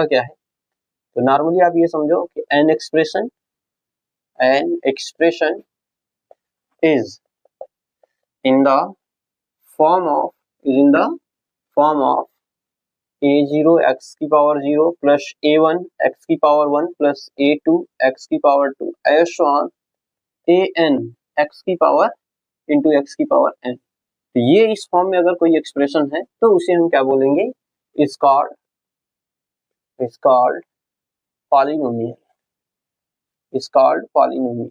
होता क्या है, तो नॉर्मली आप ये समझो कि an expression is in the form of a0 x की पावर 0 plus a1 x की पावर 1 plus a2 x की power 2 as on an x की पावर into x की पावर n। तो ये इस फॉर्म में अगर कोई एक्सप्रेशन है तो उसे हम क्या बोलेंगे, is called polynomial, is called polynomial.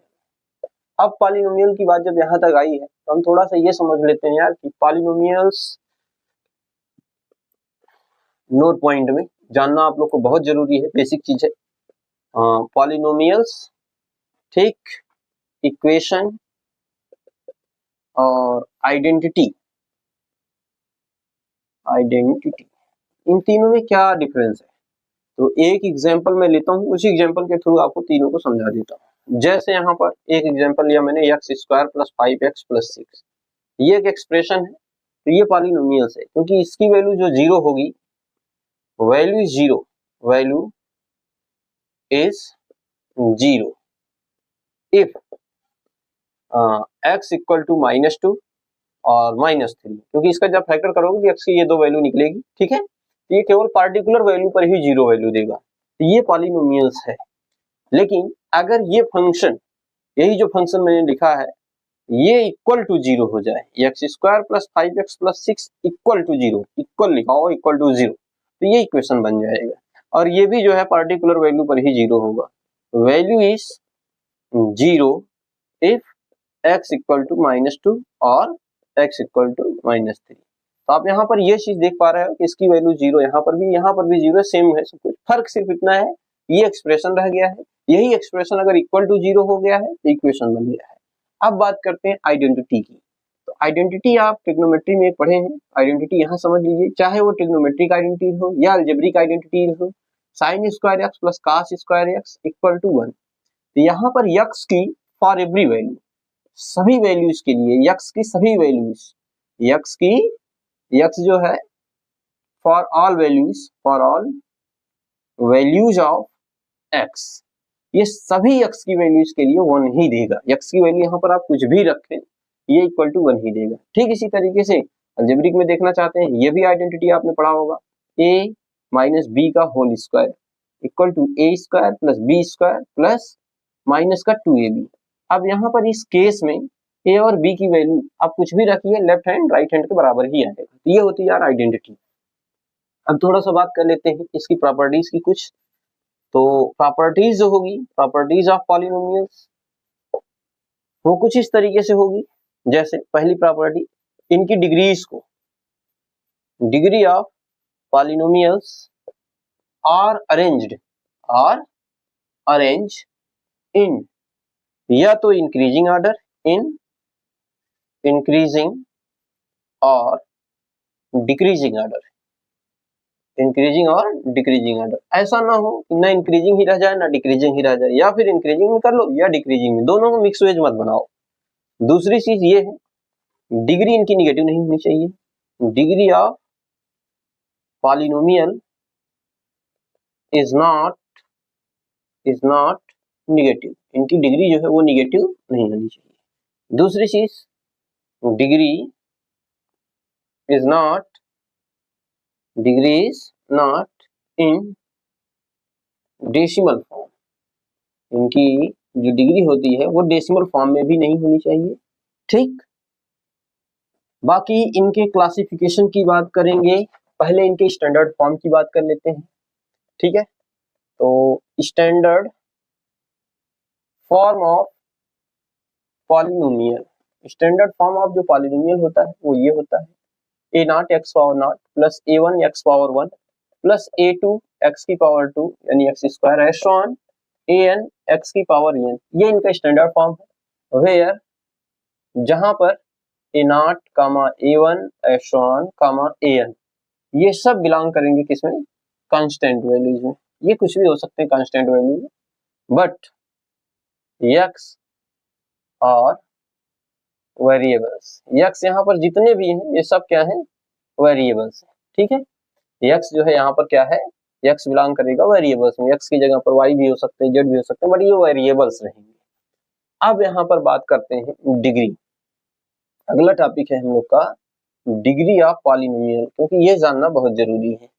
अब पॉलिनोमियल की बात जब यहाँ तक आई है तो हम थोड़ा सा ये समझ लेते हैं यार कि पॉलिनोमियल्स नोट पॉइंट में जानना आप लोग को बहुत जरूरी है, बेसिक चीज है। पॉलिनोमियल्स, ठीक, इक्वेशन और आइडेंटिटी, इन तीनों में क्या डिफरेंस है, तो एक एग्जांपल मैं लेता हूँ, उसी एग्जांपल के थ्रू आपको तीनों को समझा देता हूँ। जैसे यहाँ पर एक एग्जांपल लिया मैंने, x² + 5x + 6, ये एक एक्सप्रेशन है, तो ये पॉलिनोमियल्स है क्योंकि इसकी वैल्यू जो 0 होगी, वैल्यू इज 0 इफ x = -2 और -3, क्योंकि इसका जब फैक्टर करोगे तो x की ये दो वैल्यू निकलेगी, ठीक है। तो ये केवल पार्टिकुलर वैल्यू पर ही 0 वैल्यू देगा, तो ये पॉलिनोमियल्स है। लेकिन अगर ये फंक्शन, यही जो फंक्शन मैंने लिखा है, ये इक्वल टू 0 हो जाए, x² + 5x + 6 equal to 0, equal लिखाओ, इक्वल टू 0, तो ये इक्वेशन बन जाएगा। और ये भी जो है पार्टिकुलर वैल्यू पर ही 0 होगा, वैल्यू इज 0 इफ x = -2 और x = -3। तो आप यहाँ पर ये चीज देख पा रहे हो कि इसकी वैल्यू 0, यहाँ पर भी 0 सेम है, सब कुछ फर्क सिर्फ इतना है, ये एक्सप्रेशन रह गया है, यही एक्सप्रेशन अगर इक्वल टू 0 हो गया है तो इक्वेशन बन गया है। अब बात करते हैं आइडेंटिटी की। तो आइडेंटिटी आप ट्रिग्नोमेट्री में पढ़े हैं, आइडेंटिटी यहाँ समझ लीजिए, चाहे वो ट्रिग्नोमेट्रिक आइडेंटिटी हो या अलजेब्रिक आइडेंटिटी हो, sin² x + cos² x = 1। तो यहाँ पर x की फॉर एवरी वैल्यू, सभी वैल्यूज के लिए x की सभी वैल्यूज, x जो है for all values of x, ये सभी x की वैल्यूज के लिए 1 ही देगा। x की वैल्यू यहाँ पर आप कुछ भी रखें, ये इक्वल टू 1 ही देगा। ठीक इसी तरीके से अलजेब्रिक में देखना चाहते हैं, ये भी आइडेंटिटी आपने पढ़ा होगा, a - b का whole square equal to a² + b² plus minus का 2ab। अब यहाँ पर इस केस में a और b की वैल्यू आप कुछ भी रखिए, लेफ्ट हैंड राइट हैंड के बराबर ही आएगा। ये होती है यार आइडेंटिटी। अब थोड़ा सा बात कर लेते हैं इसकी प्रॉपर्टीज की कुछ। तो प्रॉपर्टीज जो होगी, प्रॉपर्टीज ऑफ पॉलिनोमियल्स, वो कुछ इस तरीके से होगी। जैसे पहली प्रॉपर्टी, इनकी डिग्रीज को, degree of polynomials are arranged in या तो इंक्रीजिंग ऑर्डर, इन इंक्रीजिंग और डिक्रीजिंग ऑर्डर, इंक्रीजिंग और डिक्रीजिंग ऑर्डर। ऐसा ना हो कि ना इंक्रीजिंग ही रह जाए ना डिक्रीजिंग ही रह जाए, या फिर इंक्रीजिंग में कर लो या डिक्रीजिंग में, दोनों को मिक्स वेज मत बनाओ। दूसरी चीज ये है, डिग्री इनकी निगेटिव नहीं होनी चाहिए। Degree of polynomial is not negative, इनकी डिग्री जो है वो निगेटिव नहीं होनी चाहिए। दूसरी चीज, degree is not in decimal form, इनकी जो डिग्री होती है वो डेसिमल फॉर्म में भी नहीं होनी चाहिए। ठीक, बाकी इनके क्लासिफिकेशन की बात करेंगे, पहले इनके स्टैंडर्ड फॉर्म की बात कर लेते हैं। ठीक है, तो standard form of polynomial, standard form of जो पॉलिनोमियल होता है वो ये होता है, a0 x⁴ plus a1 x⁴ plus a2 x⁴ यानी x² ash on an x⁴n। ये इनका स्टैंडर्ड फॉर्म है, वेयर जहां पर a0, a1 ash on an ये सब बिलोंग करेंगे किसमें, कांस्टेंट वैल्यूज में। ये कुछ भी हो सकते हैं कांस्टेंट वैल्यू में, बट x और वेरिएबल्स, x यहाँ पर जितने भी हैं ये सब क्या है, वेरिएबल्स है। ठीक है, x जो है यहाँ पर क्या है, एक्स बिलोंग करेगा वेरिएबल्स में, एक्स की जगह पर वाई भी हो सकते हैं, जेड भी हो सकते हैं, बट ये वेरिएबल्स रहेंगे। अब यहाँ पर बात करते हैं डिग्री। अगला टॉपिक है हम लोग का डिग्री ऑफ पॉलिनोमियल, क्योंकि ये जानना बहुत जरूरी है।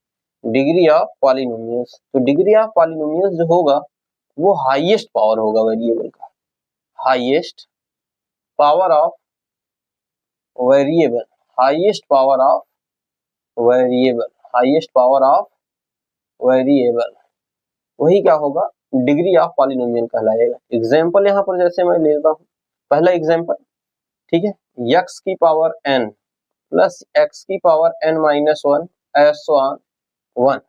डिग्री ऑफ पॉलिनोमियल्स, तो डिग्री ऑफ पॉलिनोमियल्स जो होगा वो हाईएस्ट पावर होगा वेरिएबल का, highest power of variable, highest power of variable, highest power of variable, वही क्या होगा, डिग्री ऑफ पॉलिनोमियल कहलाएगा। एग्जांपल यहाँ पर जैसे मैं लेता हूँ, पहला एग्जांपल, ठीक है, x की पावर n प्लस x की पावर n माइनस 1 एस 1।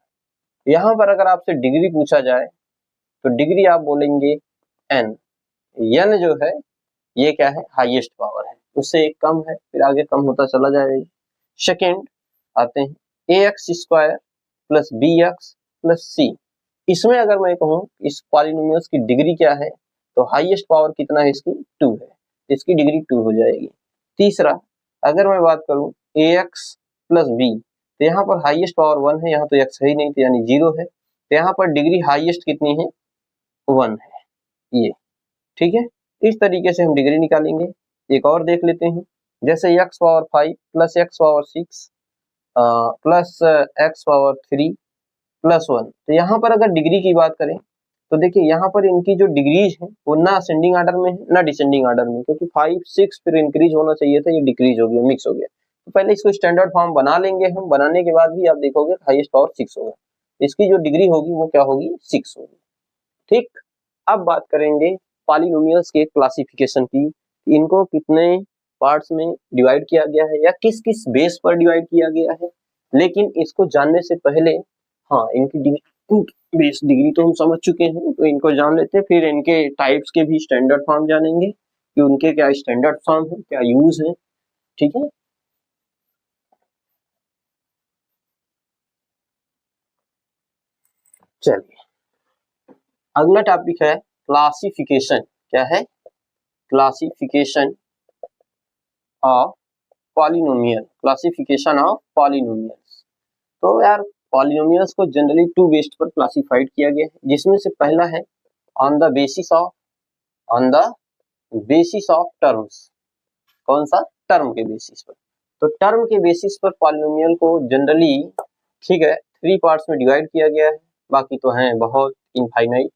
यहाँ पर अगर आपसे डिग्री पूछा जाए तो डिग्री आप बोलेंगे n, n जो है ये क्या है, हाईएस्ट पावर है, उससे एक कम है, फिर आगे कम होता चला जाएगा। सेकेंड आते हैं ax square plus bx plus c। इसमें अगर मैं कहूँ इस पॉलिनोमियल्स की डिग्री क्या है, तो हाईएस्ट पावर कितना है इसकी, 2 है, इसकी डिग्री 2 हो जाएगी। तीसरा अगर मैं बात करूँ ax प्लस b, तो यहाँ पर हाईएस्ट पावर 1 है, यहाँ तो x है ही नहीं, तो यानी 0 है, तो यहाँ पर डिग्री हाईएस्ट कितनी है, 1 है ये, ठीक है। इस तरीके से हम डिग्री निकालेंगे। एक और देख लेते हैं, जैसे x power 5 plus x power 6 plus x power 3 plus 1, तो यहाँ पर अगर डिग्री की बात करें तो देखिए यहाँ पर इनकी जो डिग्रीज है वो ना असेंडिंग ऑर्डर में है ना डिसेंडिंग ऑर्डर में, क्योंकि 5 6 फिर इंक्रीज होना चाहिए था, ये डिक्रीज हो गया, मिक्स हो गया। तो पहले इसको स्टैंडर्ड फॉर्म बना लेंगे हम, बनाने के बाद भी आप देखोगे हाईएस्ट पावर 6 होगा, इसकी जो डिग्री होगी वो क्या होगी, 6 होगी, ठीक। अब बात करेंगे पॉलिनोमियल्स के क्लासिफिकेशन की, इनको कितने पार्ट्स में डिवाइड किया गया है या किस किस बेस पर डिवाइड किया गया है। लेकिन इसको जानने से पहले, हाँ, इनकी बेस डिग्री तो हम समझ चुके हैं, तो इनको जान लेते हैं, फिर इनके टाइप्स के भी स्टैंडर्ड फॉर्म जानेंगे कि उनके क्या स्टैंडर्ड फॉर्म है, क्या यूज है, ठीक है। चलिए अगला टॉपिक है क्लासिफिकेशन। क्या है, classification of polynomial, classification of polynomials. तो यार पॉलिनोमियल्स को जनरली 2 बेस्ड पर क्लासिफाइड किया गया है, जिसमें से पहला है on the basis of, on the basis of terms. कौन सा, टर्म के बेसिस पर। तो टर्म के बेसिस पर पॉलिनोमियल को जनरली, ठीक है, 3 पार्ट्स में डिवाइड किया गया है, बाकी तो हैं बहुत इनफाइनाइट।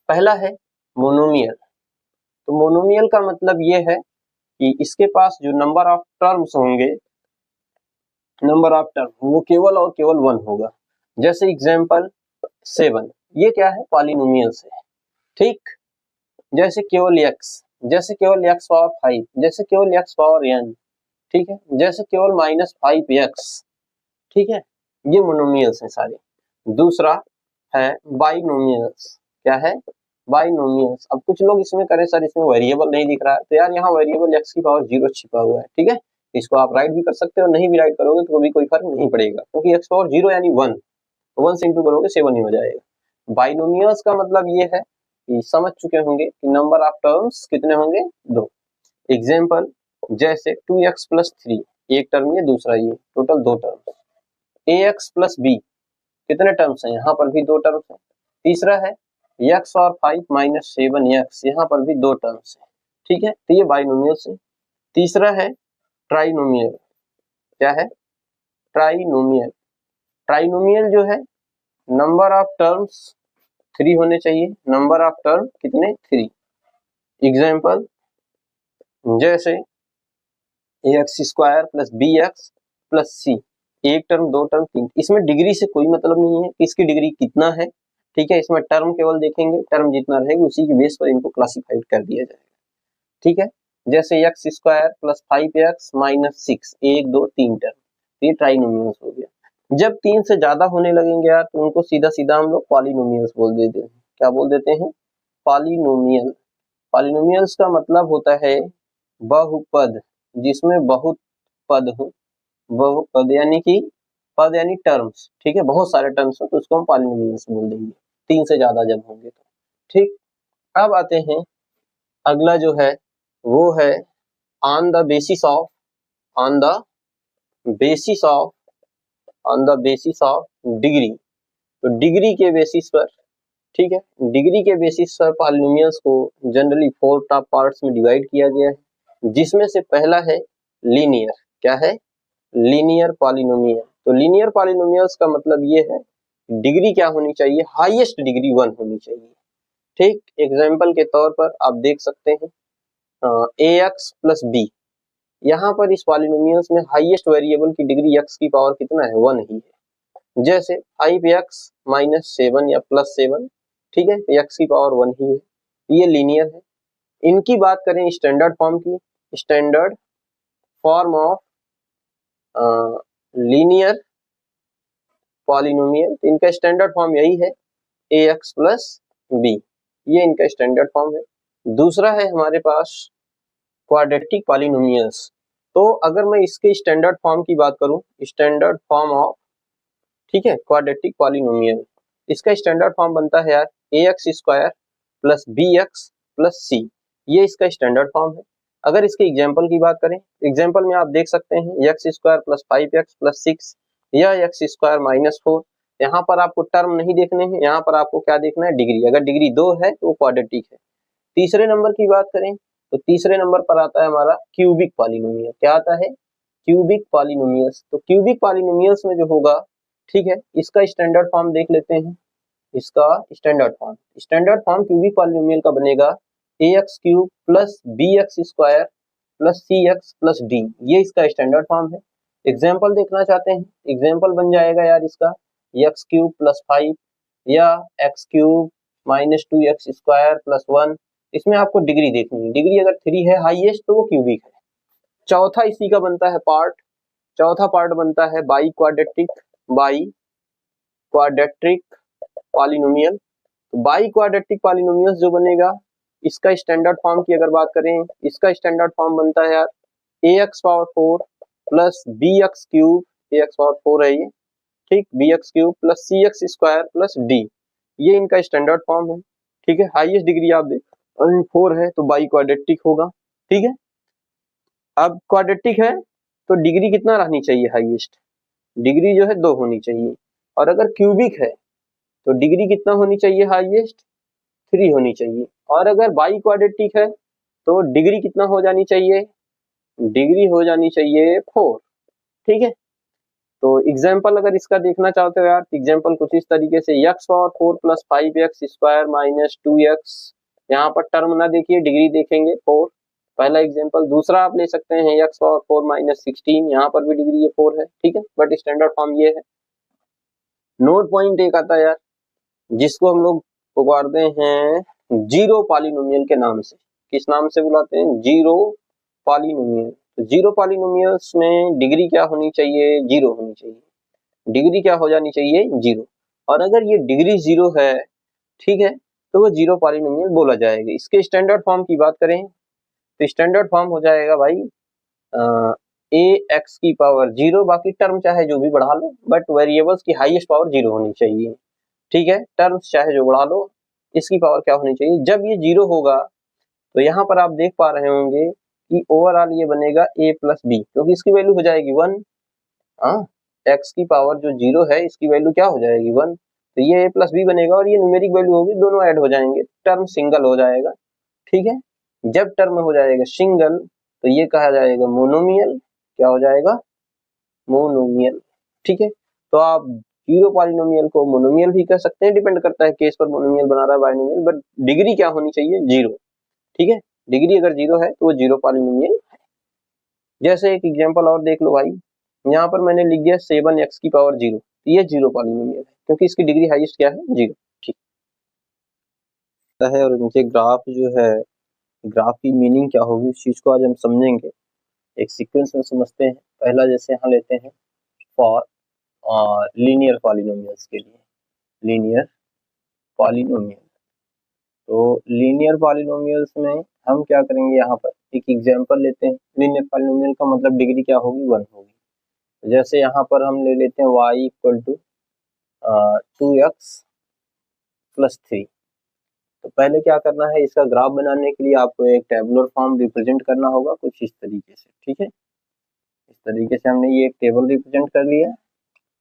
पहला है मोनोमियल। तो मोनोमियल का मतलब ये है कि इसके पास जो नंबर ऑफ टर्म्स होंगे, नंबर ऑफ टर्म वो केवल और केवल 1 होगा। जैसे एग्जांपल 7, ये क्या है, पॉलिनोमियल से, ठीक। जैसे केवल x, जैसे केवल x पावर 5, जैसे केवल x पावर n, ठीक है, जैसे केवल -5x, ठीक है, ये मोनोमियल्स हैं सारे। दूसरा है बाइनोमियल्स। क्या है, बाइनोमियल्स। अब कुछ लोग इसमें करें सर इसमें वेरिएबल नहीं दिख रहा है, तो यार यहाँ वेरिएबल x की पावर 0 छिपा हुआ है, ठीक है, इसको आप राइट भी कर सकते हो, नहीं भी राइट करोगे तो भी कोई फर्क नहीं पड़ेगा, क्योंकि x पावर 0 यानी 1, 1 से इंटू करोगे 7 ही हो जाएगा। बाइनोमियल्स का मतलब ये है कि समझ चुके होंगे कि नंबर ऑफ टर्म्स कितने होंगे, 2। एग्जाम्पल जैसे 2x प्लस 3, एक टर्म ये, दूसरा ये, total 2 terms. ax plus b, कितने टर्म्स हैं, यहाँ पर भी 2 टर्म्स हैं। तीसरा है x और 5 माइनस 7x, यहाँ पर भी 2 टर्म्स हैं, ठीक है, तो ये बाइनोमियल्स है। तीसरा है ट्राइनोमियल। क्या है, ट्राइनोमियल। ट्राइनोमियल जो है नंबर ऑफ टर्म्स 3 होने चाहिए, नंबर ऑफ टर्म कितने, 3। एग्जाम्पल जैसे ax square plus bx plus c, एक टर्म, 2 टर्म, 3। इसमें डिग्री से कोई मतलब नहीं है, इसकी डिग्री कितना है, ठीक है, इसमें टर्म केवल देखेंगे, टर्म जितना रहेगा उसी की बेस पर इनको क्लासिफाइड कर दिया जाएगा, ठीक है। जैसे x square plus 5x minus 6, 1 2 3 term, ये ट्राइनोमियल्स हो गया। जब 3 से ज्यादा होने लगेंगे यार तो उनको सीधा सीधा हम लोग पॉलिनोमियल्स बोल देते हैं। क्या बोल देते हैं, पॉलिनोमियल। पॉलिनोमियल्स का मतलब होता है बहुपद, जिसमें बहुत पद हो, बहुपद यानी कि पद यानी टर्म्स, ठीक है, बहुत सारे टर्म्स हो तो उसको हम पॉलिनोमियल्स बोल देंगे, 3 से ज्यादा जब होंगे तो, ठीक। अब आते हैं अगला जो है वो है on the basis of, on the basis of, on the basis of degree. तो डिग्री के बेसिस पर, ठीक है, डिग्री के बेसिस पर पॉलिनोमियल्स को जनरली 4 टॉप पार्ट्स में डिवाइड किया गया है, जिसमें से पहला है लीनियर। क्या है? Linear polynomial. तो लीनियर पॉलिनोमियल्स का मतलब ये है डिग्री क्या होनी चाहिए? हाईएस्ट डिग्री 1 होनी चाहिए। ठीक, एग्जाम्पल के तौर पर आप देख सकते हैं ax प्लस बी, यहाँ पर इस पॉलिनोमियल्स में हाईएस्ट वेरिएबल की डिग्री x की पावर कितना है? 1 ही है। जैसे 5x माइनस 7 या प्लस 7, ठीक है, x की पावर 1 ही है, ये लीनियर है। इनकी बात करें स्टैंडर्ड फॉर्म की, standard form of linear polynomial, तो इनका स्टैंडर्ड फॉर्म यही है ax प्लस बी, ये इनका स्टैंडर्ड फॉर्म है। दूसरा है हमारे पास क्वाड्रेटिक पॉलिनोमियल्स। तो अगर मैं इसके स्टैंडर्ड फॉर्म की बात करूं, स्टैंडर्ड फॉर्म ऑफ, ठीक है, क्वाड्रेटिक पॉलिनोमियल, इसका स्टैंडर्ड फॉर्म बनता है यार ax square plus bx plus c, ये इसका स्टैंडर्ड फॉर्म है। अगर इसके एग्जाम्पल की बात करें, एग्जाम्पल में आप देख सकते हैं x square plus 5x plus 6 या x स्क्वायर माइनस 4। यहाँ पर आपको टर्म नहीं देखने हैं, यहाँ पर आपको क्या देखना है? डिग्री। अगर डिग्री 2 है तो वो क्वाड्रेटिक है। तीसरे नंबर की बात करें तो तीसरे नंबर पर आता है हमारा क्यूबिक पॉलिनोमियल। क्या आता है? Cubic polynomials. तो क्यूबिक पॉलिनोमियल्स में जो होगा, ठीक है, इसका स्टैंडर्ड फॉर्म देख लेते हैं। इसका स्टैंडर्ड फॉर्म क्यूबिक पॉलिनोमियल का बनेगा ax cube plus bx square plus cx plus d, ये इसका स्टैंडर्ड फॉर्म है। एग्जाम्पल देखना चाहते हैं, एग्जाम्पल बन जाएगा यार इसका x क्यूब प्लस 5 या x cube minus 2x square plus 1। इसमें आपको डिग्री देखनी है, डिग्री अगर 3 है हाईएस्ट तो वो क्यूबिक है। चौथा इसी का बनता है पार्ट, चौथा पार्ट बनता है by quadratic polynomial. By quadratic polynomials जो बनेगा, इसका स्टैंडर्ड फॉर्म की अगर बात करें, इसका स्टैंडर्ड फॉर्म बनता है यार ax power 4 plus bx cube, ax power 4 है ये, ठीक, bx cube plus cx square plus d, ये इनका स्टैंडर्ड फॉर्म है। ठीक है, हाईएस्ट डिग्री आप देख 4 है तो बाई क्वाड्रेटिक होगा। ठीक है, अब क्वाड्रेटिक है तो डिग्री कितना रहनी चाहिए? हाईएस्ट डिग्री जो है 2 होनी चाहिए। और अगर क्यूबिक है तो डिग्री कितना होनी चाहिए? हाईएस्ट 3 होनी चाहिए। और अगर बाई क्वाड्रेटिक है तो डिग्री कितना हो जानी चाहिए? डिग्री हो जानी चाहिए 4। ठीक है, तो एग्जाम्पल अगर इसका देखना चाहते हो यार, एग्जाम्पल कुछ इस तरीके से x power 4 plus 5x square minus 2x, यहाँ पर टर्म ना देखिए, डिग्री देखेंगे 4, पहला एग्जाम्पल। दूसरा आप ले सकते हैं x पावर 4 माइनस 16, यहाँ पर भी डिग्री ये 4 है। ठीक है, बट स्टैंडर्ड फॉर्म ये है। नोट पॉइंट एक आता है यार, जिसको हम लोग पुकारते हैं जीरो पॉलिनोमियल के नाम से। किस नाम से बुलाते हैं? Zero polynomial. तो जीरो पॉलिनोमियल्स में डिग्री क्या होनी चाहिए? 0 होनी चाहिए। डिग्री क्या हो जानी चाहिए? 0। और अगर ये डिग्री 0 है, ठीक है, तो वो जीरो पॉलिनोमियल बोला जाएगा। इसके स्टैंडर्ड फॉर्म की बात करें तो स्टैंडर्ड फॉर्म हो जाएगा भाई ए एक्स की पावर 0, बाकी टर्म चाहे जो भी बढ़ा लो, बट वेरिएबल्स की हाईएस्ट पावर 0 होनी चाहिए। ठीक है, टर्म्स चाहे जो बढ़ा लो, इसकी पावर क्या होनी चाहिए? जब ये 0 होगा तो यहाँ पर आप देख पा रहे होंगे कि ओवरऑल ये बनेगा a प्लस बी, क्योंकि इसकी वैल्यू हो जाएगी 1। हाँ, x की पावर जो 0 है इसकी वैल्यू क्या हो जाएगी? 1। तो ये a प्लस बी बनेगा और ये न्यूमेरिक वैल्यू होगी, दोनों ऐड हो जाएंगे, टर्म सिंगल हो जाएगा। ठीक है, जब टर्म हो जाएगा सिंगल तो ये कहा जाएगा मोनोमियल। क्या हो जाएगा? मोनोमियल। ठीक है, तो आप जीरो पॉलिनोमियल को मोनोमियल भी कह सकते हैं, डिपेंड करता है केस पर, मोनोमियल बना रहा है बाइनोमियल, बट डिग्री क्या होनी चाहिए? 0। ठीक है, डिग्री अगर 0 है तो वो जीरो पॉलिनोमियल है। जैसे एक एग्जांपल और देख लो भाई, यहाँ पर मैंने लिख दिया 7x की पावर 0, ये जीरो पॉलिनोमियल है क्योंकि इसकी डिग्री हाईएस्ट क्या है? 0। ठीक है, और इनके ग्राफ जो है, ग्राफ की मीनिंग क्या होगी उस चीज को आज हम समझेंगे, एक सीक्वेंस में समझते हैं। पहला जैसे यहाँ लेते हैं फॉर और लीनियर पॉलिनोमियल्स के लिए, लीनियर पॉलिनोमियल। तो लीनियर पॉलिनोमियल्स में हम क्या करेंगे, यहाँ पर एक एग्जांपल लेते हैं। लीनियर पॉलिनोमियल का मतलब डिग्री क्या होगी? 1 होगी। जैसे यहाँ पर हम ले लेते हैं y equal to 2x plus 3। तो पहले क्या करना है, इसका ग्राफ बनाने के लिए आपको एक टेबुलर फॉर्म रिप्रेजेंट करना होगा कुछ इस तरीके से। ठीक है, इस तरीके से हमने ये एक टेबल रिप्रेजेंट कर लिया।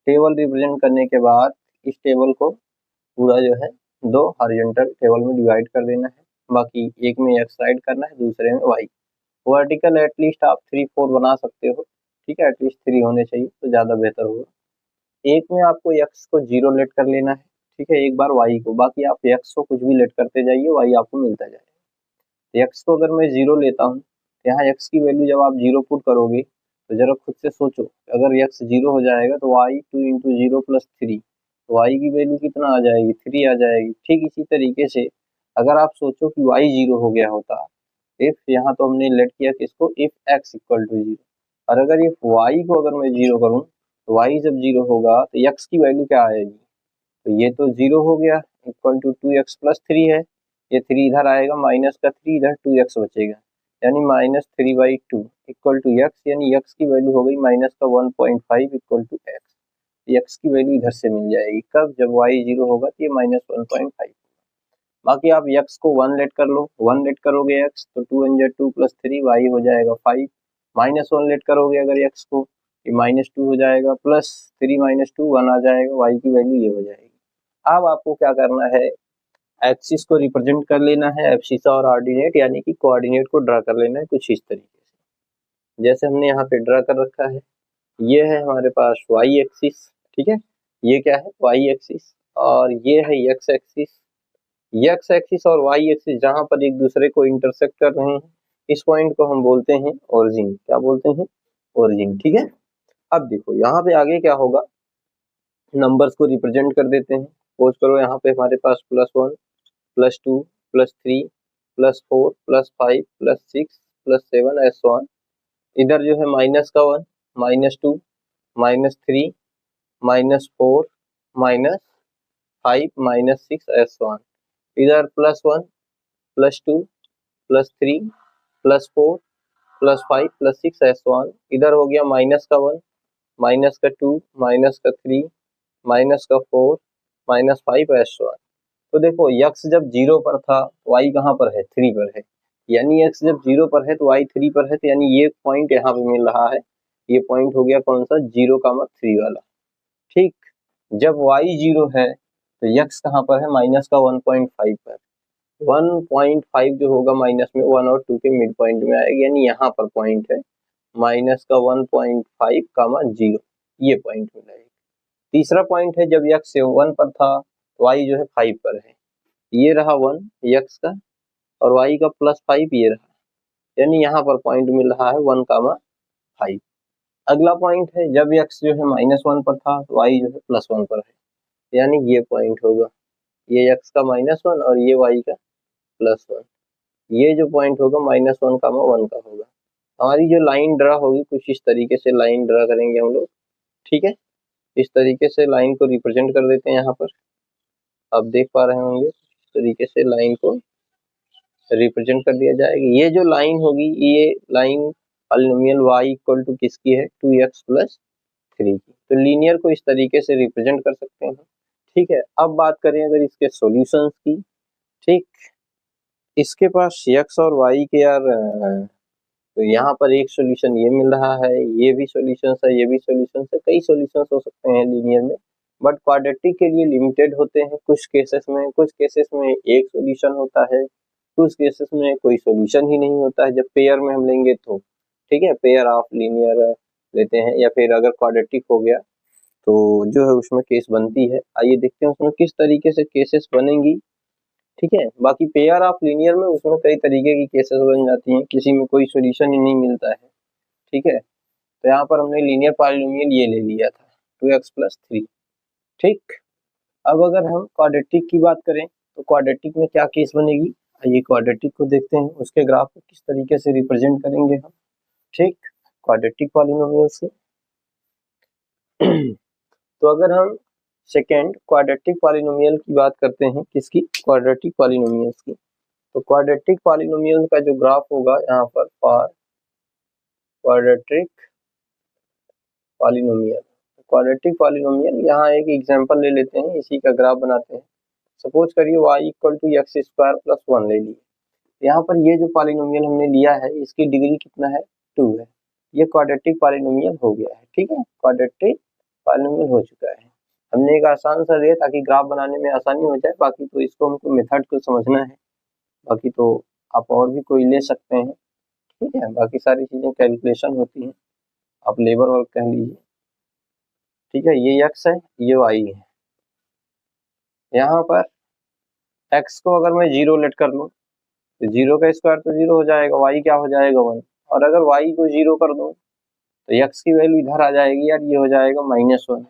टेबल रिप्रेजेंट करने के बाद इस टेबल को पूरा जो है 2 हॉरिजॉन्टल टेबल में डिवाइड कर देना है, बाकी एक में x राइट करना है, दूसरे में y। वर्टिकल एटलीस्ट आप 3-4 बना सकते हो, ठीक है, एटलीस्ट 3 होने चाहिए तो ज़्यादा बेहतर होगा। एक में आपको x को 0 लेट कर लेना है, ठीक है, एक बार y को, बाकी आप x को कुछ भी लेट करते जाइए, y आपको मिलता जाएगा। x को अगर मैं 0 लेता हूँ, यहाँ x की वैल्यू जब आप 0 पुट करोगे तो जरा खुद से सोचो, अगर x 0 हो जाएगा तो y 2 इंटू 0 प्लस 3, तो y की वैल्यू कितना आ जाएगी, 3 आ जाएगी। ठीक इसी तरीके से अगर आप सोचो कि y 0 हो गया होता, इफ यहाँ तो हमने लेट किया किसको, इफ x इक्वल टू 0, और अगर इफ y को अगर मैं 0 करूँ तो y जब 0 होगा तो x की वैल्यू क्या आएगी, तो ये तो 0 हो गया, इक्वल टू 2x प्लस 3 है, ये 3 इधर आएगा, माइनस का 3 इधर 2x बचेगा, यानी -3/2 इक्वल टू x, यानी x की वैल्यू हो गई माइनस का 1.5 इक्वल टू x। x की वैल्यू इधर से मिल जाएगी, कब, जब y 0 होगा तो ये -1.5। बाकी आप x को 1 लेट कर लो, 1 लेट करोगे x तो 2 × 2 + 3 y हो जाएगा 5, -1 लेट करोगे अगर x को, ये -2 हो जाएगा, प्लस 3 - 2 1 आ जाएगा, y की वैल्यू ये हो जाएगी। अब आपको क्या करना है, एक्सिस को रिप्रेजेंट कर लेना है एब्सिसा और ऑर्डिनेट, यानी कि कोऑर्डिनेट को ड्रा कर लेना है कुछ इस तरीके से, जैसे हमने यहाँ पे ड्रा कर रखा है। ये है हमारे पास y एक्सिस, ठीक है, ये क्या है y एक्सिस, और ये है x एक्सिस। x एक्सिस और y एक्सिस जहां पर एक दूसरे को इंटरसेक्ट कर रहे हैं, इस पॉइंट को हम बोलते हैं ओरिजिन। क्या बोलते हैं, ओरिजिन, ठीक है। अब देखो यहाँ पे आगे क्या होगा, नंबर्स को रिप्रेजेंट कर देते हैं। सपोज करो यहाँ पे हमारे पास +1 +2 +3 +4 +5 +6 +7 ऐसे ऑन। इधर जो है माइनस का 1 -2 -3 -4 -5 -6 ऐसे ऑन। इधर +1 +2 +3 +4 +5 +6 ऐसे ऑन। इधर हो गया माइनस का 1 माइनस का 2 माइनस का 3 माइनस का 4 -5 ऐसे ऑन। तो देखो x जब 0 पर था तो y कहाँ पर है, 3 पर है, यानी x जब 0 पर है तो y 3 पर है, तो यानी ये पॉइंट यहाँ पे मिल रहा है, ये पॉइंट हो गया कौन सा, 0,3 वाला। ठीक, जब y 0 है तो x कहाँ पर है, माइनस का 1.5 पर। 1.5 जो होगा माइनस में 1 और 2 के मिड पॉइंट में आएगा, यानी यहाँ पर पॉइंट है माइनस का 1.5, 0, ये पॉइंट मिला है। तीसरा पॉइंट है जब x 1 पर था तो y जो है 5 पर है, ये रहा 1 x का, और y का +5 ये रहा, यानी यहाँ पर पॉइंट मिल रहा है 1,5। अगला पॉइंट है जब x जो है -1 पर था तो y जो है +1 पर है, यानी ये पॉइंट होगा, ये x का -1 और ये y का +1, ये जो पॉइंट होगा -1, 1 का होगा। हमारी जो लाइन ड्रा होगी कुछ इस तरीके से लाइन ड्रा करेंगे हम लोग, ठीक है, इस तरीके से लाइन को रिप्रेजेंट कर देते हैं। यहाँ पर आप देख पा रहे होंगे इस तरीके से लाइन को रिप्रेजेंट कर दिया जाएगा। ये जो लाइन होगी ये line polynomial y equal to किसकी है, 2x + 3 की। तो लीनियर को इस तरीके से रिप्रेजेंट कर सकते हैं, ठीक है। अब बात करें अगर इसके सॉल्यूशंस की, ठीक, इसके पास x और y के यार तो यहाँ पर एक सॉल्यूशन ये मिल रहा है, ये भी सॉल्यूशंस है, ये भी सॉल्यूशंस है, कई सॉल्यूशंस हो सकते हैं लीनियर में, बट क्वाड्रेटिक के लिए लिमिटेड होते हैं कुछ केसेस में एक सॉल्यूशन होता है, कुछ केसेस में कोई सॉल्यूशन ही नहीं होता है। जब पेयर में हम लेंगे तो, ठीक है, पेयर ऑफ लीनियर लेते हैं, या फिर अगर क्वाड्रेटिक हो गया तो जो है उसमें केस बनती है। आइए देखते हैं उसमें किस तरीके से केसेस बनेंगी, ठीक है। बाकी पेयर ऑफ लीनियर में उसमें कई तरीके की केसेस बन जाती हैं, किसी में कोई सॉल्यूशन ही नहीं मिलता है, ठीक है। तो यहाँ पर हमने लीनियर पॉलिनोमियल ये ले लिया था 2x + 3, ठीक। अब अगर हम क्वाड्रेटिक की बात करें तो क्वाड्रेटिक में क्या केस बनेगी, आइए क्वाड्रेटिक को देखते हैं, उसके ग्राफ को किस तरीके से रिप्रेजेंट करेंगे हम, ठीक, क्वाड्रेटिक पॉलिनोमियल से। तो अगर हम सेकेंड क्वाड्रेटिक पॉलिनोमियल की बात करते हैं, किसकी, क्वाड्रेटिक पॉलिनोमियल्स की, तो क्वाड्रेटिक पॉलिनोमियल का जो ग्राफ होगा यहाँ पर फॉर क्वाड्रेटिक पॉलिनोमियल, यहाँ एक एग्जांपल ले लेते हैं, इसी का ग्राफ बनाते हैं। सपोज करिए y = x² + 1 ले लिए। यहाँ पर ये जो पॉलिनोमियल हमने लिया है इसकी डिग्री कितना है, 2 है, ये क्वाड्रेटिक पॉलिनोमियल हो गया है, ठीक है, क्वाड्रेटिक पॉलिनोमियल हो चुका है। हमने एक आसान सा दिया ताकि ग्राफ बनाने में आसानी हो जाए, बाकी तो इसको हमको मेथड को समझना है, बाकी तो आप और भी कोई ले सकते हैं, ठीक है। बाकी सारी चीजें कैलकुलेशन होती हैं, आप लेबर वर्क कह लीजिए, ठीक है। ये एक्स है, ये वाई है। यहाँ पर एक्स को अगर मैं जीरो लेट कर लूँ तो जीरो का स्क्वायर तो जीरो हो जाएगा, वाई क्या हो जाएगा 1, और अगर वाई को जीरो कर दूँ तो एक्स की वैल्यू इधर आ जाएगी यार, ये हो जाएगा -1,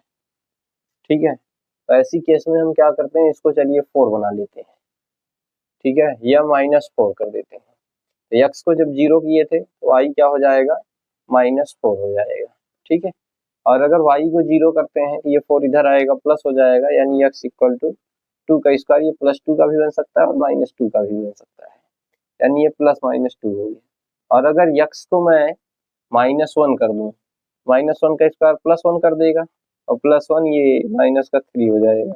ठीक है। तो ऐसी केस में हम क्या करते हैं, इसको चलिए 4 बना लेते हैं, ठीक है, या -4 कर देते हैं। तो एक्स को जब जीरो किए थे तो वाई क्या हो जाएगा, -4 हो जाएगा, ठीक है। और अगर वाई को जीरो करते हैं तो ये 4 इधर आएगा, प्लस हो जाएगा, यानी एक्स इक्वल टू 2 का स्क्वायर, ये +2 का भी बन सकता है और -2 का भी बन सकता है, यानी ये +-2 हो गया। और अगर यक्स को मैं -1 कर दूं, -1 का स्क्वायर +1 कर देगा, और +1 ये माइनस का 3 हो जाएगा।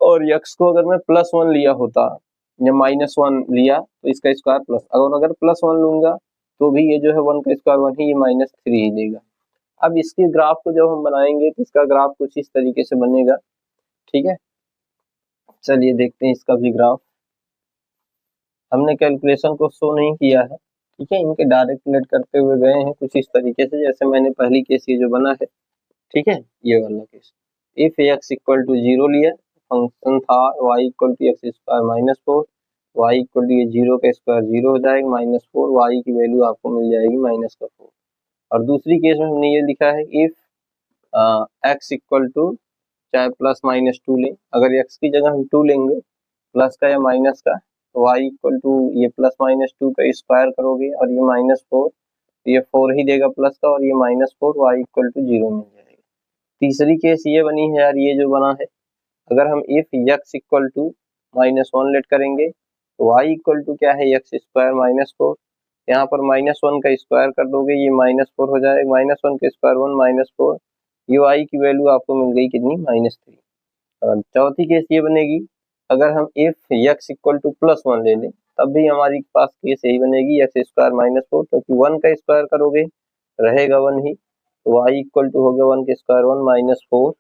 और यक्स को अगर मैं +1 लिया होता या -1 लिया तो इसका स्क्वायर प्लस, अगर +1 लूंगा तो भी ये जो है 1 का स्क्वायर 1 ही, ये -3 ही देगा। अब इसके ग्राफ को जब हम बनाएंगे तो इसका ग्राफ कुछ इस तरीके से बनेगा, ठीक है। चलिए देखते हैं इसका भी ग्राफ। हमने कैलकुलेशन को शो नहीं किया है, ठीक है, इनके डायरेक्ट लेट करते हुए गए हैं कुछ इस तरीके से, जैसे मैंने पहली केस ये जो बना है, ठीक है, ये वाला case. If x equal to 0 लिया, फंक्शन था y equal to x square -4, y equal to ये 0 का स्क्वायर 0 हो जाएगा, -4, वाई की वैल्यू आपको मिल जाएगी -4। और दूसरी केस में हमने ये लिखा है इफ एक्स इक्वल टू, चाहे +-2 लें, अगर एक्स की जगह हम 2 लेंगे, प्लस का या माइनस का, तो y इक्वल टू ये +-2 का स्क्वायर करोगे और ये -4, ये 4 ही देगा प्लस का, और ये -4, y इक्वल टू 0 मिल जाएगा। तीसरी केस ये बनी है यार, ये जो बना है, अगर हम if x equal to -1 let करेंगे तो y इक्वल टू क्या है, x स्क्वायर -4, यहाँ पर -1 का स्क्वायर कर दोगे, ये -4 हो जाएगा, -1 का स्क्वायर 1 -4, ये y की वैल्यू आपको मिल गई कितनी, -3। और चौथी केस ये बनेगी, अगर हम इफ x इक्वल टू +1 ले लें तब भी हमारी पास केस यही बनेगी, x स्क्वायर -4, क्योंकि 1 का स्क्वायर करोगे रहेगा 1 ही, तो y इक्वल टू हो गया 1 का स्क्वायर 1 -4,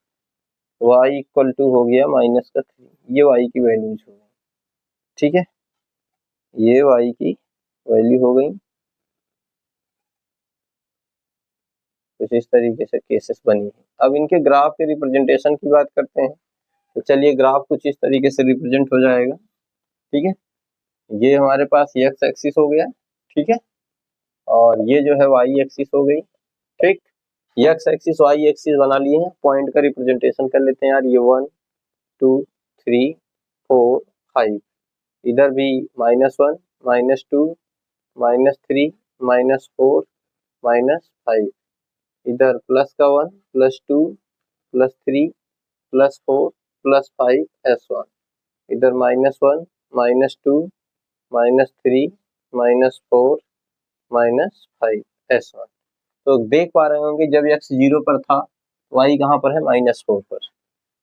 y इक्वल टू हो गया -3, ये y की वैल्यूज हो गई, ठीक है, ये y की वैल्यू हो गई। कुछ इस तरीके से केसेस बनी है। अब इनके ग्राफ के रिप्रेजेंटेशन की बात करते हैं, तो चलिए ग्राफ कुछ इस तरीके से रिप्रेजेंट हो जाएगा, ठीक है। ये हमारे पास x एक्सिस हो गया, ठीक है, और ये जो है y एक्सिस हो गई, ठीक। x एक्सिस y एक्सिस बना लिए हैं, पॉइंट का रिप्रेजेंटेशन कर लेते हैं यार, ये 1 2 3 4 5, इधर भी -1 -2 -3 -4 -5, इधर प्लस का 1 +2 +3 +4 +5 S1, इधर -1 -2 -3 -4 -5 S1। तो देख पा रहे होंगे जब x 0 पर था, y कहाँ पर है, -4 पर,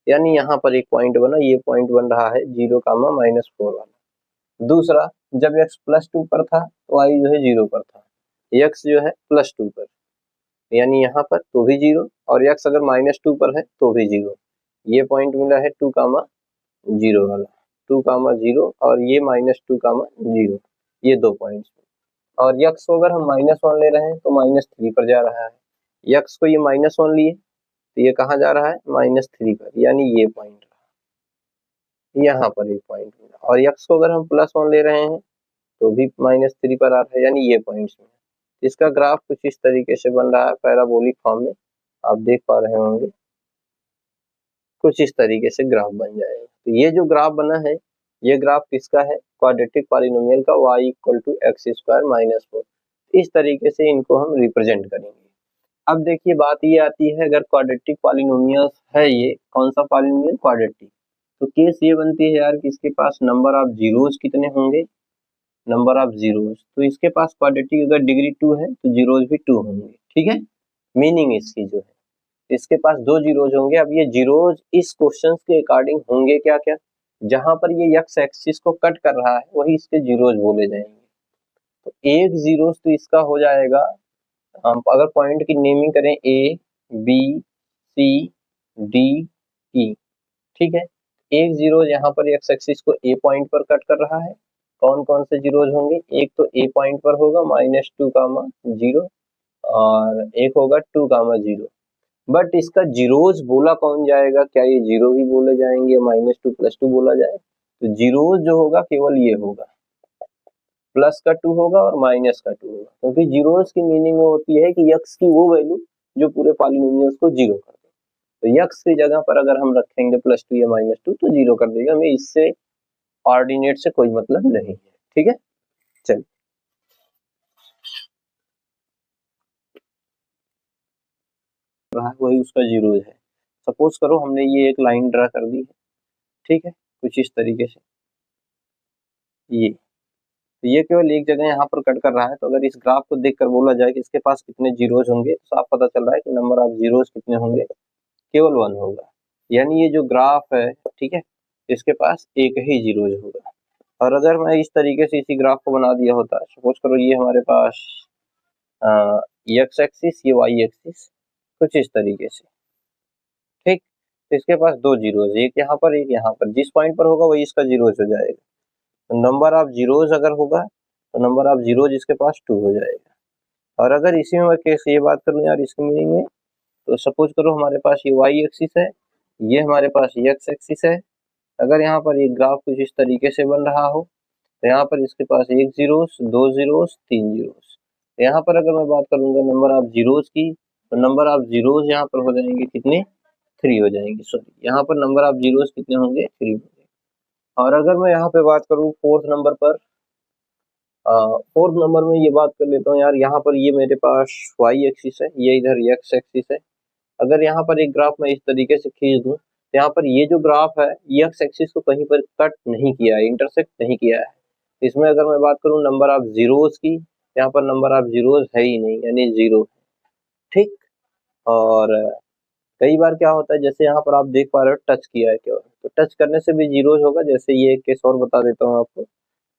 यानी यहाँ पर एक पॉइंट बना, ये पॉइंट बन रहा है 0, -4 वाला। दूसरा, जब x +2 पर था तो y जो है 0 पर था, x जो है +2 पर, यानी यहाँ पर तो भी 0, और x अगर -2 पर है तो भी 0, ये पॉइंट मिला है 2, 0 वाला, 2, 0, और ये -2, 0, ये 2 पॉइंट्स। और यक्स को अगर हम -1 ले रहे हैं तो -3 पर जा रहा है, यक्स को ये -1 लिए तो ये कहाँ जा रहा है, -3 पर, यानी ये पॉइंट रहा, यहाँ पर एक पॉइंट मिला। और यक्स को अगर हम +1 ले रहे हैं तो भी -3 पर आ रहा है, यानी ये पॉइंट्स में। इसका ग्राफ कुछ इस तरीके से बन रहा है पैराबोलिक फॉर्म में, आप देख पा रहे होंगे, कुछ इस तरीके से ग्राफ बन जाएगा। तो ये जो ग्राफ बना है, ये ग्राफ किसका है, क्वाड्रेटिक पॉलिनोमियल का, y equal to x square -4। इस तरीके से इनको हम रिप्रेजेंट करेंगे। अब देखिए बात ये आती है, अगर क्वाड्रेटिक पॉलिनोमियल है, ये कौन सा पॉलिनोमियल, क्वाड्रेटिक, तो केस ये बनती है यार कि इसके पास नंबर ऑफ जीरोस कितने होंगे, नंबर ऑफ जीरोस, तो इसके पास क्वाड्रेटिक अगर डिग्री 2 है तो जीरोस भी 2 होंगे, ठीक है। मीनिंग इसकी जो है, इसके पास 2 जीरोज होंगे। अब ये जीरोज इस क्वेश्चन के अकॉर्डिंग होंगे क्या क्या, जहां पर ये एक्स एक्सिस को कट कर रहा है वही इसके जीरोज बोले जाएंगे। तो एक जीरोज तो इसका हो जाएगा, हम अगर पॉइंट की नेमिंग करें A B C D ई, ठीक है। एक जीरो यहाँ पर एक्स एक्सिस को ए पॉइंट पर कट कर रहा है। कौन कौन से जीरोज होंगे, एक तो ए पॉइंट पर होगा -2, 0 और एक होगा 2, 0। बट इसका जीरोज बोला कौन जाएगा, क्या ये जीरो ही बोले जाएंगे, -2 +2 बोला जाए? तो जीरोज जो होगा केवल ये होगा, प्लस का 2 होगा और माइनस का 2 होगा, क्योंकि जीरोज की मीनिंग वो होती है कि यक्स की वो वैल्यू जो पूरे पॉलिनोमियल्स को जीरो कर दे। तो यक्स की जगह पर अगर हम रखेंगे +2 या -2 तो जीरो कर देगा, हमें इससे ऑर्डिनेट से कोई मतलब नहीं है, ठीक है। चलिए रहा है वही उसका जीरो है। सपोज करो हमने ये एक लाइन ड्रा कर दी है, ठीक है, कुछ इस तरीके से, ये तो ये केवल एक जगह यहाँ पर कट कर रहा है। तो अगर इस ग्राफ को देखकर बोला जाए कि इसके पास कितने जीरोज होंगे, तो साफ पता चल रहा है कि नंबर ऑफ जीरोज कितने होंगे, केवल 1 होगा। यानी ये जो ग्राफ है, ठीक है, इसके पास एक ही जीरोज होगा। और अगर मैं इस तरीके से इसी ग्राफ को बना दिया होता, सपोज करो ये हमारे पास एक्स एक्सिस, ये वाई एक्सिस, कुछ इस तरीके से, ठीक। तो इसके पास दो जीरोज, एक यहाँ पर एक यहाँ पर, जिस पॉइंट पर होगा वही इसका जीरोज हो जाएगा। तो नंबर ऑफ जीरोज अगर होगा तो नंबर ऑफ जीरोज इसके पास 2 हो जाएगा। और अगर इसी में मैं कैसे ये बात करूँ यार इसकी मीनिंग में, तो सपोज करो हमारे पास ये वाई एक्सिस है, ये हमारे पास एक्स एक्सिस है। अगर यहाँ पर एक ग्राफ कुछ इस तरीके से बन रहा हो, तो यहाँ पर इसके पास एक जीरोस, दो जीरोस, तीन जीरोस। यहाँ पर अगर मैं बात करूंगा नंबर ऑफ जीरोस की, तो नंबर ऑफ जीरोस यहाँ पर हो जाएंगे कितने, 3 हो जाएंगे। सॉरी, यहाँ पर नंबर ऑफ जीरोस कितने होंगे, 3 होंगे। और अगर मैं यहाँ पे बात करूँ फोर्थ नंबर पर, फोर्थ नंबर में ये बात कर लेता हूँ यार, यहाँ पर ये मेरे पास वाई एक्सिस है, ये इधर एक्स एक्सिस है। अगर यहाँ पर एक ग्राफ मैं इस तरीके से खींच दूं, तो यहाँ पर ये जो ग्राफ है ये एक्स एक्सिस को कहीं पर कट नहीं किया है, इंटरसेक्ट नहीं किया है। इसमें अगर मैं बात करूँ नंबर ऑफ जीरोस की, यहाँ पर नंबर ऑफ जीरोस है ही नहीं, यानी जीरो, ठीक। और कई बार क्या होता है, जैसे यहाँ पर आप देख पा रहे हो टच किया है केवल, तो टच करने से भी जीरोज होगा। जैसे ये एक केस और बता देता हूँ आपको।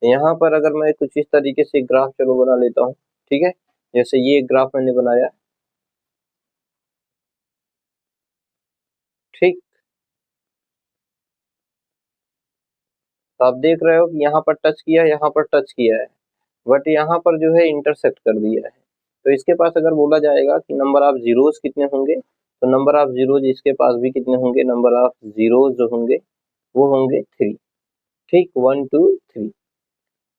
यहाँ पर अगर मैं कुछ इस तरीके से ग्राफ चलो बना लेता हूँ, ठीक है, जैसे ये एक ग्राफ मैंने बनाया, ठीक। तो आप देख रहे हो कि यहाँ पर टच किया, यहाँ पर टच किया है, बट यहाँ पर जो है इंटरसेक्ट कर दिया है। तो इसके पास अगर बोला जाएगा कि नंबर ऑफ जीरोस कितने होंगे, तो नंबर ऑफ जीरोज इसके पास भी कितने होंगे, नंबर ऑफ जीरोज जो होंगे वो होंगे 3, ठीक, 1 2 3।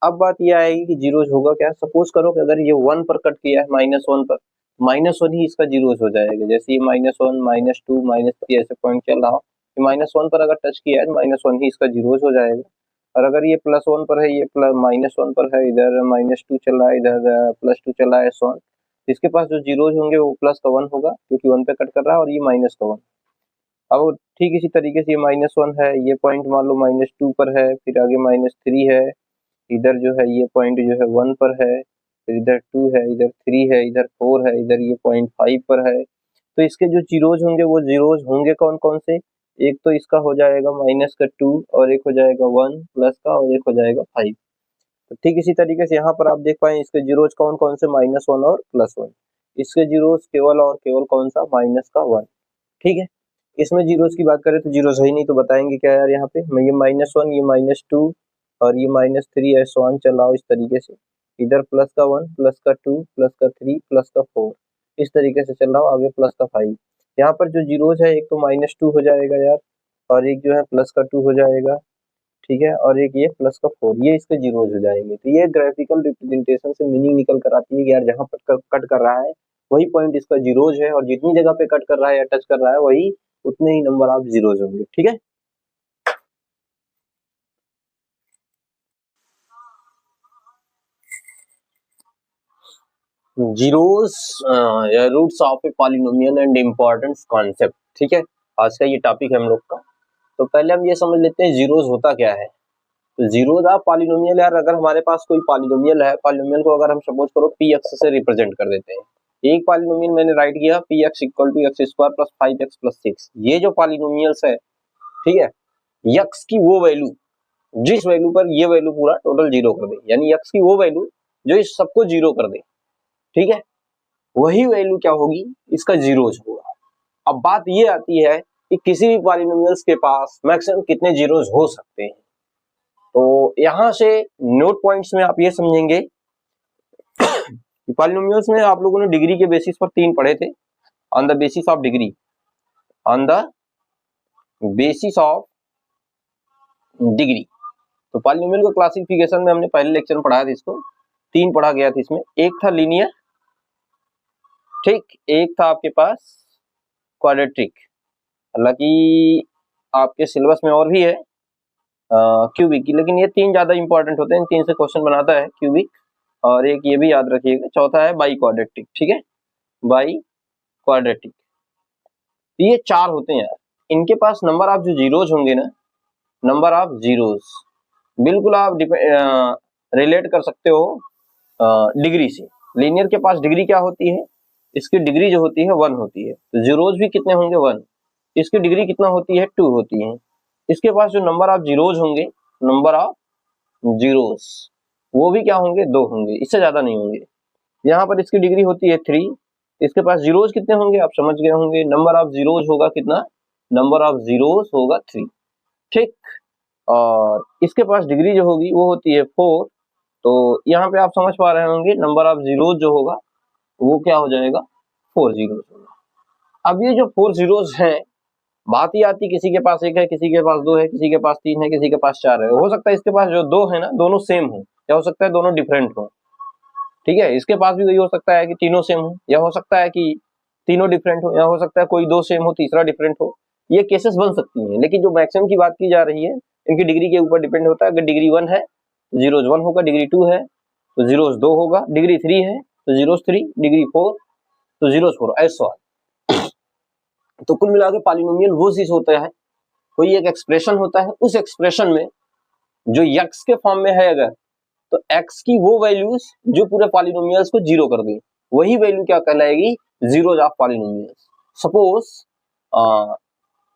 अब बात ये आएगी कि जीरोज होगा क्या। सपोज करो कि अगर ये 1 पर कट किया है, -1 पर, -1 ही इसका जीरोज हो जाएगा। जैसे ये -1, -2, -3 ऐसे पॉइंट चल रहा हो, -1 पर अगर टच किया है तो -1 ही इसका जीरोज हो जाएगा। और अगर ये +1 पर है, ये -1 पर है, इधर -2 चल रहा है, इधर +2 चल रहा है, सो ऑन, इसके पास जो जीरोज होंगे वो प्लस का 1 होगा, क्योंकि 1 पे कट कर रहा है, और ये माइनस का 1। अब ठीक इसी तरीके से ये -1 है, ये पॉइंट मान लो -2 पर है, फिर आगे -3 है, इधर जो है ये पॉइंट जो है 1 पर है, फिर इधर 2 है, इधर 3 है, इधर 4 है, इधर ये पॉइंट 5 पर है। तो इसके जो जीरोज होंगे वो जीरोज होंगे कौन कौन से, एक तो इसका हो जाएगा -2, और एक हो जाएगा 1 प्लस का, और एक हो जाएगा 5। तो ठीक इसी तरीके से यहाँ पर आप देख पाए इसके जीरोज कौन कौन से, -1 और +1। इसके जीरोज केवल और केवल कौन सा, माइनस का 1, ठीक है। इसमें जीरोज की बात करें तो जीरोज है ही नहीं, तो बताएंगे क्या यार, यहाँ पे मैं ये -1, ये -2 और ये -3 है, सो ऑन चल रहा हो इस तरीके से, इधर प्लस का 1, प्लस का 2, प्लस का 3, प्लस का 4, इस तरीके से चल रहा हो, आगे प्लस का 5। यहाँ पर जो जीरोज है, एक तो -2 हो जाएगा यार, और एक जो है प्लस का 2 हो जाएगा, ठीक है, और एक ये प्लस का 4, ये इसके जीरोज हो जाएंगे। तो ये ग्राफिकल रिप्रेजेंटेशन से मीनिंग निकल कर आती है कि यार जहाँ पर कट कर रहा है वही पॉइंट इसका जीरोज है, और जितनी जगह पे कट कर रहा है या टच कर रहा है वही उतने ही नंबर ऑफ जीरोज होंगे, ठीक है। जीरोस या roots of a polynomial and importance concept, ठीक है, आज का ये टॉपिक है हम लोग का। तो पहले हम ये समझ लेते हैं जीरोस होता क्या है। तो जीरोस ऑफ पॉलिनोमियल, यार अगर हमारे पास कोई पॉलिनोमियल है, पॉलिनोमियल को अगर हम सपोज करो पी एक्स से रिप्रेजेंट कर देते हैं, एक पॉलिनोमियल मैंने राइट किया p x equal to x square plus 5x plus 6। ये जो पॉलिनोमियल्स है, ठीक है, यक्स की वो वैल्यू जिस वैल्यू पर ये वैल्यू पूरा टोटल जीरो कर दे, यानी यक्स की वो वैल्यू जो इस सबको जीरो कर दे, ठीक है, वही वैल्यू क्या होगी, इसका जीरोज होगा। अब बात ये आती है कि किसी भी पॉलिनोमियल्स के पास मैक्सिमम कितने जीरोस हो सकते हैं। तो यहां से नोट पॉइंट्स में आप ये समझेंगे कि पॉलिनोमियल्स में आप लोगों ने डिग्री के बेसिस पर 3 पढ़े थे, on the basis of degree, on the basis of degree. तो पॉलिनोमियल का क्लासिफिकेशन में हमने पहले लेक्चर में पढ़ाया था, इसको 3 पढ़ा गया था। इसमें एक था लीनियर, ठीक, एक था आपके पास क्वाड्रेटिक, हालांकि आपके सिलेबस में और भी है क्यूबिक की, लेकिन ये 3 ज्यादा इंपॉर्टेंट होते हैं, 3 से क्वेश्चन बनाता है क्यूबिक। और एक ये भी याद रखिएगा, चौथा है बाई क्वाड्रेटिक, ठीक है, बाई क्वाड्रेटिक। ये 4 होते हैं यार, इनके पास नंबर ऑफ जो जीरोज होंगे ना, नंबर ऑफ जीरोज बिल्कुल आप रिलेट कर सकते हो डिग्री से। लीनियर के पास डिग्री क्या होती है, इसकी डिग्री जो होती है 1 होती है, तो जीरोज भी कितने होंगे 1, इसकी डिग्री कितना होती है 2 होती है। इसके पास जो नंबर ऑफ जीरोज होंगे, नंबर ऑफ जीरोज वो भी क्या होंगे 2 होंगे, इससे ज्यादा नहीं होंगे। यहाँ पर इसकी डिग्री होती है 3, इसके पास जीरोज कितने होंगे आप समझ गए होंगे, नंबर ऑफ जीरोज होगा कितना, नंबर ऑफ जीरोज होगा 3, ठीक। और इसके पास डिग्री जो होगी वो होती है 4, तो यहाँ पे आप समझ पा रहे होंगे नंबर ऑफ जीरोज जो होगा वो क्या हो जाएगा 4 जीरोज होगा। अब ये जो 4 जीरोज हैं, बात ही आती किसी के पास 1 है, किसी के पास 2 है, किसी के पास 3 है, किसी के पास 4 है। हो सकता है इसके पास जो 2 है ना, दोनों सेम हो, या हो सकता है दोनों डिफरेंट हो, ठीक है। इसके पास भी वही हो सकता है कि तीनों सेम हो, या हो सकता है कि तीनों डिफरेंट हो, या हो सकता है कोई 2 सेम हो तीसरा डिफरेंट हो। ये केसेस बन सकती हैं, लेकिन जो मैक्सिमम की बात की जा रही है इनकी डिग्री के ऊपर डिपेंड होता है। अगर डिग्री 1 है तो जीरोज 1 होगा, डिग्री 2 है तो जीरोज 2 होगा, डिग्री 3 है तो जीरोज 3, डिग्री 4 तो जीरोज 4, ऐसा। तो कुल मिलाकर पॉलिनोमियल वो चीज होता है, कोई एक एक्सप्रेशन होता है, उस एक्सप्रेशन में जो x के फॉर्म में है अगर, तो x की वो वैल्यूज जो पूरे पॉलिनोमियल्स को जीरो कर दे, वही वैल्यू क्या कहलाएगी, जीरोज ऑफ पॉलिनोमियल्स। सपोज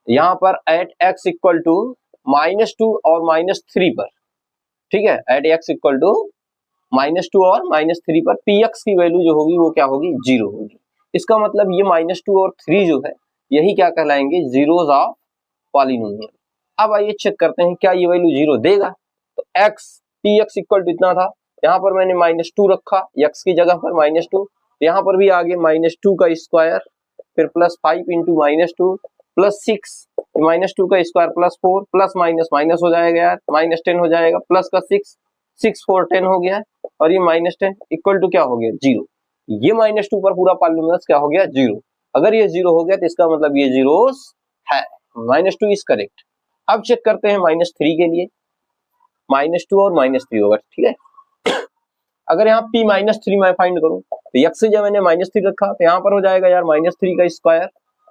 यहाँ पर एट x इक्वल टू -2 और -3 पर, ठीक है, एट x इक्वल टू -2 और -3 पर px की वैल्यू जो होगी वो क्या होगी, 0 होगी। इसका मतलब ये -2 और 3 जो है यही क्या कहलाएंगे, जीरोज ऑफ पॉलिनोमियल। अब आइए चेक करते हैं क्या ये वैल्यू 0 देगा। तो x px इक्वल टू इतना था, यहाँ पर मैंने -2 रखा x की जगह पर -2, यहाँ पर भी आगे -2 का स्क्वायर, फिर +5 इंटू -2 +6, -2 का स्क्वायर +4, प्लस माइनस माइनस हो जाएगा यार, -10 हो जाएगा, प्लस का 6, 6 4 10 हो गया, और ये -10 इक्वल टू क्या हो गया 0। ये -2 पर पूरा पॉलिनोमियल क्या हो गया 0। अगर ये 0 हो गया तो इसका मतलब ये जीरोस है, -2 इज करेक्ट। अब चेक करते हैं -3 के लिए, -2 और -3 होगा, ठीक है। अगर यहाँ p -3 मैं फाइंड करूं तो x से जब मैंने -3 रखा तो यहाँ पर हो जाएगा यार -3 का स्क्वायर,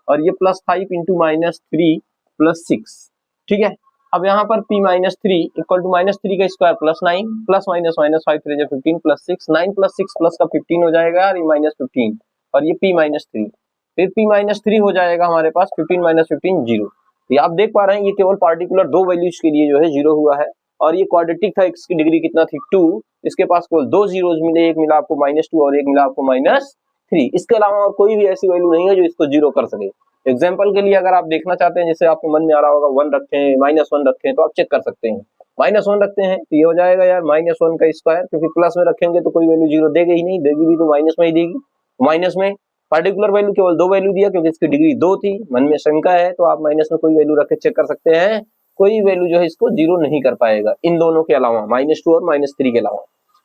और ये +5 इंटू -3 +6, ठीक है। अब यहाँ पर p -3 इक्वल टू -3 का square +9, plus minus minus 5 3 15 +6, 9 + 6 plus का 15 हो जाएगा यार, ये -15, और ये p -3, फिर p -3 हो जाएगा हमारे पास 15 - 15 0। ये आप देख पा रहे हैं ये केवल पार्टिकुलर 2 वैल्यूज के लिए जो है 0 हुआ है, और ये क्वाड्रेटिक था, इसकी डिग्री कितना थी 2, इसके पास केवल 2 जीरोज मिले, एक मिला आपको -2 और एक मिला आपको -3। इसके अलावा और कोई भी ऐसी वैल्यू नहीं है जो इसको 0 कर सके। एग्जाम्पल के लिए अगर आप देखना चाहते हैं, जैसे आपके मन में आ रहा होगा 1 रखें, -1 रखें, तो आप चेक कर सकते हैं। -1 रखते हैं तो ये हो जाएगा यार -1 का स्क्वायर, क्योंकि प्लस में रखेंगे तो कोई वैल्यू 0 देगी ही नहीं, देगी भी तो माइनस में ही देगी। माइनस में पार्टिकुलर वैल्यू केवल 2 वैल्यू दिया, क्योंकि इसकी डिग्री 2 थी, मन में शंका है तो आप माइनस में कोई वैल्यू रख के चेक कर सकते हैं, कोई वैल्यू जो है इसको 0 नहीं कर पाएगा, इन दोनों के अलावा, -2 और -3 के अलावा।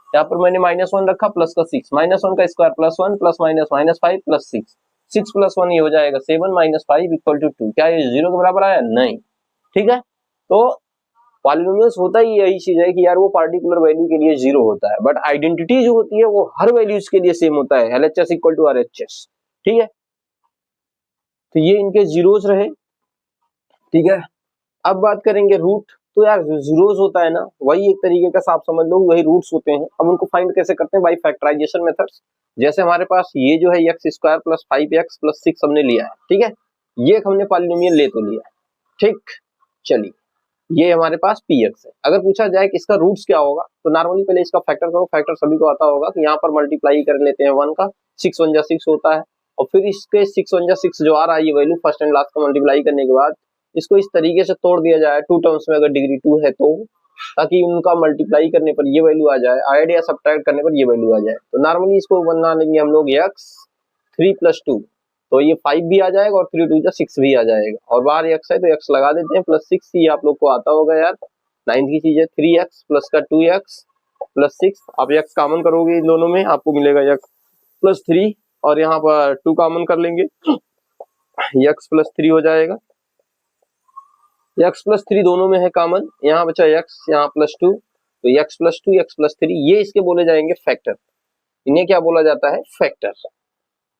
यहाँ पर मैंने -1 रखा, प्लस का 6, -1 का स्क्वायर +1 प्लस माइनस -5 +6, 6 + 1 ये हो जाएगा 7 - 5 इक्वल टू 2। क्या ये 0 के बराबर आया? नहीं, ठीक है। तो पॉलिनोमियल्स होता ही यही चीज है कि यार वो पार्टिकुलर वैल्यू के लिए 0 होता है, बट आइडेंटिटी जो होती है वो हर वैल्यूज के लिए सेम होता है, LHS इक्वल टू RHS, ठीक है। तो ये इनके जीरोज रहे, ठीक है। अब बात करेंगे रूट। तो यार जो जीरोज होता है ना, वही एक तरीके का आप समझ लो वही रूट्स होते हैं। अब उनको फाइंड कैसे करते हैं? By factorisation methods. जैसे हमारे पास ये जो है x² + 5x + 6 हमने लिया है, ठीक है, ये हमने पॉलिनोमियल ले तो लिया है, ठीक। चलिए ये हमारे पास px है। अगर पूछा जाए कि इसका रूट्स क्या होगा, तो नॉर्मली पहले इसका फैक्टर करो। फैक्टर सभी को आता होगा कि यहाँ पर मल्टीप्लाई कर लेते हैं 1 का, 6 × 1 = 6 होता है, और फिर इसके 6 1 6 जो आ रहा है ये वैल्यू फर्स्ट एंड लास्ट का मल्टीप्लाई करने के बाद इसको इस तरीके से तोड़ दिया जाए टू टर्म्स में, अगर डिग्री 2 है तो, ताकि उनका मल्टीप्लाई करने पर ये वैल्यू आ जाए, ऐड या सब्ट्रैक्ट करने पर ये वैल्यू आ जाए। तो नॉर्मली इसको बना लेंगे हम लोग x 3 + 2, तो ये 5 भी आ जाएगा और 3 2 6 भी आ जाएगा, और बाहर x है तो x लगा देते हैं प्लस 6, ये आप लोग को आता होगा यार, 9 की चीज है। 3x प्लस का 2x प्लस 6, आप x कॉमन करोगे इन दोनों में, आपको मिलेगा x प्लस 3, और यहाँ पर 2 कॉमन कर लेंगे, x प्लस 3 हो जाएगा। x प्लस 3 दोनों में है कॉमन, यहाँ बचा x, यहाँ प्लस 2, तो x प्लस 2 x प्लस 3, ये इसके बोले जाएंगे फैक्टर। इन्हें क्या बोला जाता है? फैक्टर।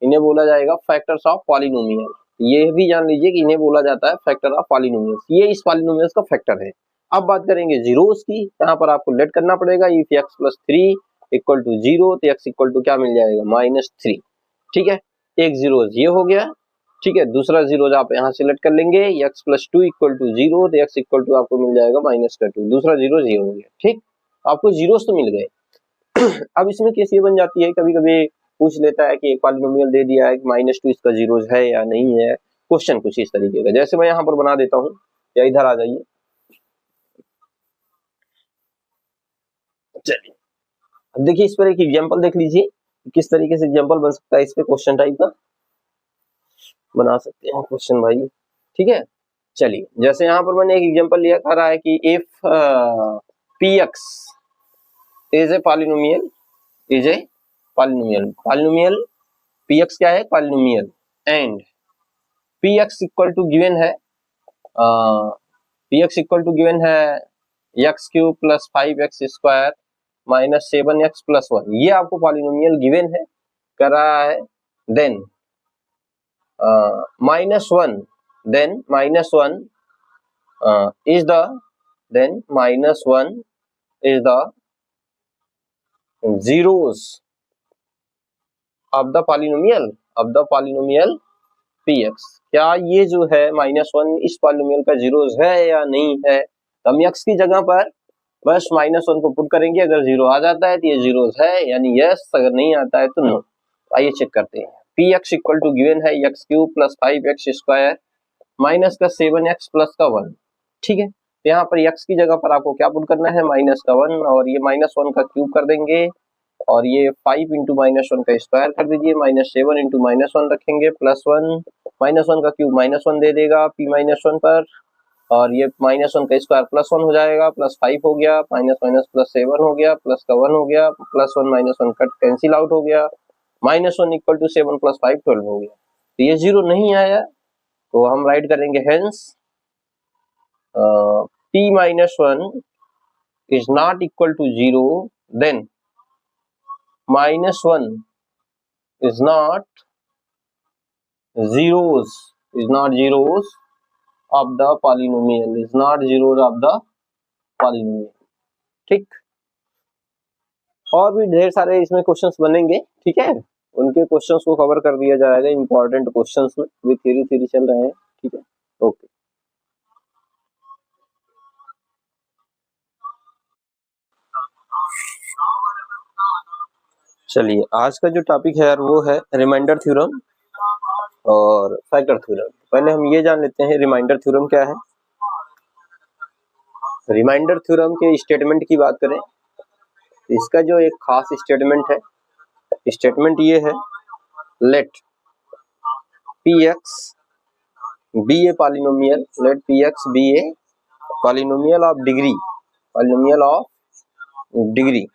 इन्हें बोला जाएगा फैक्टर्स ऑफ पॉलिनोमियल। ये भी जान लीजिए कि इन्हें बोला जाता है फैक्टर ऑफ पॉलिनोमियल्स। ये इस पॉलिनोमियल्स का फैक्टर है। अब बात करेंगे जीरोस की, यहाँ पर आपको लेट करना पड़ेगा। If x plus 3 equal to 0, तो x इक्वल टू क्या मिल जाएगा? -3। ठीक है, एक जीरो ये हो गया। ठीक है, दूसरा जीरो आप यहाँ सिलेक्ट कर लेंगे, x प्लस 2 इक्वल टू 0, तो x इक्वल टू आपको मिल जाएगा -2। दूसरा जीरो ये हो गया। ठीक, आपको जीरोस तो मिल गए। अब इसमें केस ये बन जाती है, कभी कभी पूछ लेता है कि एक पॉलिनोमियल दे दिया है कि -2 इसका जीरोस है या नहीं है। क्वेश्चन कुछ इस तरीके का, जैसे मैं यहाँ पर बना देता हूँ, या इधर आ जाइए। चलिए अब देखिए इस पर एक एग्जांपल देख लीजिए, किस तरीके से एग्जांपल बन सकता है। इस पे क्वेश्चन टाइप का बना सकते हैं क्वेश्चन भाई। ठीक है, चलिए जैसे यहाँ पर मैंने एक एग्जांपल लिया, कह रहा है कि if px is a polynomial, is a polynomial, polynomial px क्या है? Polynomial, and px equal to given है, px इक्वल टू गिवन है x³ plus 5x² minus 7x plus 1, ये आपको पॉलिनोमियल गिवन है, कर रहा है। Then -1, then -1 is the, then -1 is the zeros of the polynomial px। क्या ये जो है -1 इस पॉलिनोमियल का जीरोस है या नहीं है? तो हम x की जगह पर बस -1 को पुट करेंगे, अगर जीरो आ जाता है तो ये जीरोस है यानी यस, अगर नहीं आता है तो नो। आइए चेक करते हैं। px इक्वल टू गिवन है x³ प्लस 5x² माइनस का 7x प्लस का 1। ठीक है, तो यहाँ पर x की जगह पर आपको क्या पुट करना है? -1, और ये -1 का क्यूब कर देंगे, और ये 5 इंटू -1 का स्क्वायर कर दीजिए, -7 इंटू -1 रखेंगे, प्लस 1, -1 का क्यूब -1 दे देगा p-1 पर, और ये -1 का स्क्वायर प्लस 1 हो जाएगा, प्लस 5 हो गया, माइनस प्लस 7 हो गया, प्लस का 1 हो गया, प्लस 1 -1 कट कैंसिल आउट हो गया, -1 इक्वल टू 7 प्लस 5 12 हो गया। तो ये जीरो नहीं आया, तो हम राइट करेंगे hence p-1 is not equal to 0, then -1 is not zeros of the polynomial, is not zeros of the polynomial। ठीक, और भी ढेर सारे इसमें क्वेश्चंस बनेंगे। ठीक है, उनके क्वेश्चंस को कवर कर दिया जाएगा इंपॉर्टेंट क्वेश्चंस में, भी थ्योरी चल रहे हैं। ठीक है, ओके। चलिए आज का जो टॉपिक है यार वो है रिमाइंडर थ्योरम और फैक्टर थ्योरम। पहले हम ये जान लेते हैं रिमाइंडर थ्योरम क्या है। रिमाइंडर थ्योरम के स्टेटमेंट की बात करें, इसका जो एक खास स्टेटमेंट है, स्टेटमेंट ये है, late px be a polynomial, let px be a polynomial of degree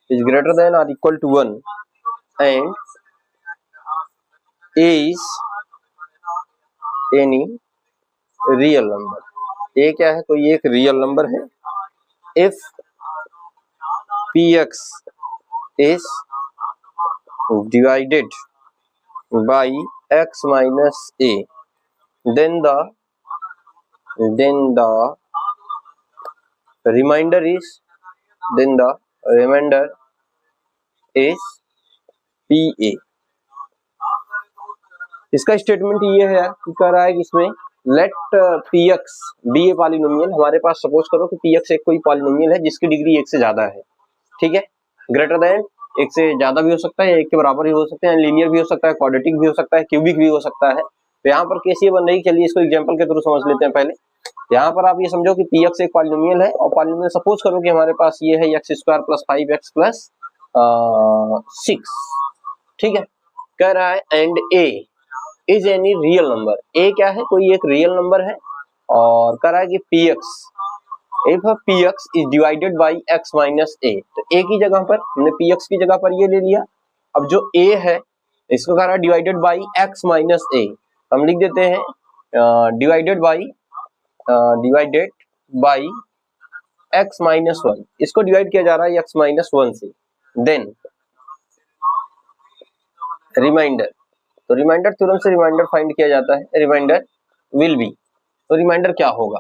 is greater than or equal to 1 and is any real number। ये क्या है? तो ये एक रियल नंबर है। if px is divided by x minus a, then the remainder is pa। इसका statement ये है यार, कह रहा है कि इसमें let px be a polynomial, हमारे पास सपोज करो कि px एक कोई पॉलिनोमियल है जिसकी डिग्री 1 से ज्यादा है। ठीक है, ग्रेटर देन एक से ज्यादा भी हो सकता है, एक के बराबर भी हो सकते हैं, लीनियर भी हो सकता है, क्वाड्रेटिक भी हो सकता है, क्यूबिक भी हो सकता है। तो यहाँ पर केस ये बन रही, चलिए इसको एग्जांपल के थ्रू समझ लेते हैं पहले। यहाँ पर आप ये समझो कि पी एक्स एक पॉलिनोमियल है, और पॉलिनोमियल सपोज करो कि हमारे पास ये है X square plus 5x plus 6, ठीक है। कह रहा है and A is any real number, A क्या है, कोई एक रियल नंबर है, और कह रहा है कि P X if P x is divided by X minus A, तो ए की जगह पर हमने पी एक्स की जगह पर ये ले लिया। अब जो ए है इसको कह रहा है डिवाइडेड बाई एक्स माइनस ए, हम लिख देते हैं डिवाइडेड बाई एक्स माइनस 1, इसको डिवाइड किया जा रहा है एक्स माइनस 1 से। देन रिमाइंडर, तो रिमाइंडर थ्योरम से रिमाइंडर फाइंड किया जाता है, रिमाइंडर विल बी, तो रिमाइंडर क्या होगा,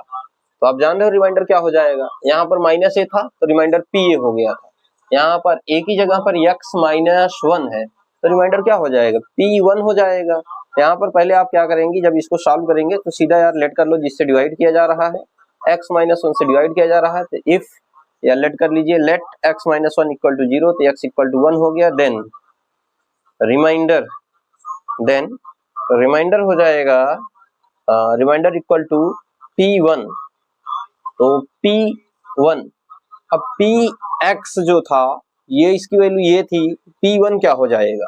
तो आप जान रहे हो रिमाइंडर क्या हो जाएगा। यहाँ पर माइनस ए था तो रिमाइंडर पी ए हो गया था, यहाँ पर ए की जगह पर एक्स माइनस 1 है तो रिमाइंडर क्या हो जाएगा, P1 हो जाएगा। यहाँ पर पहले आप क्या करेंगे, जब इसको सॉल्व करेंगे तो सीधा यार लेट कर लो, जिससे डिवाइड किया जा रहा है x माइनस 1 से डिवाइड किया जा रहा है, तो इफ या लेट कर लीजिए let x minus 1 equal to 0, तो x इक्वल टू 1 हो गया। देन रिमाइंडर हो जाएगा रिमाइंडर इक्वल टू P1, तो P1, अब Px जो था ये इसकी वैल्यू ये थी, P1 क्या हो जाएगा,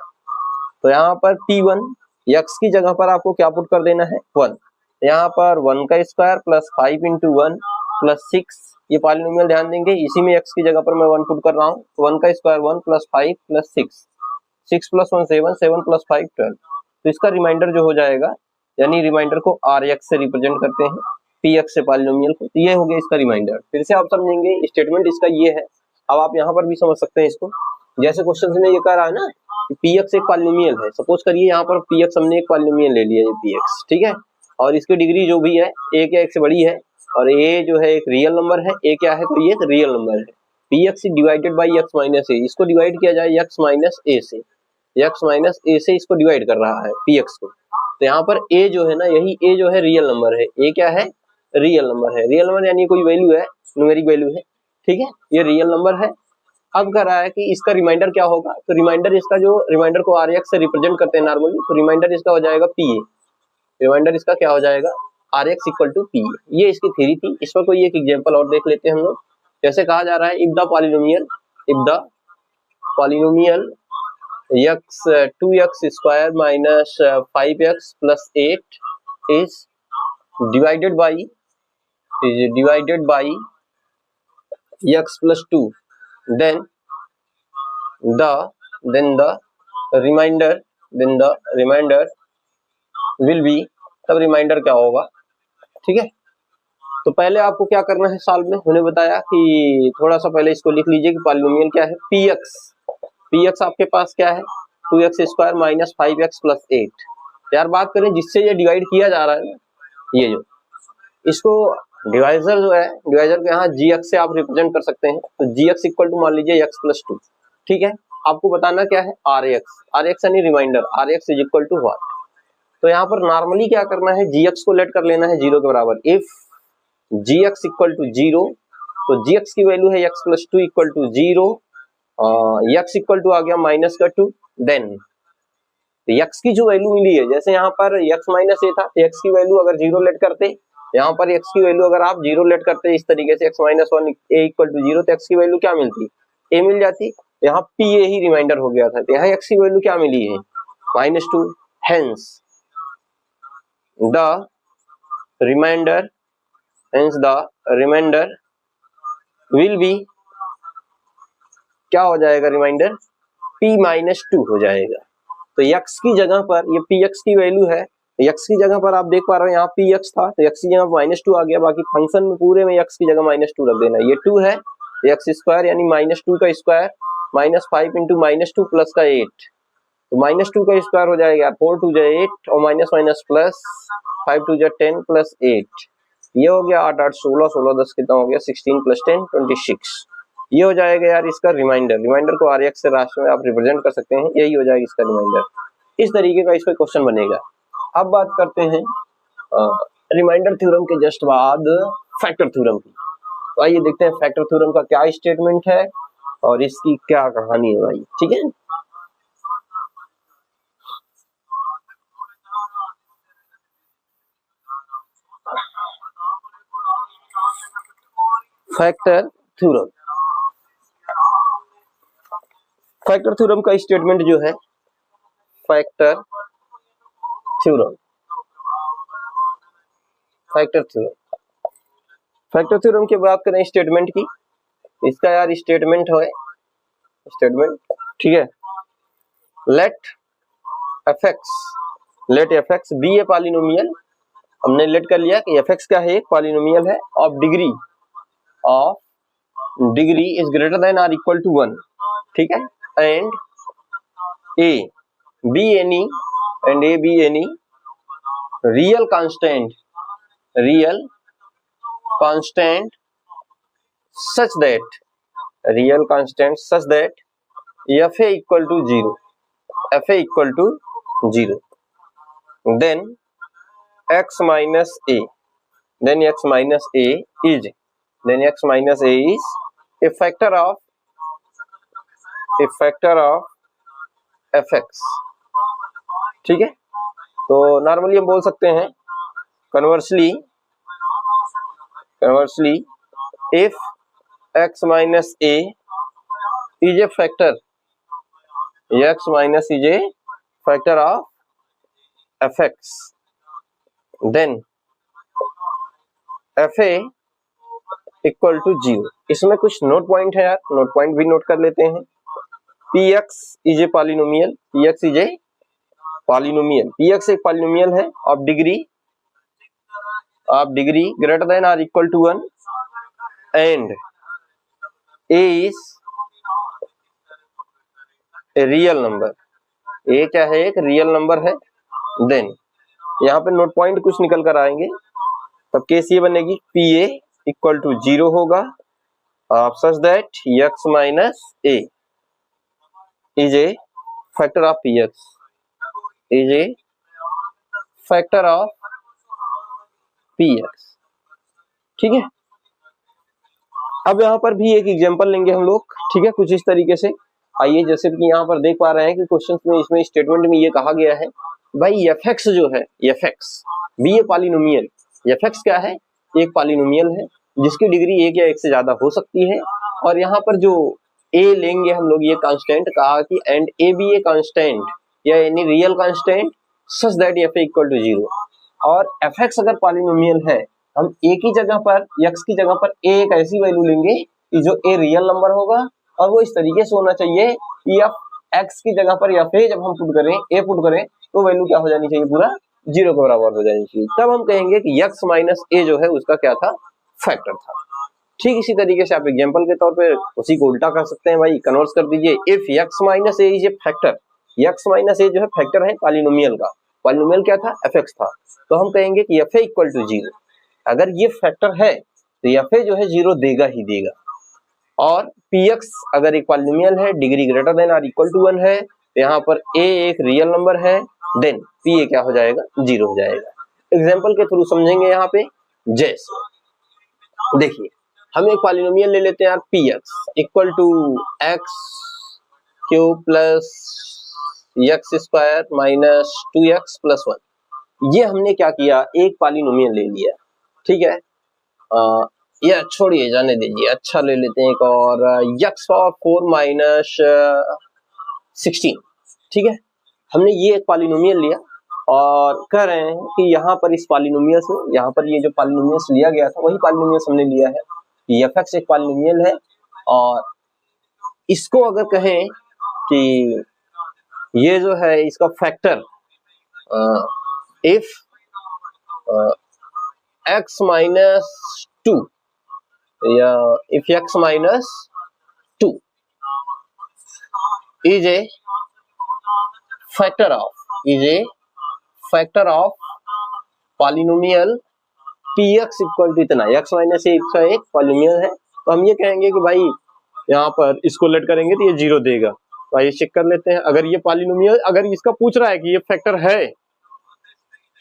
तो यहाँ पर P1 x की जगह पर आपको क्या पुट कर देना है 1, यहाँ पर 1 का स्क्वायर प्लस 5 इंटू 1 प्लस 6, ये पॉलिनोमियल ध्यान देंगे इसी में x की जगह पर मैं 1 पुट कर रहा हूँ, 1 का square 1 plus 5 plus 6, 6 plus 1 7, 7 plus 5 12, तो इसका रिमाइंडर जो हो जाएगा, यानी रिमाइंडर को Rx से रिप्रेजेंट करते हैं Px से पॉलिनोमियल को, तो ये हो गया इसका रिमाइंडर। फिर से आप समझेंगे स्टेटमेंट इसका ये है, अब आप यहाँ पर भी समझ सकते हैं इसको, जैसे क्वेश्चन में ये कह रहा है ना कि Px एक पॉलिनोमियल है, सपोज करिए यहाँ पर Px हमने एक पॉलिनोमियल ले लिया ये Px, ठीक है, और इसकी डिग्री जो भी है a क्या x से बड़ी है, और a जो है एक रियल नंबर है, a क्या है कोई एक रियल नंबर है, Px divided by x minus A, इसको डिवाइड किया जाए x माइनस ए से, x माइनस ए से इसको डिवाइड कर रहा है Px को, तो यहाँ पर a जो है ना, यही a जो है रियल नंबर है, a क्या है रियल नंबर है, रियल नंबर यानी कोई वैल्यू है, न्यूमेरिक वैल्यू है, ठीक है, ये रियल नंबर है। अब कह रहा है कि इसका रिमाइंडर क्या होगा, तो रिमाइंडर इसका जो रिमाइंडर को Rx से रिप्रेजेंट करते हैं नॉर्मली, तो रिमाइंडर इसका हो जाएगा Pa, रिमाइंडर इसका क्या हो जाएगा Rx इक्वल टू Pa, ये इसकी थ्योरी थी। इस पर कोई एक एग्जांपल और देख लेते हैं हम लोग, जैसे कहा जा रहा है if the polynomial x 2x square minus 5x plus 8 is divided by x plus 2, then the remainder will be, तब रिमाइंडर क्या होगा, ठीक है। तो पहले आपको क्या करना है सॉल्व में, उन्होंने बताया कि थोड़ा सा पहले इसको लिख लीजिए कि पॉलिनोमियल क्या है Px आपके पास क्या है 2x square minus 5x plus 8। यार बात करें जिससे ये डिवाइड किया जा रहा है ना, ये जो इसको डिवाइजर जो है, डिवाइजर के यहाँ gx से आप रिप्रेजेंट कर सकते हैं, तो gx इक्वल टू मान लीजिए x प्लस 2, ठीक है। आपको बताना क्या है Rx यानी remainder, Rx is equal to what, तो यहाँ पर नॉर्मली क्या करना है gx को लेट कर लेना है 0 के बराबर, इफ gx इक्वल टू 0, तो gx की वैल्यू है x plus 2 equal to 0, x equal to आ गया माइनस का 2, देन x की जो वैल्यू मिली है, जैसे यहाँ पर x माइनस ए था, x की वैल्यू अगर 0 लेट करते, यहाँ पर x की वैल्यू अगर आप 0 लेट करते इस तरीके से x minus 1 a equal to 0, तो x की वैल्यू क्या मिलती, a मिल जाती, यहाँ Pa ही रिमाइंडर हो गया था, तो यहाँ x की वैल्यू क्या मिली है -2, hence the remainder will be, क्या हो जाएगा रिमाइंडर P-2 हो जाएगा। तो x की जगह पर ये Px की वैल्यू है, x की जगह पर आप देख पा रहे हो यहाँ Px था, तो x की जगह -2 आ गया, बाकी फंक्शन में पूरे में x की जगह -2 रख देना, ये 2 है, x स्क्वायर यानी -2 का स्क्वायर माइनस 5 इंटू -2 प्लस का 8, तो -2 का स्क्वायर हो जाएगा 4 2 जा 8 और माइनस माइनस प्लस 5 2 जा 10 प्लस 8, ये हो गया 8 8 16 16 10 कितना हो गया 16 प्लस 10 26, ये हो जाएगा यार इसका रिमाइंडर को Rx से राशि में आप रिप्रेजेंट कर सकते हैं, यही हो जाएगा इसका रिमाइंडर। इस तरीके का इस पे क्वेश्चन बनेगा। अब बात करते हैं रिमाइंडर थ्योरम के जस्ट बाद फैक्टर थ्योरम की, तो आइए देखते हैं फैक्टर थ्योरम का क्या स्टेटमेंट है और इसकी क्या कहानी है भाई, ठीक है। फैक्टर थ्योरम, फैक्टर थ्योरम का स्टेटमेंट जो है, factor theorem, factor theorem, factor theorem की बात करें स्टेटमेंट की, इसका यार स्टेटमेंट है, स्टेटमेंट, ठीक है। Let f x be a polynomial, हमने लेट कर लिया कि एफ एक्स क्या है, एक पॉलिनोमियल है of degree is greater than or equal to 1, ठीक है। And a be any real constant such that fa equal to 0, then x minus a is a factor of fx, ठीक है। तो normally हम बोल सकते हैं conversely if x minus a is a factor of fx, then fa equal to 0। इसमें कुछ note point है यार, नोट पॉइंट भी नोट कर लेते हैं। px is a polynomial, px एक पॉलिनोमियल है of degree greater than or equal to 1 and a is a real number, a क्या है, एक रियल नंबर है। देन यहाँ पे नोट पॉइंट कुछ निकल कर आएंगे, तब केस ये बनेगी pa इक्वल टू 0 होगा सच दैट x माइनस a is A factor of px, ठीक है। अब यहाँ पर भी एक एग्जांपल लेंगे हम लोग, ठीक है, कुछ इस तरीके से। आइए, जैसे कि यहाँ पर देख पा रहे हैं कि क्वेश्चन में, इसमें स्टेटमेंट में ये कहा गया है भाई fx जो है, fx भी ये पॉलिनोमियल, fx क्या है, एक पॉलिनोमियल है जिसकी डिग्री एक या एक से ज्यादा हो सकती है। और यहाँ पर जो a लेंगे हम लोग, ये कांस्टेंट कहा कि एंड a भी ए कांस्टेंट या any real constant such that f equal to 0। और fx अगर पॉलिनोमियल है, हम a की जगह पर, x की जगह पर a एक ऐसी वैल्यू लेंगे कि जो a रियल नंबर होगा, और वो इस तरीके से होना चाहिए कि x की जगह पर या फिर जब हम पुट करें a पुट करें तो वैल्यू क्या हो जानी चाहिए, पूरा 0 के बराबर हो जानी चाहिए। तब हम कहेंगे कि x माइनस a जो है उसका क्या था, फैक्टर था। ठीक इसी तरीके से आप एग्जांपल के तौर पे उसी को उल्टा कर सकते हैं भाई, कन्वर्ट कर दीजिए। इफ x माइनस a is A factor, x माइनस a जो है फैक्टर है पॉलिनोमियल का, पॉलिनोमियल क्या था, fx था, तो हम कहेंगे कि fa इक्वल टू 0। अगर ये फैक्टर है तो fa जो है 0 देगा ही देगा। और px अगर एक पॉलिनोमियल है, degree greater than or equal to 1 है, तो यहाँ पर a एक रियल नंबर है, देन pa क्या हो जाएगा, 0 हो जाएगा। एग्जाम्पल के थ्रू समझेंगे यहाँ पे। जैसे देखिए, हम एक पॉलिनोमियल ले लेते हैं यार, px equal to x cube plus x square minus 2x plus 1। ये हमने क्या किया, एक पॉलिनोमियल ले लिया, ठीक है। ये छोड़िए, जाने दीजिए, अच्छा ले लेते हैं एक और, x पावर 4 माइनस 16, ठीक है। हमने ये एक पॉलिनोमियल लिया और कह रहे हैं कि यहाँ पर इस पॉलिनोमियल से, यहाँ पर ये जो पॉलिनोमियल्स लिया गया था वही पॉलिनोमियल्स हमने लिया है। fx एक पॉलिनोमियल है और इसको अगर कहें कि ये जो है इसका फैक्टर इफ x माइनस 2 या if x minus 2 is a factor of polynomial px equal to इतना, x माइनस a का एक पॉलिनोमियल है, तो हम ये कहेंगे कि भाई यहाँ पर इसको लेट करेंगे तो ये 0 देगा। तो आइए चेक कर लेते हैं, अगर ये पॉलिनोमियल, अगर इसका पूछ रहा है कि ये फैक्टर है,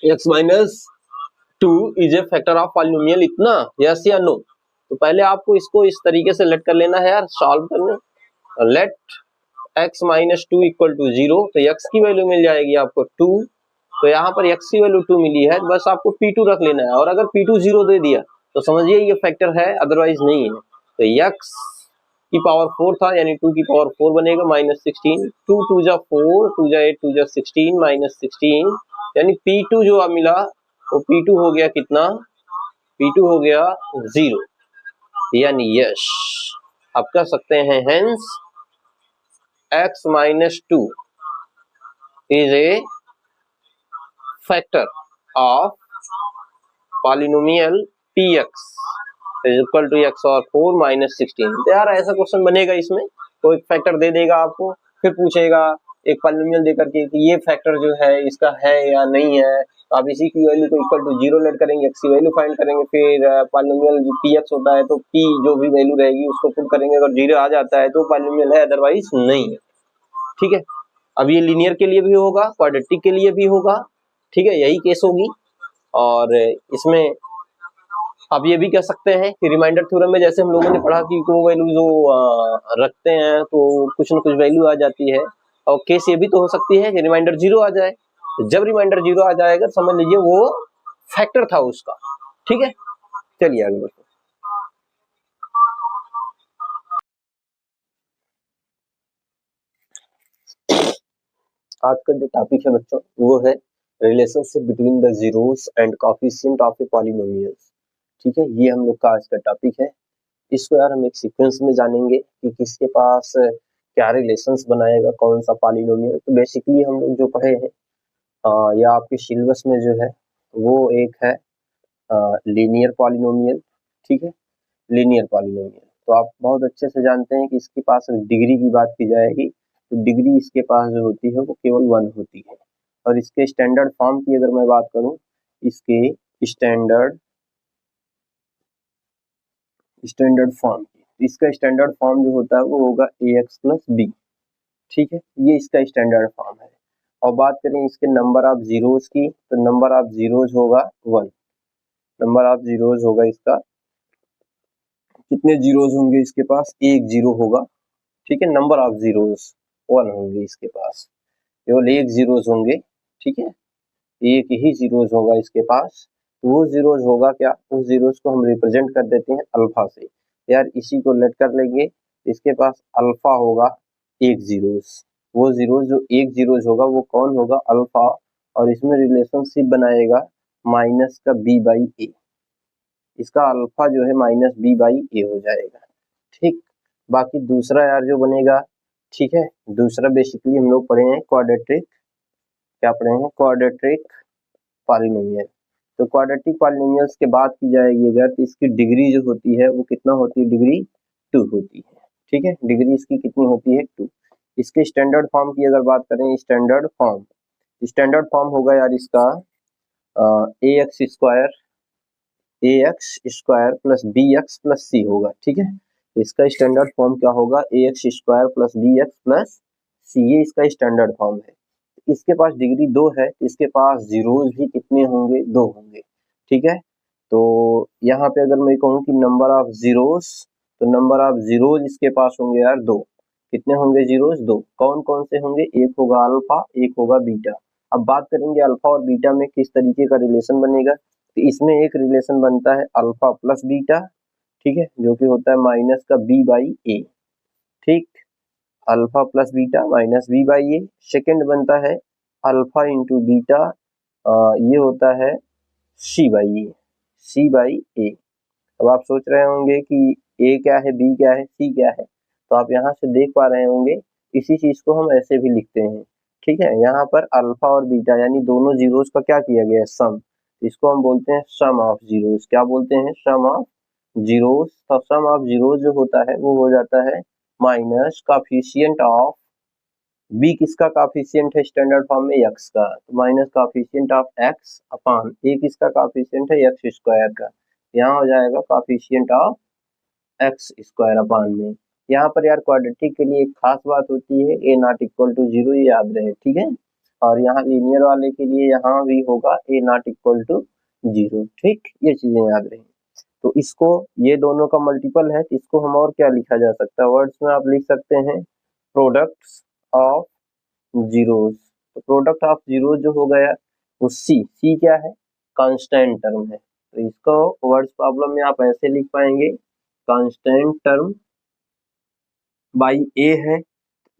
x minus 2 is a factor of polynomial इतना, यस या नो, तो पहले आपको इसको इस तरीके से लेट कर लेना है यार, सॉल्व करने। Let x minus 2 equal to 0, तो x की वैल्यू मिल जाएगी आपको 2, तो यहाँ पर x की वैल्यू 2 मिली है, बस आपको P2 रख लेना है, और अगर P2 0 दे दिया तो समझिए ये फैक्टर है, अदरवाइज नहीं है। तो x की पावर 4 था, यानी 2 की पावर 4 बनेगा, माइनस 16, 2 2 जा 4, 2 जा 8, 2 जा 16, माइनस 16, यानी P2 जो मिला वो P2 हो गया कितना, P2 हो गया 0, यानी यश आप कह सकते हैं hence x minus 2 is a factor of polynomial px is equal to x और 4 minus 16। तो यार ऐसा क्वेश्चन बनेगा, इसमें कोई फैक्टर दे देगा आपको, फिर पूछेगा एक पॉलिनोमियल देकर के कि ये फैक्टर जो है इसका है या नहीं है, तो आप इसी की वैल्यू को इक्वल टू 0 लेट करेंगे, x की वैल्यू फाइंड करेंगे, फिर पॉलिनोमियल px होता है तो p जो भी वैल्यू रहेगी उसको पुट करेंगे, अगर 0 आ जाता है तो पॉलिनोमियल है, अदरवाइज नहीं है। ठीक है, अब ये लीनियर के लिए भी होगा, क्वाड्रेटिक के लिए भी होगा, ठीक है, यही केस होगी। और इसमें आप ये भी कह सकते हैं कि रिमाइंडर थ्योरम में जैसे हम लोगों ने पढ़ा कि वो वैल्यू जो रखते हैं तो कुछ न कुछ वैल्यू आ जाती है, और केस ये भी तो हो सकती है कि रिमाइंडर 0 आ जाए, तो जब रिमाइंडर 0 आ जाएगा समझ लीजिए वो फैक्टर था उसका। ठीक है, चलिए आगे बढ़ते हैं। आज का जो टॉपिक है बच्चों वो है relationship between the zeros and coefficient of A polynomials. ठीक है, ये हम लोग का आज का टॉपिक है। इसको यार हम एक सीक्वेंस में जानेंगे कि किसके पास क्या रिलेशंस बनाएगा कौन सा पॉलिनोमियल। तो बेसिकली हम लोग जो पढ़े हैं या आपके सिलेबस में जो है वो एक है लीनियर पॉलिनोमियल। ठीक है, लीनियर पॉलिनोमियल तो आप बहुत अच्छे से जानते हैं कि इसके पास डिग्री की बात की जाएगी तो डिग्री इसके पास जो होती है वो केवल 1 होती है। और इसके स्टैंडर्ड फॉर्म की अगर मैं बात करूं, इसके स्टैंडर्ड फॉर्म, इसका स्टैंडर्ड फॉर्म जो होता है वो होगा ax प्लस बी। ठीक है, ये इसका स्टैंडर्ड फॉर्म है। और बात करें इसके नंबर ऑफ जीरोस की, तो नंबर ऑफ जीरोस होगा 1, नंबर ऑफ जीरोस होगा इसका, कितने जीरोस होंगे इसके पास, एक जीरो होगा। ठीक है, नंबर ऑफ जीरोस 1 होंगे इसके पास, केवल एक जीरोस होंगे। ठीक है, एक ही जीरोस होगा इसके पास, वो जीरोस होगा क्या, उस जीरोस को हम रिप्रेजेंट कर देते हैं अल्फा से। यार इसी को लेट कर लेंगे, इसके पास अल्फा होगा एक जीरोस, वो जीरोस जो एक जीरोस होगा वो कौन होगा, अल्फा, और इसमें रिलेशनशिप बनाएगा माइनस का बी बाई ए, इसका अल्फा जो है माइनस बी बाई ए हो जाएगा। ठीक, बाकी दूसरा यार जो बनेगा, ठीक है, दूसरा बेसिकली हम लोग पढ़े हैं क्वाड्रेटिक, क्या पढ़े हैं, क्वाड्रेटिक पॉलिनोमियल। तो क्वाड्रेटिक पॉलिनोमियल्स के बात की जाएगी अगर, तो इसकी डिग्री जो होती है वो कितना होती है, डिग्री 2 होती है। ठीक है, डिग्री इसकी कितनी होती है, 2। इसके स्टैंडर्ड फॉर्म की अगर बात करें, स्टैंडर्ड फॉर्म होगा यार इसका A X square plus B X plus C होगा। ठीक है, इसका स्टैंडर्ड फॉर्म क्या होगा, A X square plus B X plus C, ये इसका स्टैंडर्ड फॉर्म है। इसके पास डिग्री 2 है, इसके पास जीरोस भी कितने होंगे, 2 होंगे। ठीक है, तो यहाँ पे अगर मैं कहूँ कि नंबर ऑफ जीरोस, तो नंबर ऑफ जीरोस इसके पास होंगे यार 2, कितने होंगे जीरोस, 2। कौन कौन से होंगे, एक होगा अल्फा, एक होगा बीटा। अब बात करेंगे अल्फा और बीटा में किस तरीके का रिलेशन बनेगा, तो इसमें एक रिलेशन बनता है अल्फा प्लस बीटा, ठीक है, जो कि होता है माइनस का बी बाई ए। ठीक, alpha plus beta minus b by a. Second बनता है अल्फा इंटू बीटा, ये होता है सी बाई ए, सी बाई ए। अब आप सोच रहे होंगे कि ए क्या है, बी क्या है, सी क्या है, तो आप यहाँ से देख पा रहे होंगे इसी चीज को हम ऐसे भी लिखते हैं। ठीक है, यहाँ पर अल्फा और बीटा यानी दोनों जीरोस का क्या किया गया है, सम, इसको हम बोलते हैं सम ऑफ जीरोस। क्या बोलते हैं, सम ऑफ जीरोस। तो सम ऑफ जीरोस जो होता है वो हो जाता है माइनस काफिशिएंट ऑफ, बी किसका काफिशिएंट है स्टैंडर्ड फॉर्म में, एक्स का, तो माइनस काफिशिएंट ऑफ एक्स अपान ए किसका काफिशिएंट है, एक्स स्क्वायर का, यहाँ हो जाएगा काफिशिएंट ऑफ एक्स स्क्वायर अपान में। यहाँ पर यार क्वाड्रेटिक के लिए एक खास बात होती है, ए नॉट इक्वल टू 0, ये याद रहे। ठीक है, और यहाँ लीनियर वाले के लिए यहाँ भी होगा ए नॉट इक्वल टू 0। ठीक, ये चीजें याद रहे। तो इसको ये दोनों का मल्टीपल है, तो इसको हम और क्या लिखा जा सकता है, वर्ड्स में आप लिख सकते हैं प्रोडक्ट्स ऑफ जीरोस। तो प्रोडक्ट ऑफ जीरोस जो हो गया वो सी क्या है, कांस्टेंट टर्म है। तो इसको वर्ड्स प्रॉब्लम में आप ऐसे लिख पाएंगे, कांस्टेंट टर्म बाई ए है।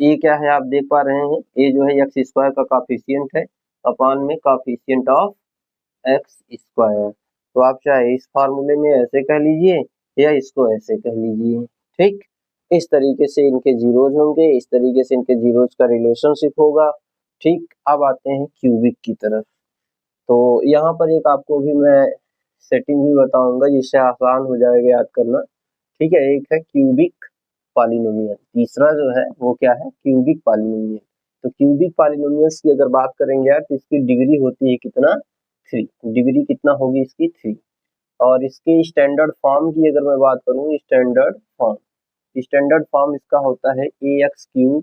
ए क्या है आप देख पा रहे हैं, ए जो है एक्स स्क्वायर का कॉफिशिएंट है अपान में कॉफिशिएंट ऑफ एक्स स्क्वायर। तो आप चाहे इस फार्मूले में ऐसे कह लीजिए या इसको ऐसे कह लीजिए, ठीक। इस तरीके से इनके जीरोज होंगे, इस तरीके से इनके जीरोज का रिलेशनशिप होगा, ठीक। अब आते हैं क्यूबिक की तरफ। तो यहाँ पर एक आपको भी मैं सेटिंग भी बताऊंगा जिससे आसान हो जाएगा याद करना, ठीक है। एक है क्यूबिक पॉलिनोमियल, तीसरा जो है वो क्या है, क्यूबिक पॉलिनोमियल। तो क्यूबिक पॉलिनोमियल्स की अगर बात करेंगे यार तो इसकी डिग्री होती है कितना, 3। डिग्री कितना होगी इसकी, 3। और इसके स्टैंडर्ड फॉर्म की अगर मैं बात करूं, स्टैंडर्ड फॉर्म इसका होता है A X cube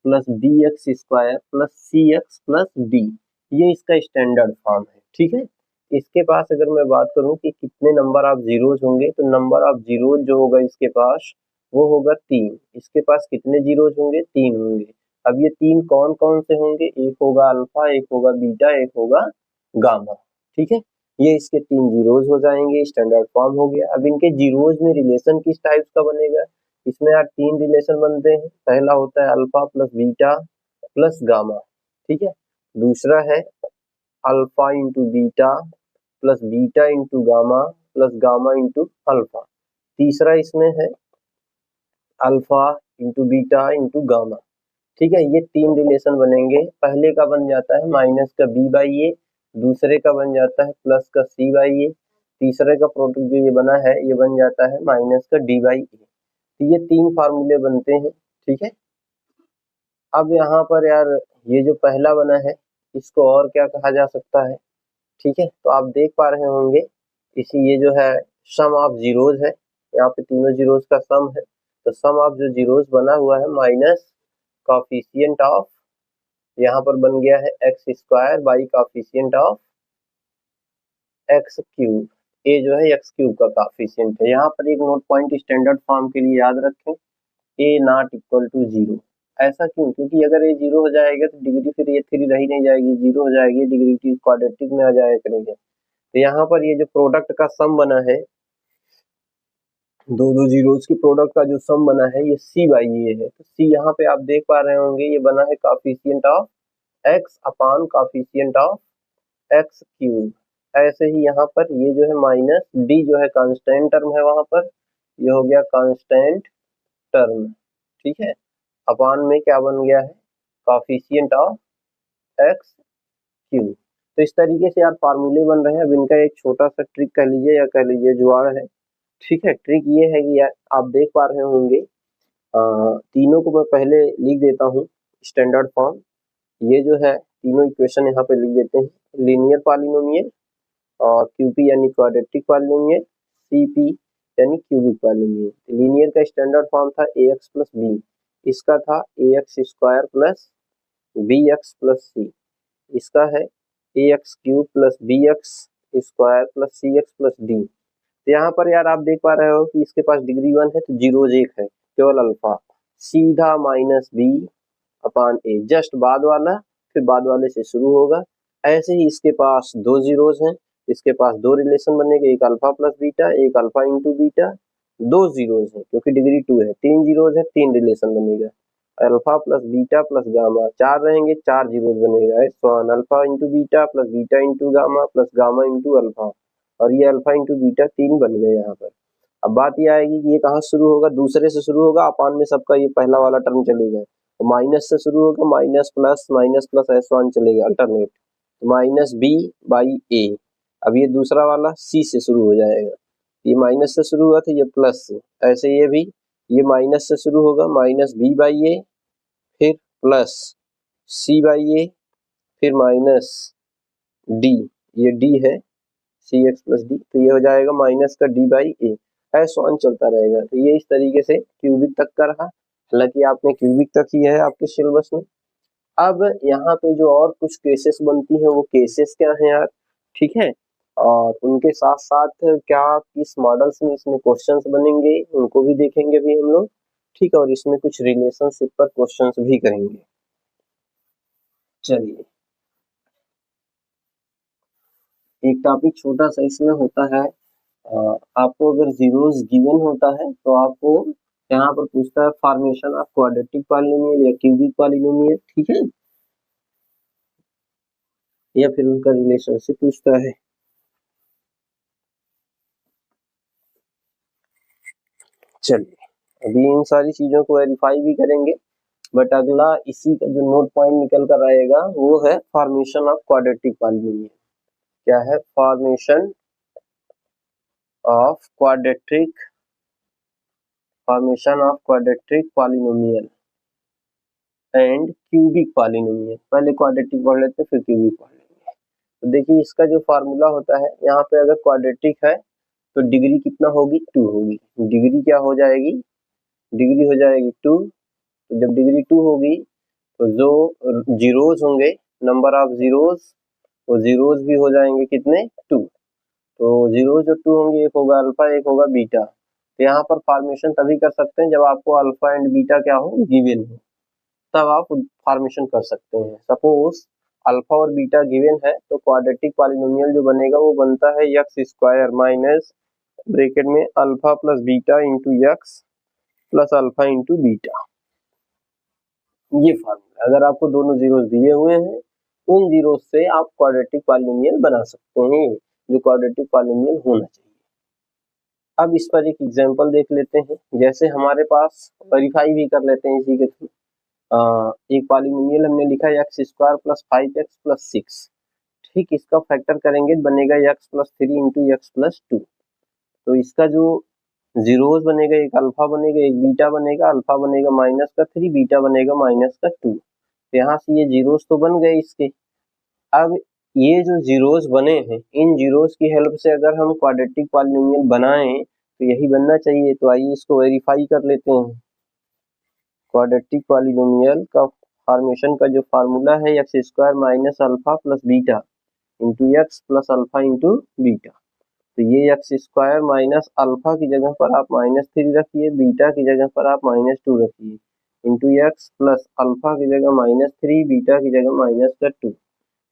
plus B X square plus C X plus D, ये इसका स्टैंडर्ड फॉर्म है, ठीक है। इसके पास अगर मैं बात करूं कि कितने नंबर ऑफ जीरोज होंगे, तो नंबर ऑफ जीरोज जो होगा इसके पास वो होगा 3। इसके पास कितने जीरोज होंगे, 3 होंगे। अब ये 3 कौन कौन से होंगे, एक होगा अल्फा, एक होगा बीटा, एक होगा गामा, ठीक है। ये इसके 3 जीरोज हो जाएंगे, स्टैंडर्ड फॉर्म हो गया। अब इनके जीरोज में रिलेशन किस टाइप का बनेगा, इसमें यार 3 रिलेशन बनते हैं। पहला होता है alpha plus beta plus gamma, ठीक है। दूसरा है alpha into beta plus beta into gamma plus gamma into alpha. तीसरा इसमें है alpha into beta into gamma, ठीक है। ये 3 रिलेशन बनेंगे। पहले का बन जाता है माइनस का बी बाई ए, दूसरे का बन जाता है प्लस का सी बाई ए, तीसरे का प्रोडक्ट जो ये बना है ये बन जाता है माइनस का डी बाई ए। तो ये 3 फार्मूले बनते हैं, ठीक है। अब यहाँ पर यार ये जो पहला बना है इसको और क्या कहा जा सकता है, ठीक है। तो आप देख पा रहे होंगे इसी ये जो है सम ऑफ जीरोज है, यहाँ पे तीनों जीरोज का सम है। तो सम ऑफ जो जीरोज बना हुआ है माइनस कॉफिशिएंट ऑफ, यहाँ पर बन गया है X square by coefficient of X cube. A जो है एक्स क्यूब का कॉफिशिएंट है। यहाँ पर एक नोट पॉइंट स्टैंडर्ड फॉर्म के लिए याद रखें, ए नॉट इक्वल टू 0। ऐसा क्यों, क्योंकि अगर ये 0 हो जाएगा तो डिग्री फिर ये 3 रही नहीं जाएगी, 0 हो जाएगी, डिग्री क्वाड्रेटिक में आ जाया करेंगे। तो यहाँ पर ये जो प्रोडक्ट का सम बना है, दो जीरोस की प्रोडक्ट का जो सम बना है ये सी बाई ए है। तो सी यहाँ पे आप देख पा रहे होंगे ये बना है coefficient of x upon coefficient of X cube. ऐसे ही यहाँ पर ये जो है माइनस डी जो है कांस्टेंट टर्म है, वहां पर ये हो गया कांस्टेंट टर्म, ठीक है। अपान में क्या बन गया है, कॉफिशिएंट ऑफ एक्स क्यूब। तो इस तरीके से यार फार्मूले बन रहे हैं। अब इनका एक छोटा सा ट्रिक कह लीजिए या कह लीजिए जुगाड़ है, ठीक है। ट्रिक ये है कि यार आप देख पा रहे होंगे तीनों को मैं पहले लिख देता हूँ स्टैंडर्ड फॉर्म। ये जो है तीनों इक्वेशन यहाँ पे लिख देते हैं, लीनियर पॉलिनोमियल और क्यूपी यानी क्वाड्रेटिक पॉलिनोमियल, सीपी यानी क्यूबिक पॉलिनोमियल। लीनियर का स्टैंडर्ड फॉर्म था ए एक्स प्लस बी, इसका था A X square plus B X plus C, इसका है A X cube plus B X square plus C X plus D. तो यहाँ पर यार आप देख पा रहे हो कि इसके पास डिग्री 1 है तो जीरोज 1 है, केवल अल्फा, सीधा माइनस बी अपान ए, जस्ट बाद वाला फिर बाद वाले से शुरू होगा। ऐसे ही इसके पास 2 जीरोज हैं, इसके पास 2 रिलेशन बनेंगे, एक अल्फा प्लस बीटा, एक अल्फा इंटू बीटा। 2 जीरोज है क्योंकि डिग्री 2 है, 3 जीरोज है, 3 रिलेशन बनेगा, alpha plus beta plus gamma 4 रहेंगे, 4 जीरोज बनेगा, alpha into beta plus beta into gamma plus gamma into alpha, और ये अल्फा इंटू बीटा 3 बन गए यहाँ पर। अब बात ये आएगी कि ये कहाँ शुरू होगा, दूसरे से शुरू होगा, अपान में सबका ये पहला वाला टर्म चलेगा, तो माइनस से शुरू होगा, माइनस प्लस S1 चलेगा अल्टरनेट, माइनस बी बाई ए। अब ये दूसरा वाला सी से शुरू हो जाएगा, ये माइनस से शुरू हुआ था ये प्लस से, ऐसे ये भी ये माइनस से शुरू होगा, माइनस बी बाई ए फिर प्लस सी बाई ए फिर माइनस डी, ये डी है सी एक्स प्लस डी, तो ये हो जाएगा माइनस का डी बाई ए, ऐसा ऑन चलता रहेगा। तो ये इस तरीके से क्यूबिक तक का रहा, हालांकि आपने क्यूबिक तक ही है आपके सिलेबस में। अब यहाँ पे जो और कुछ केसेस बनती हैं वो केसेस क्या हैं यार, ठीक है। और उनके साथ साथ क्या किस मॉडल्स में इसमें क्वेश्चंस बनेंगे उनको भी देखेंगे भी हम लोग, ठीक है। और इसमें कुछ रिलेशनशिप पर क्वेश्चंस भी करेंगे। चलिए, एक टॉपिक छोटा सा इसमें होता है, आपको अगर जीरोस गिवन होता है तो आपको यहाँ पर पूछता है फॉर्मेशन ऑफ क्वाड्रेटिक पॉलिनोमियल या क्यूबिक पॉलिनोमियल, ठीक है, या फिर उनका रिलेशनशिप पूछता है। चलिए, अभी इन सारी चीजों को वेरीफाई भी करेंगे, बट अगला इसी का जो नोट पॉइंट निकल कर आएगा वो है फॉर्मेशन ऑफ क्वाड्रेटिक पॉलिनोमियल। क्या है? Formation of quadratic polynomial and cubic polynomial. पहले क्वाड्रेटिक पढ़ लेते फिर क्यूबिक पढ़ लेंगे। तो देखिए, इसका जो फार्मूला होता है, यहाँ पे अगर क्वाड्रेटिक है तो डिग्री कितना होगी? 2 होगी। डिग्री क्या हो जाएगी? डिग्री हो जाएगी 2। तो जब डिग्री 2 होगी तो जो जीरोस होंगे, नंबर ऑफ जीरोस, वो जीरोस भी हो जाएंगे कितने? 2। तो जीरोस जो 2 होंगे, एक होगा अल्फा, एक होगा बीटा। तो यहाँ पर फॉर्मेशन तभी कर सकते हैं जब आपको अल्फा एंड बीटा क्या हो? गिवन हो, तब आप फॉर्मेशन कर सकते हैं। सपोज अल्फा और बीटा गिवन है तो क्वाड्रेटिक पॉलिनोमियल जो बनेगा वो बनता है एक्स स्क्वायर माइनस ब्रैकेट में alpha plus beta into X plus alpha into beta. ये फार्मूला, अगर आपको दोनों जीरोस दिए हुए हैं, उन जीरोस से आप क्वाड्रेटिक पॉलिनोमियल बना सकते हैं, जो क्वाड्रेटिक पॉलिनोमियल होना चाहिए। अब इस पर एक एग्जांपल देख लेते हैं। जैसे हमारे पास, वेरीफाई भी कर लेते हैं इसी के थ्रू। एक पॉलिनोमियल हमने लिखा है X square plus 5x plus 6, ठीक। इसका फैक्टर करेंगे बनेगा x plus 3 into X plus 2। तो इसका जो जीरोस बनेगा, एक अल्फा बनेगा, एक बीटा बनेगा। अल्फा बनेगा माइनस का 3, बीटा बनेगा माइनस का 2। तो यहाँ से ये जीरोस तो बन गए इसके। अब ये जो जीरोस बने हैं, इन जीरोस की हेल्प से अगर हम क्वाड्रेटिक पॉलिनोमियल बनाएं तो यही बनना चाहिए। तो आइए इसको वेरीफाई कर लेते हैं। क्वाड्रेटिक पॉलिनोमियल का फॉर्मेशन का जो फार्मूला है X square minus alpha plus beta into X plus alpha into beta. तो ये एक्स स्क्वायर माइनस अल्फा की जगह पर आप -3 रखिए, बीटा की जगह पर आप -2 रखिए, इंटू एक्स प्लस अल्फा की जगह -3, बीटा की जगह -2।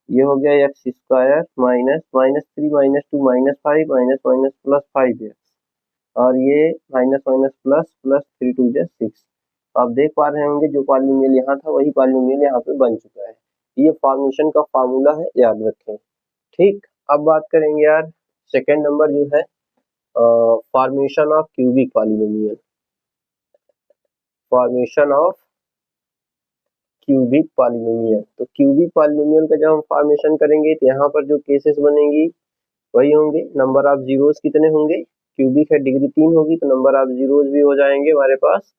ये हो गया x square minus -3 -2 -5 minus minus plus 5x, और ये माइनस माइनस प्लस प्लस 3 2 6। आप देख पा रहे होंगे जो पॉलिनोमियल यहाँ था वही पॉलिनोमियल यहाँ पे बन चुका है। ये फॉर्मेशन का फार्मूला है, याद रखें, ठीक। अब बात करेंगे यार, सेकेंड नंबर जो है formation of cubic polynomial. Formation of cubic polynomial. तो क्यूबिक पॉलिनोमियल का जब हम फॉर्मेशन करेंगे तो यहाँ पर जो केसेस बनेंगी वही होंगे। नंबर ऑफ जीरोस कितने होंगे? क्यूबिक है, डिग्री 3 होगी, तो नंबर ऑफ जीरोस भी हो जाएंगे हमारे पास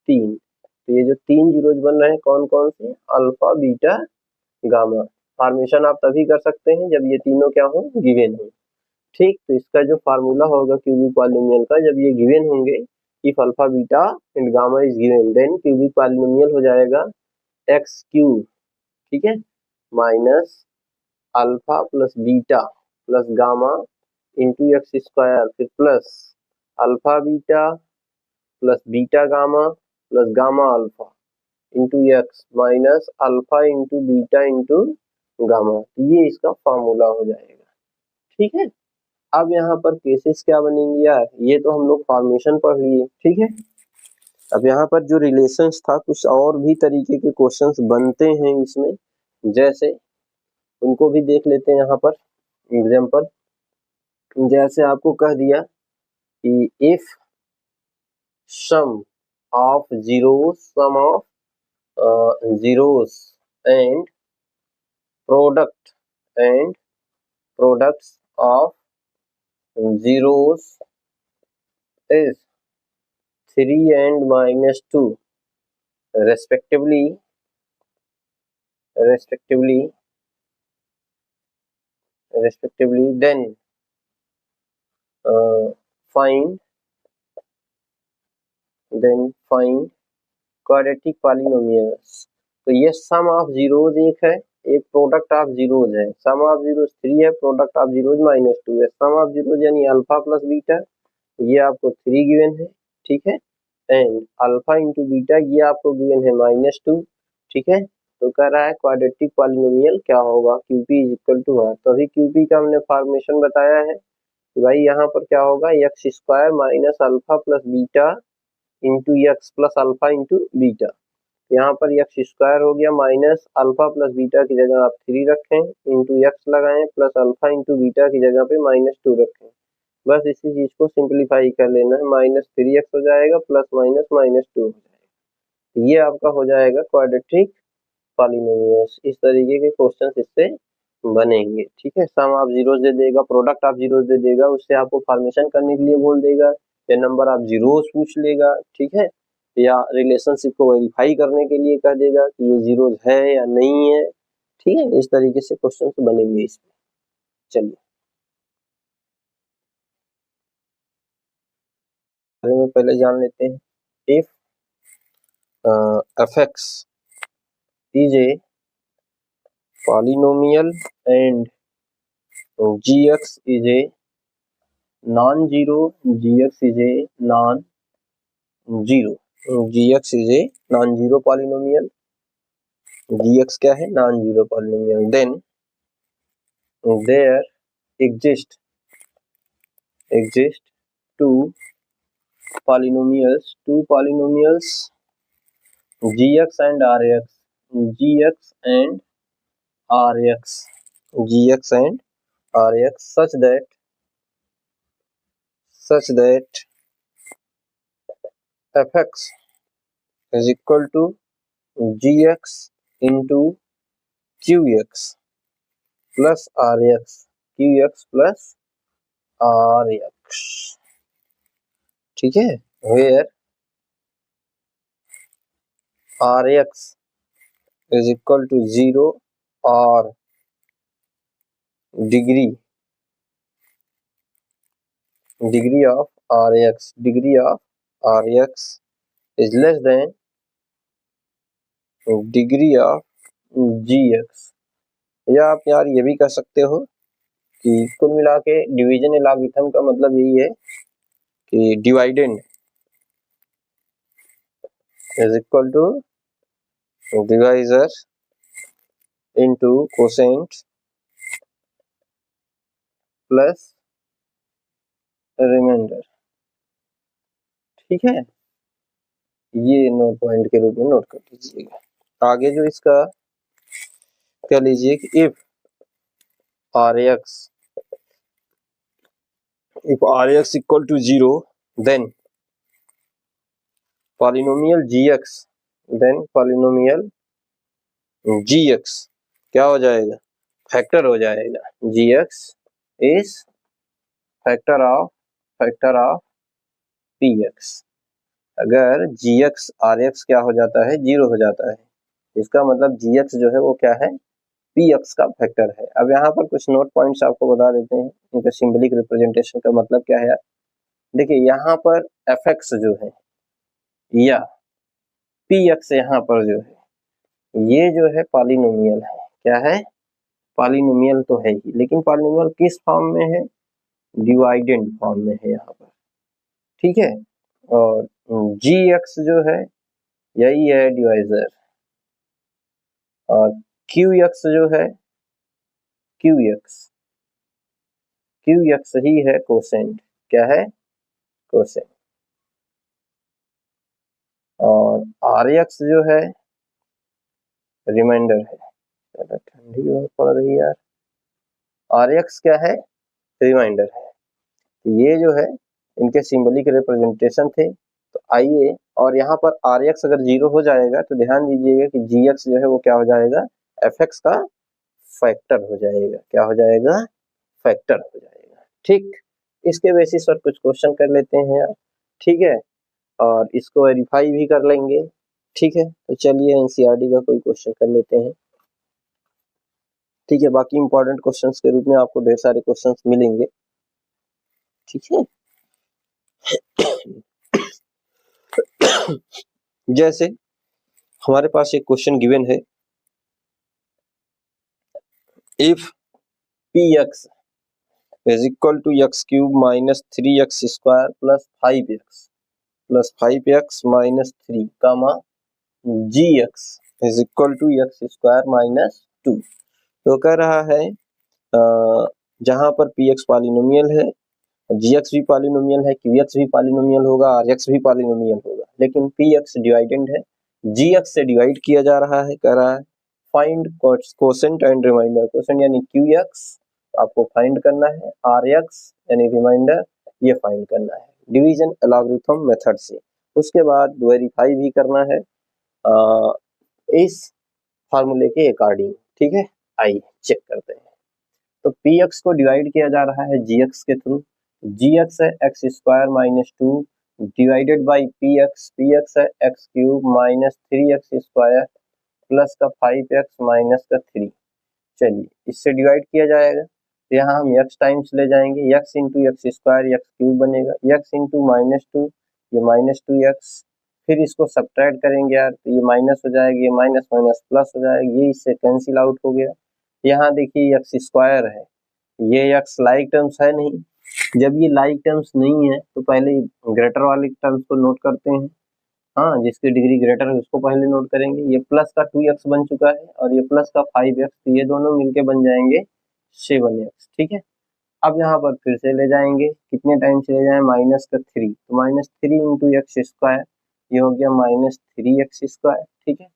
3। तो ये जो 3 जीरोस बन रहे हैं कौन कौन से? Alpha beta gamma. फॉर्मेशन आप तभी कर सकते हैं जब ये तीनों क्या हो? गिवन हो, ठीक। तो इसका जो फार्मूला होगा क्यूबिक पॉलिनोमियल का, जब ये गिवन होंगे, if alpha beta and gamma is given, then cubic polynomial हो जाएगा एक्स क्यूब, ठीक है, minus alpha plus beta plus gamma into x square, फिर plus alpha beta plus beta gamma plus gamma alpha into X minus alpha into beta into gamma. ये इसका formula हो जाएगा, ठीक है। अब यहाँ पर केसेस क्या बनेंगे यार? ये तो हम लोग फॉर्मेशन पढ़ लिए, ठीक है। अब यहाँ पर जो रिलेशंस था, कुछ और भी तरीके के क्वेश्चंस बनते हैं इसमें, जैसे उनको भी देख लेते हैं यहाँ पर एग्जाम्पल। जैसे आपको कह दिया कि if sum of zeros and products of zeros is 3 and -2 respectively, then find quadratic polynomials। तो ये सम ऑफ जीरोस एक है, एक प्रोडक्ट ऑफ जीरोज है, सम ऑफ जीरोज 3 है, प्रोडक्ट ऑफ जीरोज -2 है। सम ऑफ जीरोज यानी अल्फा प्लस बीटा, ये आपको 3 गिवन है, ठीक है। एंड अल्फा इंटू बीटा ये आपको गिवन है -2, ठीक है। तो कह रहा है क्वाड्रेटिक पॉलिनोमियल क्या होगा, QP is equal to R. तो अभी क्यूपी का हमने फॉर्मेशन बताया है कि भाई यहाँ पर क्या होगा, x square minus alpha plus beta into X plus alpha into beta. यहाँ पर एक्स स्क्वायर हो गया माइनस अल्फा प्लस बीटा की जगह आप 3 रखें, इंटू एक्स लगाएं, प्लस अल्फा इंटू बीटा की जगह पे -2 रखें। बस इसी चीज को सिंप्लीफाई कर लेना है, -3x हो जाएगा प्लस माइनस -2 हो जाएगा। ये आपका हो जाएगा क्वाड्रेटिक पॉलिनोमियल्स। इस तरीके के क्वेश्चन इससे बनेंगे, ठीक है। सम ऑफ जीरोस दे देगा, प्रोडक्ट ऑफ जीरोस दे देगा, उससे आपको फॉर्मेशन करने के लिए बोल देगा, या नंबर ऑफ जीरोस पूछ लेगा, ठीक है, या रिलेशनशिप को वेरीफाई करने के लिए कह देगा कि ये जीरोस है या नहीं है, ठीक है। इस तरीके से क्वेश्चन बनेंगे इसमें। चलिए में पहले जान लेते हैं। If fx is a polynomial and gx is a non-zero, gx is a non-zero, gx is a non-zero polynomial, gx क्या है, non-zero polynomial, then there exist two polynomials gx and rx, gx and rx such that fx is equal to gx into qx plus rx, qx plus rx, ठीक है। where rx is equal to 0 और degree of rx is less than degree of gx। या आप यार ये भी कह सकते हो कि कुल मिला के डिवीजन लॉगरिथम का मतलब यही है कि dividend is equal to divisor into quotient plus remainder, ठीक है। ये नोट पॉइंट के रूप में नोट कर लीजिएगा। आगे जो इसका कह लीजिए कि if rx equal to 0 then polynomial gx क्या हो जाएगा, फैक्टर हो जाएगा। gx is factor of px। अगर gx rx क्या हो जाता है, 0 हो जाता है, इसका मतलब gx जो है वो क्या है, px का फैक्टर है। अब यहाँ पर कुछ नोट पॉइंट्स आपको बता देते हैं, इनका सिंबलिक रिप्रेजेंटेशन का मतलब क्या है। देखिए यहाँ पर fx जो है या px यहाँ पर जो है, ये जो है पॉलिनोमियल है, क्या है, पॉलिनोमियल तो है ही, लेकिन पॉलिनोमियल किस फॉर्म में है, डिवाइडेंड फॉर्म में है यहाँ पर, ठीक है। और gx जो है यही है डिवाइजर, और qx जो है qx ही है कोसेंट, क्या है, कोसेंट। और rx जो है रिमाइंडर है, ठंडी बहुत पड़ रही है यार, rx क्या है, रिमाइंडर है। ये जो है इनके सिंबलिक रिप्रेजेंटेशन थे। तो आइए, और यहाँ पर rx अगर 0 हो जाएगा तो ध्यान दीजिएगा कि gx जो है वो क्या हो जाएगा, fx का फैक्टर हो जाएगा, क्या हो जाएगा, फैक्टर हो जाएगा, ठीक। इसके बेसिस पर कुछ क्वेश्चन कर लेते हैं यार, ठीक है, और इसको वेरीफाई भी कर लेंगे, ठीक है। तो चलिए एनसीईआरटी का कोई क्वेश्चन कर लेते हैं, ठीक है। बाकी इंपॉर्टेंट क्वेश्चंस के रूप में आपको ढेर सारे क्वेश्चंस मिलेंगे, ठीक है। जैसे हमारे पास एक क्वेश्चन गिवन है if P x is equal to x cube minus 3x square plus 5x minus 3 comma g x is equal to x square minus 2। तो कह रहा है जहां पर पी एक्स पॉलिनोमियल है, जी एक्स भी पॉलिनोमियल है, क्यू एक्स भी पॉलिनोमियल होगा, आर एक्स भी पॉलिनोमियल होगा, लेकिन पी एक्स डिवाइडेंड है, जी एक्स से डिवाइड किया जा रहा है। कह रहा है find quotient and remainder. Quotient यानी क्यू एक्स आपको फाइंड करना है, आर एक्स यानी रिमाइंडर ये फाइंड करना है डिवीजन एलॉगरिथम मेथड से। उसके बाद वेरीफाई भी करना है इस फार्मूले के अकॉर्डिंग। ठीक है, आइए चेक करते हैं। तो पी एक्स को डिवाइड किया जा रहा है जी एक्स के थ्रू। जी एक्स है X square minus 2 divided by P X है X cube minus 3x square plus का 5x माइनस का 3। चलिए इससे डिवाइड किया जाएगा, तो यहाँ हम x टाइम्स ले जाएंगे, x into x square x cube बनेगा, x इंटू माइनस 2 ये माइनस 2x, फिर इसको सब्ट्रैक्ट करेंगे यार तो ये माइनस हो जाएगा, ये माइनस माइनस प्लस हो जाएगा, ये इससे कैंसिल आउट हो गया। यहाँ देखिए एक्स स्क्वायर है, ये एक्स लाइक टर्म्स है नहीं, जब ये लाइक टर्म्स नहीं है तो पहले ग्रेटर वाले टर्म्स को नोट करते हैं। हाँ, जिसकी डिग्री ग्रेटर है उसको पहले नोट करेंगे। ये प्लस का 2x बन चुका है और ये प्लस का 5x, तो ये दोनों मिलके बन जाएंगे 7x। ठीक है, अब यहाँ पर फिर से ले जाएंगे, कितने टाइम से ले जाएं, माइनस का 3, तो माइनस 3 इंटू एक्स स्क्वायर ये हो गया माइनस 3x स्क्वायर। ठीक है,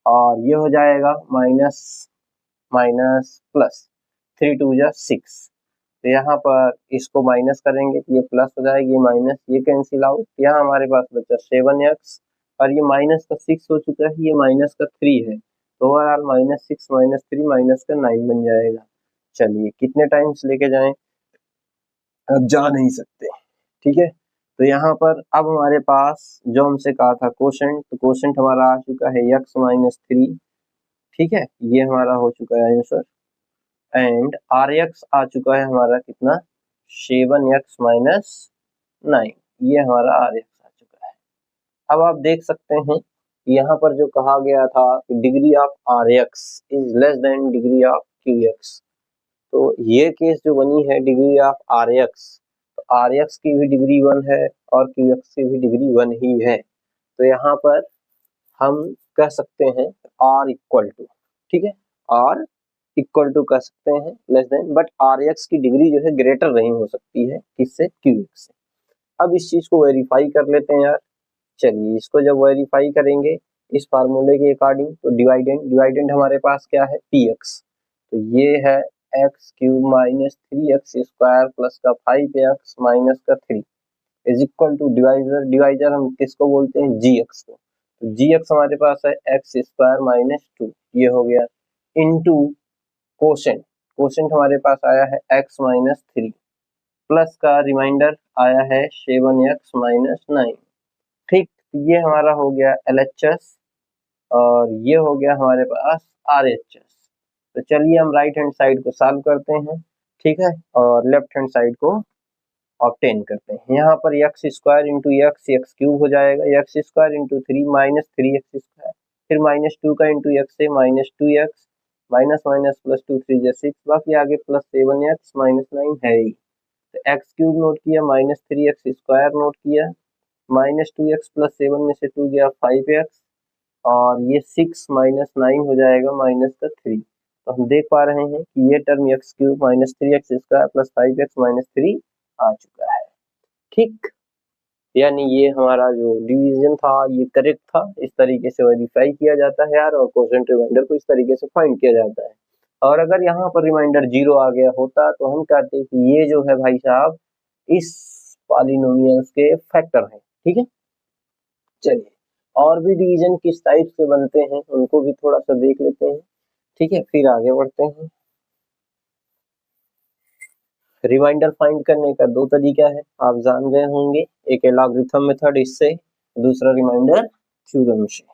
और ये हो जाएगा माइनस माइनस प्लस 3 2 जा 6, तो यहाँ पर इसको माइनस करेंगे तो ये प्लस हो जाएगी, ये माइनस ये कैंसिल आउट, यहाँ हमारे पास बचा 7x और ये माइनस का 6 हो चुका है, ये माइनस का 3 है, तो ओवरऑल माइनस 6 माइनस 3 माइनस का 9 बन जाएगा। चलिए कितने टाइम्स लेके जाएं, अब जा नहीं सकते। ठीक है, तो यहाँ पर अब हमारे पास जो हमसे कहा था कोशेंट, तो कोशेंट हमारा आ चुका है x माइनस 3। ठीक है, ये हमारा हो चुका है आंसर, एंड आर एक्स आ चुका है हमारा कितना, 7x माइनस 9, ये हमारा आर एक्स आ चुका है। अब आप देख सकते हैं यहाँ पर जो कहा गया था degree of r x is less than degree of q x, तो ये केस जो बनी है डिग्री ऑफ आर एक्स, तो आर एक्स की भी डिग्री 1 है और क्यू एक्स की भी डिग्री 1 ही है, तो यहाँ पर हम कह सकते हैं आर इक्वल टू, ठीक है, आर इक्वल टू कह सकते हैं less than, but r x की डिग्री जो है ग्रेटर नहीं हो सकती है किससे, क्यू एक्स से। अब इस चीज को वेरीफाई कर लेते हैं यार। चलिए इसको जब वेरीफाई करेंगे इस फार्मूले के अकॉर्डिंग, तो डिवाइडेंड हमारे पास क्या है, पी एक्स, तो ये है X cube minus 3x square plus का 5x माइनस का 3 इज इक्वल टू डिवाइजर हम किसको बोलते हैं, जी एक्स को, तो जी एक्स हमारे पास है एक्स स्क्वायर माइनस 2 ये हो गया, इनटू कोशेंट हमारे पास आया है x माइनस 3 प्लस का रिमाइंडर आया है 7x माइनस 9। ठीक, ये हमारा हो गया LHS और ये हो गया हमारे पास RHS। तो चलिए हम राइट हैंड साइड को सॉल्व करते हैं, ठीक है, और लेफ्ट हैंड साइड को ऑब्टेन करते हैं। यहाँ पर x square into x cube हो जाएगा, x square into 3 minus 3x square, फिर माइनस 2 का इंटू एक्स है minus 2x minus minus plus 2 3 जा 6, बाकी आगे प्लस 7x माइनस 9 है ही, तो एक्स क्यूब नोट किया, माइनस 3x स्क्वायर नोट किया, माइनस 2x प्लस 7 में से 2 गया 5x और ये 6 माइनस 9 हो जाएगा माइनस का 3। तो हम देख पा रहे हैं कि ये term x cube minus 3x square plus 5x minus 3 आ चुका है। ठीक, यानी ये हमारा जो डिवीजन था ये करेक्ट था। इस तरीके से वेरीफाई किया जाता है यार, और कोशेंट रिमाइंडर को इस तरीके से फाइंड किया जाता है। और अगर यहाँ पर रिमाइंडर 0 आ गया होता तो हम कहते हैं कि ये जो है भाई साहब इस पॉलिनोमियल्स के फैक्टर हैं। ठीक है, चलिए और भी डिवीजन किस टाइप से बनते हैं उनको भी थोड़ा सा देख लेते हैं, ठीक है, फिर आगे बढ़ते हैं। रिमाइंडर फाइंड करने का दो तरीका है, आप जान गए होंगे, एक है लॉगरिथम मेथड इससे, दूसरा रिमाइंडर थ्योरम से।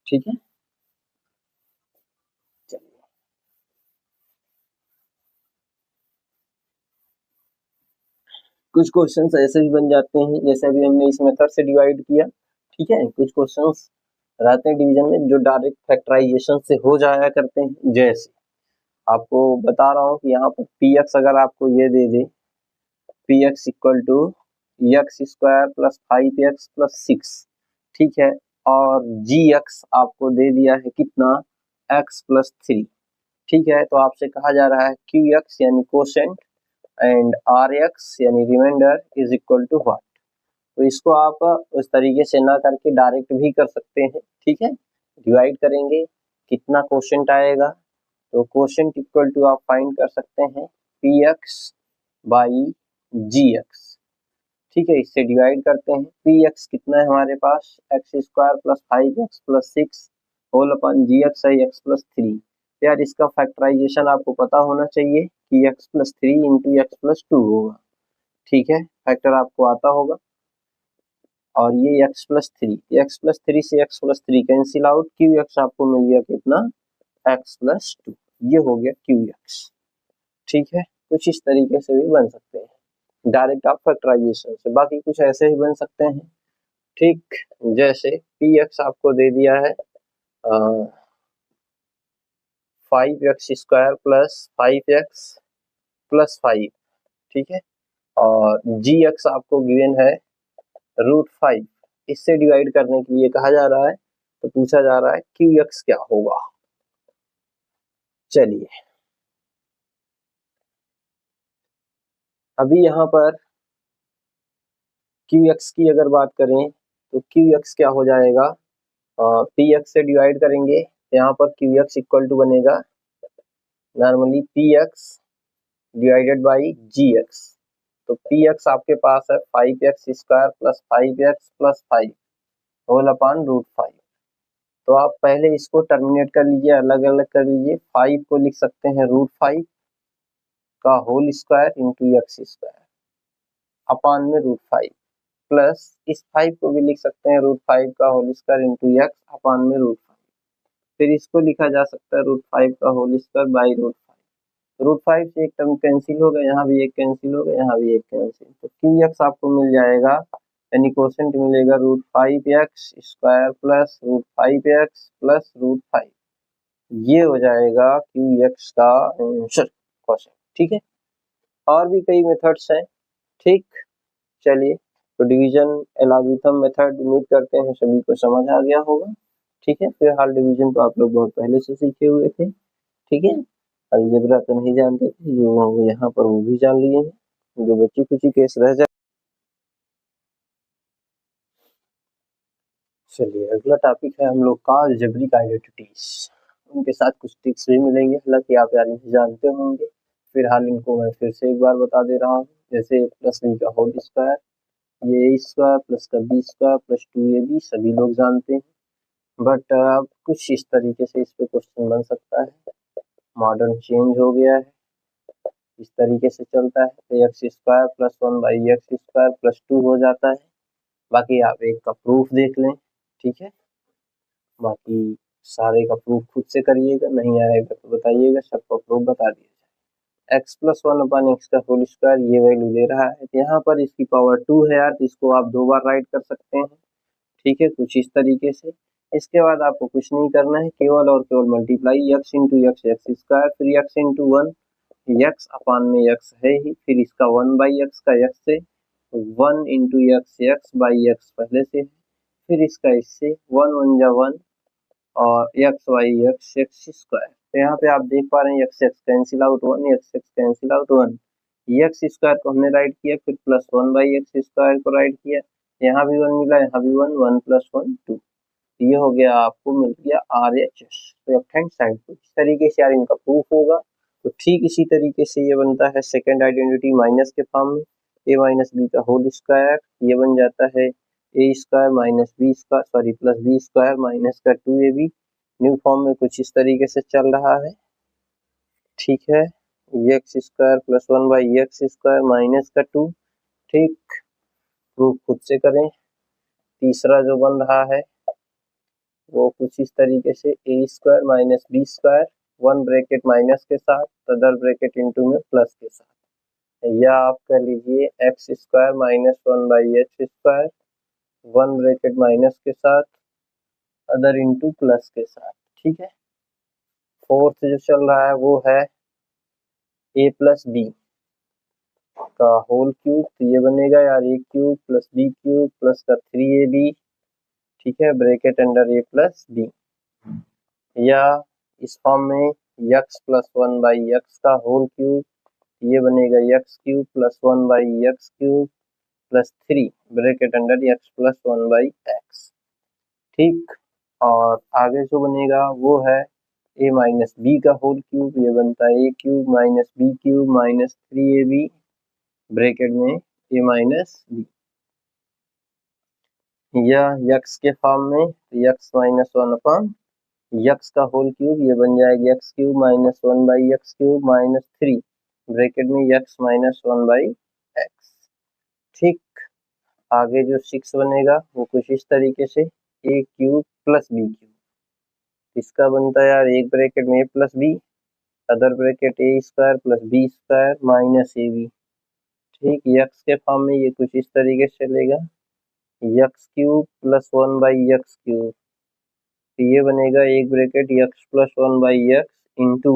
ठीक है, चलिए कुछ क्वेश्चंस ऐसे भी बन जाते हैं जैसे अभी हमने इस मेथड से डिवाइड किया। ठीक है, कुछ क्वेश्चंस रहते हैं डिवीजन में जो डायरेक्ट फैक्टराइजेशन से हो जाया करते हैं, जैसे आपको बता रहा हूँ कि यहाँ पर पी एक्स अगर आपको ये दे दे, P x equal to x square plus 5x plus 6, ठीक है, और जी एक्स आपको दे दिया है कितना, x प्लस 3, ठीक है, तो आपसे कहा जा रहा है क्यू एक्स यानी कोसेंट एंड आर एक्स यानी remainder is equal to what. तो इसको आप उस तरीके से ना करके डायरेक्ट भी कर सकते हैं, ठीक है, डिवाइड करेंगे कितना कोसेंट आएगा, तो कोसेंट इक्वल टू आप फाइंड कर सकते हैं p x by g x, ठीक है, इससे डिवाइड करते हैं, पी एक्स कितना है हमारे पास, X square plus 5x plus 6 whole अपन जी एक्स है एक्स प्लस 3। यार इसका फैक्टराइजेशन आपको पता होना चाहिए कि X plus 3 into X plus 2 होगा, ठीक है, फैक्टर आपको आता होगा, और ये x प्लस 3, एक्स प्लस 3 से x plus 3 cancel out, Q x आपको मिल गया कितना, x प्लस 2, ये हो गया क्यू एक्स, ठीक है, कुछ इस तरीके से भी बन सकते हैं डायरेक्ट आप फैक्टराइजेशन से, बाकी कुछ ऐसे ही बन सकते हैं, ठीक, जैसे पी एक्स आपको दे दिया है 5x square plus 5x plus 5, ठीक है, और जी एक्स आपको गिवन है √5, इससे डिवाइड करने के लिए कहा जा रहा है, तो पूछा जा रहा है क्यू एक्स क्या होगा। चलिए अभी यहाँ पर क्यू एक्स की अगर बात करें तो क्यू एक्स क्या हो जाएगा, पी एक्स से डिवाइड करेंगे, यहाँ पर क्यू एक्स इक्वल टू बनेगा normally p x divided by g x, तो पी एक्स आपके पास है 5x square plus 5x plus 5 whole upon √5, तो आप पहले इसको टर्मिनेट कर लीजिए, अलग अलग कर लीजिए, 5 को लिख सकते हैं √5 का whole square into x square upon में √5 प्लस इस 5 को भी लिख सकते हैं √5 का whole square into x upon में √5, फिर इसको लिखा जा सकता है √5 का होल स्क्वायर बाई √5 से एक टर्म कैंसिल हो गया, यहाँ भी एक कैंसिल हो गया, यहाँ भी एक कैंसिल, तो क्यू एक्स आपको मिल जाएगा यानी कोसेंट मिलेगा √5x square plus √5x plus √5, ये हो जाएगा क्यू एक्स का आंसर क्वेश्चन, ठीक है, और भी कई मेथड्स हैं, ठीक, चलिए तो डिवीजन एलॉगरिथम मेथड उम्मीद करते हैं सभी को समझ आ गया होगा, ठीक है, फिलहाल डिवीजन तो आप लोग बहुत पहले से सीखे हुए थे, ठीक है, अलजेब्रा तो नहीं जानते थे, जो यहाँ पर वो भी जान लिए हैं, जो बच्ची कुछ केस रह जाए। चलिए अगला टॉपिक है हम लोग का अलजेब्रिक आइडेंटिटीज, उनके साथ कुछ ट्रिक्स भी मिलेंगे, हालांकि आप यार इन्हें जानते होंगे, फिलहाल इनको मैं फिर से एक बार बता दे रहा हूँ, जैसे प्लस बी का होल स्क्वायर, ये स्क्वायर प्लस का बी स्क्वायर प्लस 2ab सभी लोग जानते हैं, बट अब कुछ इस तरीके से इस पे क्वेश्चन बन सकता है, मॉडर्न चेंज हो गया है, इस तरीके से चलता है, तो x square plus 1 by x square plus 2 हो जाता है, बाकी आप एक का प्रूफ देख लें, ठीक है, बाकी सारे का प्रूफ खुद से करिएगा, नहीं आएगा तो बताइएगा, सबका प्रूफ बता दिया जाए, एक्स प्लस 1 अपन एक्स का होल स्क्वायर ये वैल्यू दे रहा है, तो यहाँ पर इसकी पावर 2 है यार, तो इसको आप 2 बार राइट कर सकते हैं, ठीक है, कुछ इस तरीके से, इसके बाद आपको कुछ नहीं करना है, केवल और केवल multiply x into x x square फिर एक्स इंटू 1 एक्स अपान में एक्स है ही, फिर इसका 1 बाई एक्स का एक्स से 1 into x x by x पहले से है, फिर इसका इससे 1 1 जा 1 और x y x x square, तो यहाँ पे आप देख पा रहे हैं x x cancel out 1 x x cancel out 1, x square को हमने राइट किया, फिर प्लस 1 बाई एक्स स्क्वायर को राइट किया, यहाँ भी 1 मिला, यहाँ भी 1 1 प्लस 1 2, ये हो गया आपको मिल गया आर एच एस, तो लेफ्ट हैंड साइड को इस तरीके से यार इनका प्रूफ होगा, तो ठीक इसी तरीके से ये बनता है सेकंड आइडेंटिटी माइनस के फॉर्म में, ए माइनस बी का होल स्क्वायर, ये बन जाता है A square minus B square sorry plus B square minus का 2ab, न्यू फॉर्म में कुछ इस तरीके से चल रहा है, ठीक है, X square plus 1 by x square minus का 2, ठीक, प्रूफ खुद से करें, तीसरा जो बन रहा है वो कुछ इस तरीके से A square minus B square 1 bracket minus के साथ अदर ब्रैकेट इनटू में प्लस के साथ, या आप कर लीजिए X square minus 1 by x square 1 bracket minus के साथ अदर इनटू प्लस के साथ, ठीक है, फोर्थ जो चल रहा है वो है ए प्लस बी का होल क्यूब, तो ये बनेगा यार A cube plus B cube plus का 3ab, ठीक है, bracket under A plus B, या इस फॉर्म में यक्स प्लस 1 बाई यक्स का होल क्यूब, ये बनेगा X cube plus 1 by X cube plus 3 bracket under X plus 1 by X, ठीक। और आगे जो बनेगा वो है ए माइनस बी का होल क्यूब, ये बनता है A cube minus B cube minus 3ab bracket में ए माइनस बी, या यक्स के फॉर्म में यक्स माइनस 1 अपॉन यक्स का होल क्यूब, ये बन जाएगा X cube minus 1 by X cube minus 3 bracket में यक्स माइनस 1 बाई एक्स, ठीक। आगे जो 6 बनेगा वो कुछ इस तरीके से A cube plus B cube, इसका बनता है यार एक ब्रैकेट में A plus B, other bracket A square plus B square minus A B, ठीक। यक्स के फॉर्म में ये कुछ इस तरीके से चलेगा X cube plus 1 by X cube, तो ये बनेगा एक bracket X plus 1 by X into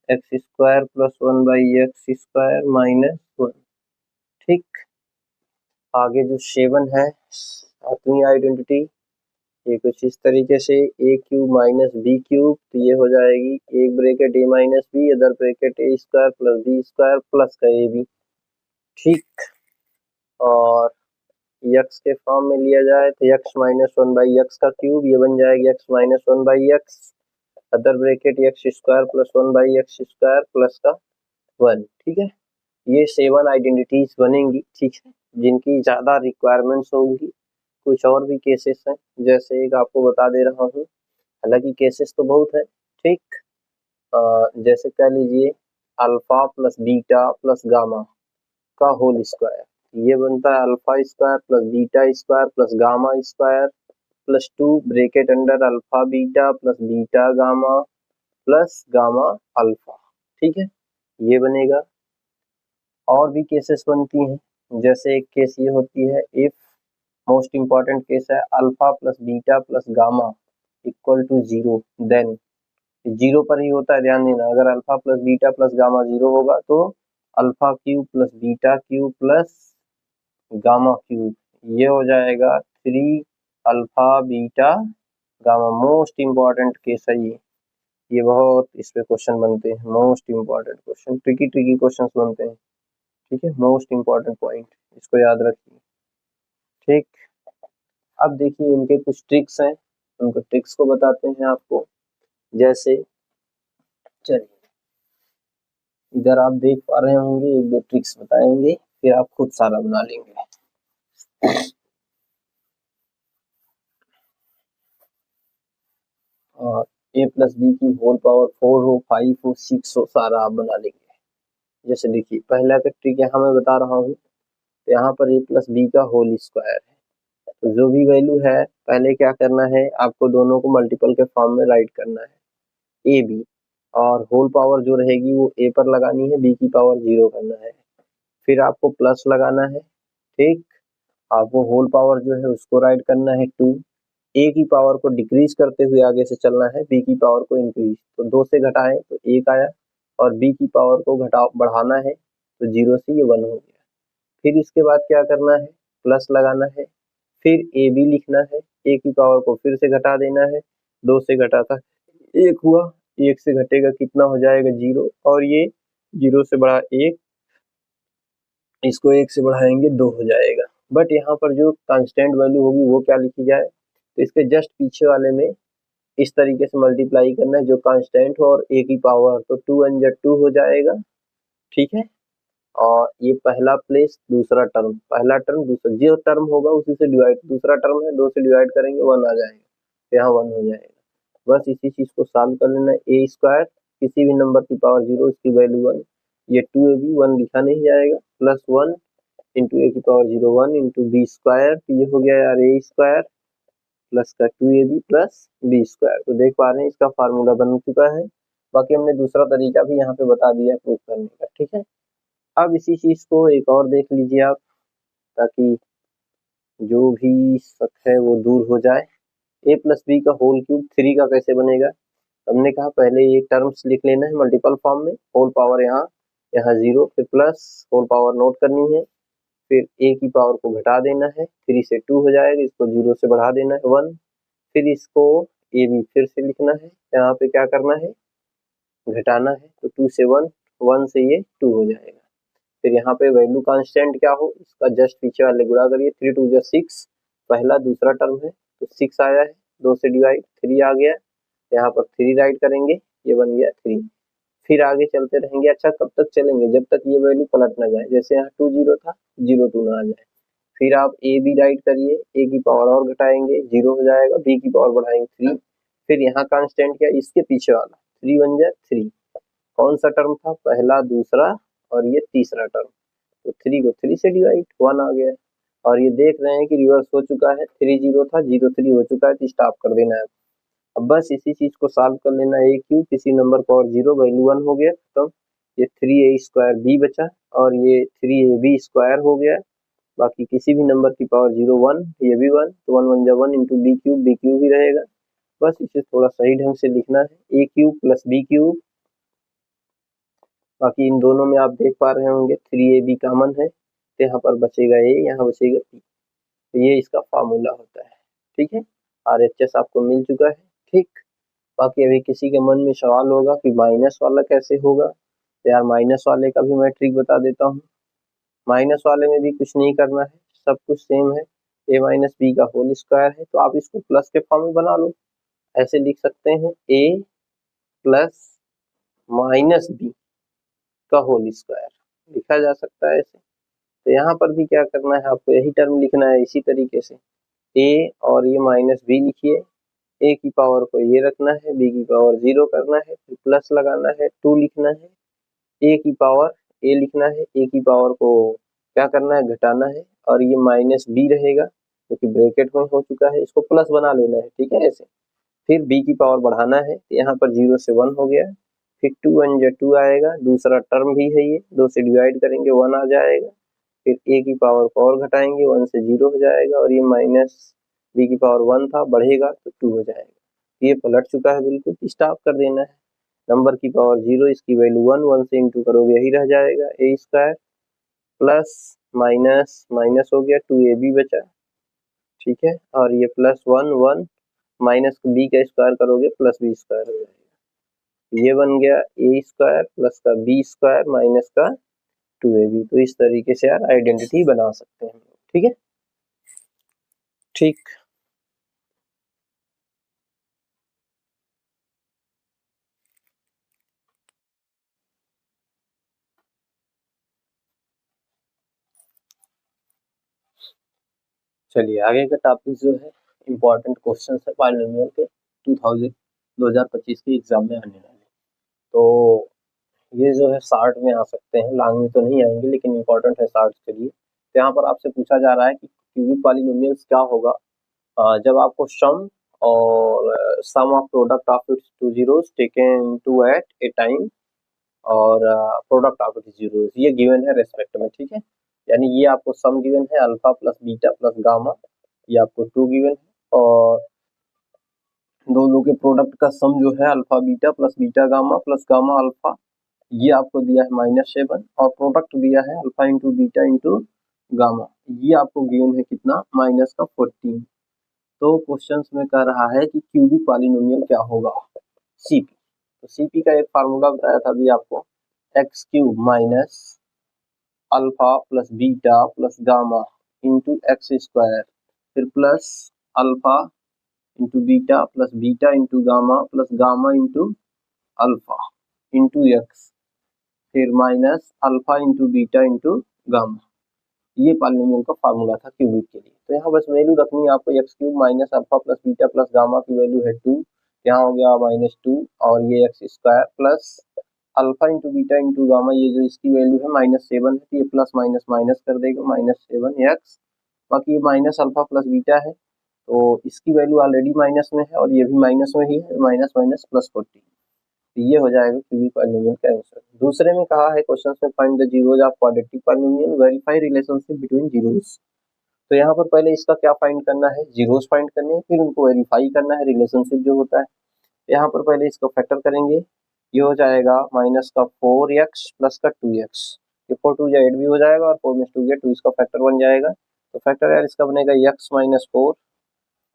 x square plus 1 by x square minus 1, ठीक। आगे जो 7 है सातवीं आइडेंटिटी, ये कुछ इस तरीके से A cube minus B cube, तो ये हो जाएगी एक bracket A minus B, other bracket A square plus B square plus का ए बी, ठीक। और यक्स के फॉर्म में लिया जाए तो यक्स माइनस 1 बाई यक्स का क्यूब, ये बन जाएगा x minus 1 by x, other bracket x square plus 1 by x square plus का 1, ठीक है। ये 7 आइडेंटिटीज बनेंगी, ठीक है, जिनकी ज़्यादा रिक्वायरमेंट्स होंगी। कुछ और भी केसेस हैं, जैसे एक आपको बता दे रहा हूँ, हालांकि केसेस तो बहुत है, ठीक। जैसे कह लीजिए alpha plus beta plus gamma का होल स्क्वायर, ये बनता है alpha square plus beta square plus gamma square plus 2 bracket under alpha beta plus beta gamma plus gamma alpha, ठीक है, ये बनेगा। और भी केसेस बनती हैं, जैसे एक केस ये होती है इफ, मोस्ट इंपॉर्टेंट केस है, alpha plus beta plus gamma equal to 0, then 0 पर ही होता है, ध्यान देना, अगर alpha plus beta plus gamma 0 होगा तो alpha cube plus beta cube plus gamma cube, ये हो जाएगा 3 alpha beta gamma. Most important case है ये बहुत इस पे क्वेश्चन बनते हैं, most important question, tricky questions बनते हैं, ठीक है, मोस्ट इंपॉर्टेंट पॉइंट, इसको याद रखिए, ठीक। अब देखिए इनके कुछ ट्रिक्स हैं, उनको ट्रिक्स को बताते हैं आपको। जैसे चलिए इधर आप देख पा रहे होंगे, एक दो ट्रिक्स बताएंगे, फिर आप खुद सारा बना लेंगे। और ए प्लस बी की होल पावर 4 हो, 5 हो, 6 हो, सारा आप बना लेंगे। जैसे देखिए पहला का ट्रिक यहाँ मैं बता रहा हूँ, तो यहाँ पर ए प्लस बी का होल स्क्वायर है, तो जो भी वैल्यू है पहले क्या करना है, आपको दोनों को मल्टीपल के फॉर्म में राइट करना है, ए बी, और होल पावर जो रहेगी वो ए पर लगानी है, बी की पावर 0 करना है, फिर आपको प्लस लगाना है, ठीक। आपको होल पावर जो है उसको राइट करना है 2, ए की पावर को डिक्रीज करते हुए आगे से चलना है, बी की पावर को इंक्रीज, तो 2 से घटाएं तो 1 आया, और बी की पावर को बढ़ाना है तो 0 से ये 1 हो गया। फिर इसके बाद क्या करना है, प्लस लगाना है, फिर ए बी लिखना है, ए की पावर को फिर से घटा देना है, 2 से घटा था 1 हुआ, 1 से घटेगा कितना हो जाएगा 0, और ये 0 से बढ़ा 1, इसको 1 से बढ़ाएंगे 2 हो जाएगा। बट यहाँ पर जो कांस्टेंट वैल्यू होगी वो क्या लिखी जाए, तो इसके जस्ट पीछे वाले में इस तरीके से मल्टीप्लाई करना है जो कांस्टेंट हो और ए की पावर, तो 2 × 2 हो जाएगा, ठीक है। और ये पहला प्लेस, दूसरा टर्म, पहला टर्म दूसरा, जो टर्म होगा उसी से डिवाइड, दूसरा टर्म है 2 से डिवाइड करेंगे 1 आ जाएगा, यहाँ 1 हो जाएगा। बस इसी चीज को सॉल्व कर लेना है, ए स्क्वायर किसी भी नंबर की पावर 0, उसकी वैल्यू 1, ये 2ab 1 लिखा नहीं जाएगा, प्लस 1 इंटू ए की पावर 0 1 इंटू बी स्क्वायर, तो ये हो गया यार ए स्क्वायर प्लस का 2ab प्लस बी स्क्वायर। तो देख पा रहे हैं इसका फार्मूला बन चुका है। बाकी हमने दूसरा तरीका भी यहाँ पे बता दिया है प्रूफ करने का, ठीक है। अब इसी चीज को एक और देख लीजिए आप, ताकि जो भी शक है वो दूर हो जाए। ए प्लस बी का होल क्यूब 3 का कैसे बनेगा, हमने कहा पहले ये टर्म्स लिख लेना है मल्टीपल फॉर्म में, होल पावर यहाँ यहाँ 0, फिर प्लस होल पावर नोट करनी है, फिर a की पावर को घटा देना है, 3 से 2 हो जाएगा, इसको 0 से बढ़ा देना है 1, फिर इसको a b फिर से लिखना है, यहाँ पे क्या करना है घटाना है, तो 2 से 1, 1 से ये 2 हो जाएगा। फिर यहाँ पे वैल्यू कांस्टेंट क्या हो, इसका जस्ट पीछे वाले गुणा करिए, 3 2 जा 6, पहला दूसरा टर्म है तो 6 आया है, 2 से डिवाइड 3 आ गया, यहाँ पर 3 राइट करेंगे, ये बन गया 3। फिर आगे चलते रहेंगे। अच्छा कब तक चलेंगे, जब तक ये वैल्यू पलट ना जाए, जैसे यहाँ 2 0 था, 0 2 ना आ जाए। फिर आप ए बी राइट करिए, ए की पावर और घटाएंगे 0 हो जाएगा, बी की पावर बढ़ाएंगे 3, फिर यहाँ कांस्टेंट क्या, इसके पीछे वाला 3 1 जा 3, कौन सा टर्म था, पहला दूसरा और ये तीसरा टर्म, तो 3 को 3 से डिवाइड 1 आ गया, और ये देख रहे हैं कि रिवर्स हो चुका है, 3 0 था 0 3 हो चुका है, तो स्टॉप कर देना है। अब बस इसी चीज को सॉल्व कर लेना है, a क्यूब किसी नंबर पावर 0 वैल्यू 1 हो गया, तो ये 3a स्क्वायर b बचा, और ये 3ab स्क्वायर हो गया, बाकी किसी भी नंबर की पावर 0 1, ये भी 1, तो 1 1 जा 1 इंटू b क्यूब ही रहेगा। बस इसे थोड़ा सही ढंग से लिखना है, a cube plus b cube, बाकी इन दोनों में आप देख पा रहे होंगे 3ab कॉमन है, तो यहाँ पर बचेगा a, यहाँ बचेगा p, तो ये इसका फार्मूला होता है। ठीक है, RHS आपको मिल चुका है। ठीक, बाकी अभी किसी के मन में सवाल होगा कि माइनस वाला कैसे होगा, तो यार माइनस वाले का भी मैं ट्रिक बता देता हूँ। माइनस वाले में भी कुछ नहीं करना है, सब कुछ सेम है, a माइनस बी का होल स्क्वायर है, तो आप इसको प्लस के फॉर्म में बना लो, ऐसे लिख सकते हैं a प्लस माइनस बी का होल स्क्वायर लिखा जा सकता है ऐसे। तो यहाँ पर भी क्या करना है, आपको यही टर्म लिखना है इसी तरीके से, a और ये माइनस बी लिखिए, a की पावर को ये रखना है, b की पावर 0 करना है, फिर प्लस लगाना है, 2 लिखना है, a की पावर a लिखना है, a की पावर को क्या करना है घटाना है, और ये माइनस b रहेगा क्योंकि ब्रैकेट में हो चुका है, इसको प्लस बना लेना है। ठीक है, ऐसे फिर b की पावर बढ़ाना है, यहाँ पर 0 से 1 हो गया, फिर 2 1 जा 2 आएगा, दूसरा टर्म भी है ये, 2 से डिवाइड करेंगे 1 आ जाएगा, फिर a की पावर को और घटाएंगे 1 से 0 हो जाएगा, और ये माइनस b की पावर 1 था बढ़ेगा तो 2 हो जाएगा, ये पलट चुका है बिल्कुल, स्टॉप कर देना है। नंबर की पावर 0, इसकी वैल्यू 1, 1 से इंटू करोगे यही रह जाएगा, a square plus minus minus हो गया 2ab बचा। ठीक है, और ये प्लस 1 1 माइनस b का स्क्वायर करोगे प्लस b स्क्वायर हो जाएगा, ये बन गया a स्क्वायर प्लस का b स्क्वायर माइनस का 2ab। तो इस तरीके से यार आइडेंटिटी बना सकते हैं। ठीक है, ठीक, चलिए आगे का टॉपिक जो है इम्पोर्टेंट क्वेश्चन है पॉलिनोमियल के 2025 के एग्जाम में आने वाले, तो ये जो है शार्ट में आ सकते हैं, लॉन्ग में तो नहीं आएंगे, लेकिन इम्पोर्टेंट है शार्ट के लिए। तो यहाँ पर आपसे पूछा जा रहा है कि क्यूबिक पॉलिनोमियल्स क्या होगा जब आपको सम और sum of product of its two zeros taken two at a time और प्रोडक्ट ऑफ इट्स जीरोस ये गिवन है रेस्पेक्ट में। ठीक है, यानी ये आपको सम गिवन है alpha plus beta plus gamma, ये आपको 2 गिवन है, और दोनों के प्रोडक्ट का सम जो है alpha beta gamma plus gamma alpha, ये आपको दिया है -7, और प्रोडक्ट दिया है alpha into beta into gamma, ये आपको गिवन है कितना माइनस का 14। तो क्वेश्चंस में कह रहा है कि क्यूबिक पॉलिनोमियल क्या होगा, सीपी। तो सीपी का एक फार्मूला बताया था अभी आपको, X cube minus alpha plus beta plus gamma into x square, फिर plus alpha into beta into gamma into alpha into X, फिर minus alpha into beta into gamma, ये पॉलिनोमियल का फार्मूला था क्यूबिक के लिए। तो यहाँ बस वैल्यू रखनी है आपको, X cube minus alpha plus beta plus gamma की वैल्यू है 2, यहाँ हो गया -2, और ये X square plus alpha into beta into gamma, ये जो इसकी वैल्यू है -7 है, तो ये प्लस माइनस माइनस कर देगा -7 एक्स, बाकी ये माइनस अल्फा प्लस बीटा है, तो इसकी वैल्यू ऑलरेडी माइनस में है और ये भी माइनस में ही है, माइनस माइनस प्लस 14, तो ये हो जाएगा क्यूबिक पॉलिनोमियल का आंसर। दूसरे में कहा है क्वेश्चन में find the zeros of quadratic polynomial, verify relationship between zeros. तो यहाँ पर पहले इसका क्या फाइंड करना है, जीरोस फाइंड करने हैं, फिर उनको वेरीफाई करना है रिलेशनशिप जो होता है। यहाँ पर पहले इसको फैक्टर करेंगे, ये हो जाएगा माइनस का 4x प्लस का 2x, ये 4 2 8 भी हो जाएगा और 4 में 2 गया 2 इसका फैक्टर बन जाएगा। तो फैक्टर यार इसका बनेगा x माइनस 4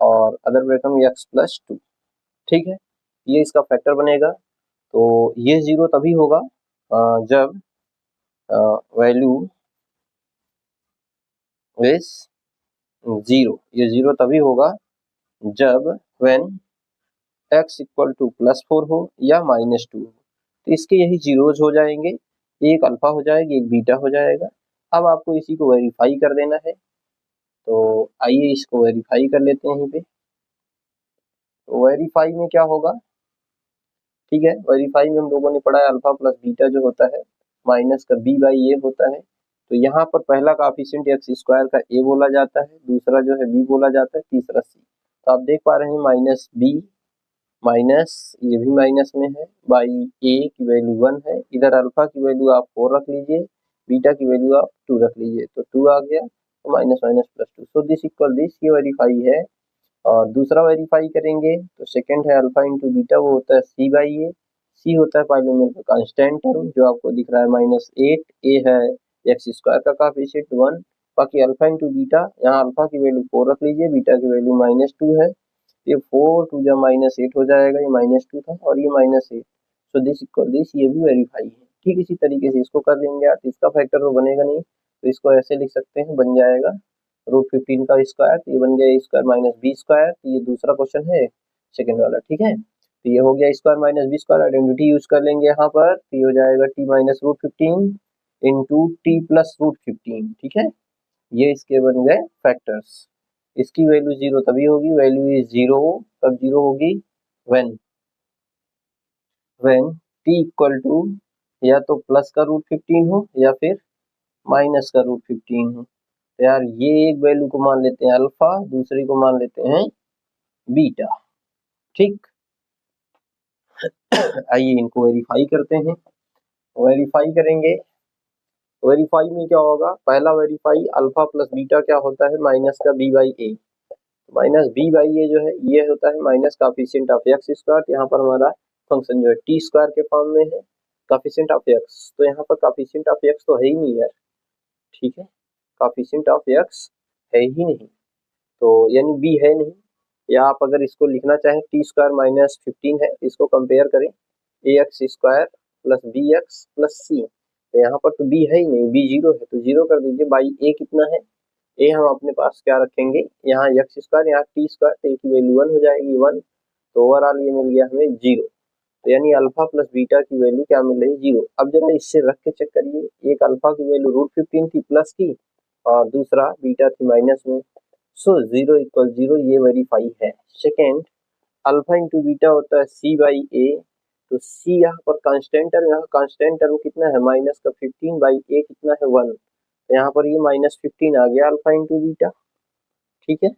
और अदर ब्रैकेट में x प्लस 2। ठीक है, ये इसका फैक्टर बनेगा। तो ये जीरो तभी होगा जब वैल्यू इज जीरो, ये जीरो तभी होगा जब व्हेन x इक्वल टू +4 हो या -2 हो। तो इसके यही जीरोज हो जाएंगे, एक अल्फा हो जाएगी एक बीटा हो जाएगा। अब आपको इसी को वेरीफाई कर देना है, तो आइए इसको वेरीफाई कर लेते हैं यहीं पे। तो वेरीफाई में क्या होगा, ठीक है, वेरीफाई में हम लोगों ने पढ़ा है अल्फा प्लस बीटा जो होता है माइनस का b बाई ए होता है। तो यहाँ पर पहला काफिशिएंट एक्स स्क्वायर का a बोला जाता है, दूसरा जो है b बोला जाता है, तीसरा c। तो आप देख पा रहे हैं माइनस b माइनस ये भी माइनस में है बाई ए की वैल्यू 1 है, इधर अल्फा की वैल्यू आप 4 रख लीजिए, बीटा की वैल्यू आप 2 रख लीजिए, तो 2 आ गया, तो minus minus plus 2, so this equal this, ये वेरीफाई है। और दूसरा वेरीफाई करेंगे तो सेकंड है अल्फा इंटू बीटा, वो होता है सी बाई ए, सी होता है पॉलिनोमियल का कांस्टेंट टर्म जो आपको दिख रहा है -8, ए है एक्स स्क्वायर का काफिशिएंट 1, बाकी अल्फा इंटू बीटा, यहाँ अल्फा की वैल्यू 4 रख लीजिए, बीटा की वैल्यू -2 है, ये 4 2 जा -8 हो जाएगा, ये -2 था और ये -8, सो दिस इक्वल दिस, ये भी वेरीफाई है। ठीक इसी तरीके से इसको कर लेंगे आप, इसका फैक्टर तो बनेगा नहीं, तो इसको ऐसे लिख सकते हैं, बन जाएगा √15 का स्क्वायर, तो ये बन गया स्क्वायर माइनस बी स्क्वायर, तो ये दूसरा क्वेश्चन है सेकंड वाला। ठीक है, तो ये हो गया square minus B square, identity use कर लेंगे यहाँ पर, तो ये हो जाएगा t minus √15 into t plus √15। ठीक है, ये इसके बन गए फैक्टर्स। इसकी वैल्यू जीरो तभी होगी, वैल्यू इज जीरो, कब जीरो होगी, when when t equal to या तो प्लस का √15 हो या फिर माइनस का √15 हो। तो यार ये एक वैल्यू को मान लेते हैं अल्फा, दूसरी को मान लेते हैं बीटा। ठीक, आइए इनको वेरीफाई करते हैं। वेरीफाई करेंगे, वेरीफाई में क्या होगा, पहला वेरीफाई अल्फा प्लस बीटा क्या होता है, माइनस का b by A, minus b by A जो है ये होता है minus coefficient of X square, यहाँ पर हमारा फंक्शन जो है टी स्क्वायर के फॉर्म में है, काफिशिएंट ऑफ एक्स, तो यहाँ पर काफिशिएंट ऑफ एक्स तो है ही नहीं यार। ठीक है, काफिशिएंट ऑफ एक्स है ही नहीं, तो यानी b है नहीं, या आप अगर इसको लिखना चाहें टी स्क्वायर -15 है, इसको कंपेयर करें A X square plus B X plus C, तो यहाँ पर तो b है ही नहीं, b जीरो है, तो जीरो कर दीजिए, बाई ए कितना है, ए हम अपने पास क्या रखेंगे, यहाँ एक्स स्क्वायर यहाँ टी स्क्वायर, तो ए की वैल्यू 1 हो जाएगी 1, तो ओवरऑल ये मिल गया हमें जीरो, तो यानी अल्फा प्लस बीटा की वैल्यू क्या मिल रही, जीरो। अब जरा इससे रख के चेक करिए, एक अल्फा की वैल्यू √15 थी प्लस की और दूसरा बीटा थी माइनस में, सो जीरो इक्वल जीरो, ये वेरीफाई है। सेकेंड, अल्फा इंटू बीटा होता है सी बाई ए, तो सी यहाँ पर कांस्टेंट टर्म, यहाँ कांस्टेंट टर्म कितना है माइनस का 15 बाई ए कितना है 1, तो यहाँ पर ये -15 आ गया अल्फा इंटू बीटा। ठीक है,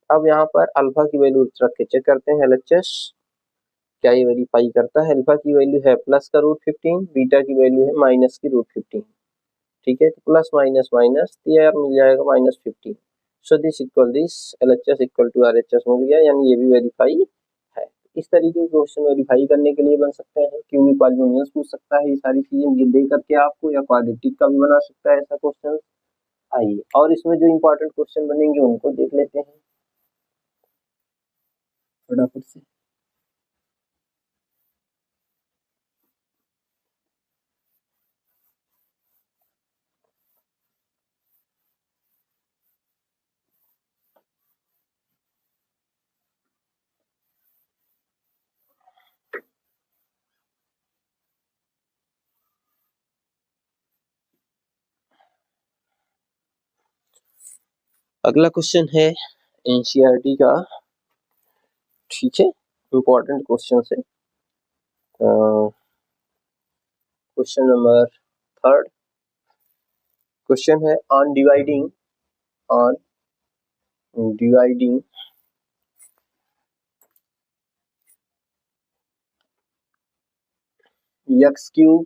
अब यहाँ पर अल्फा की वैल्यू रख के चेक करते हैं एलएचएस, क्या ये वेरीफाई करता है, अल्फा की वैल्यू है प्लस का √15, बीटा की वैल्यू है माइनस की √15। ठीक है, तो प्लस माइनस माइनस, तो यार मिल जाएगा -15, so this equal this, LHS equal to RHS मिल गया, यानी ये भी वेरीफाई है। इस तरीके के क्वेश्चन वेरीफाई करने के लिए बन सकते हैं, क्यूबी पॉलिनोमियल्स पूछ सकता है, ये सारी चीजें दे करके आपको, या क्वाड्रेटिक का भी बना सकता है ऐसा क्वेश्चन। आइए और इसमें जो इम्पोर्टेंट क्वेश्चन बनेंगे उनको देख लेते हैं फटाफट से। अगला क्वेश्चन है एनसीईआरटी का, ठीक है, इम्पोर्टेंट क्वेश्चन है, क्वेश्चन नंबर 3, क्वेश्चन है on dividing x cube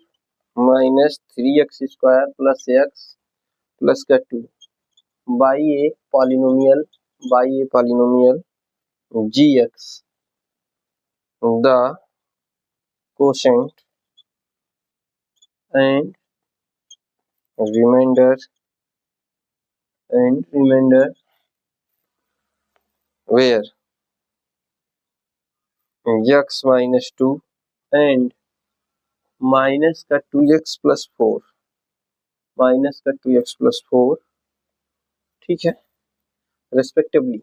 -3x² plus x plus का 2 by a polynomial g x, the quotient and remainder where x minus 2 and minus का 2x प्लस 4 ठीक है respectively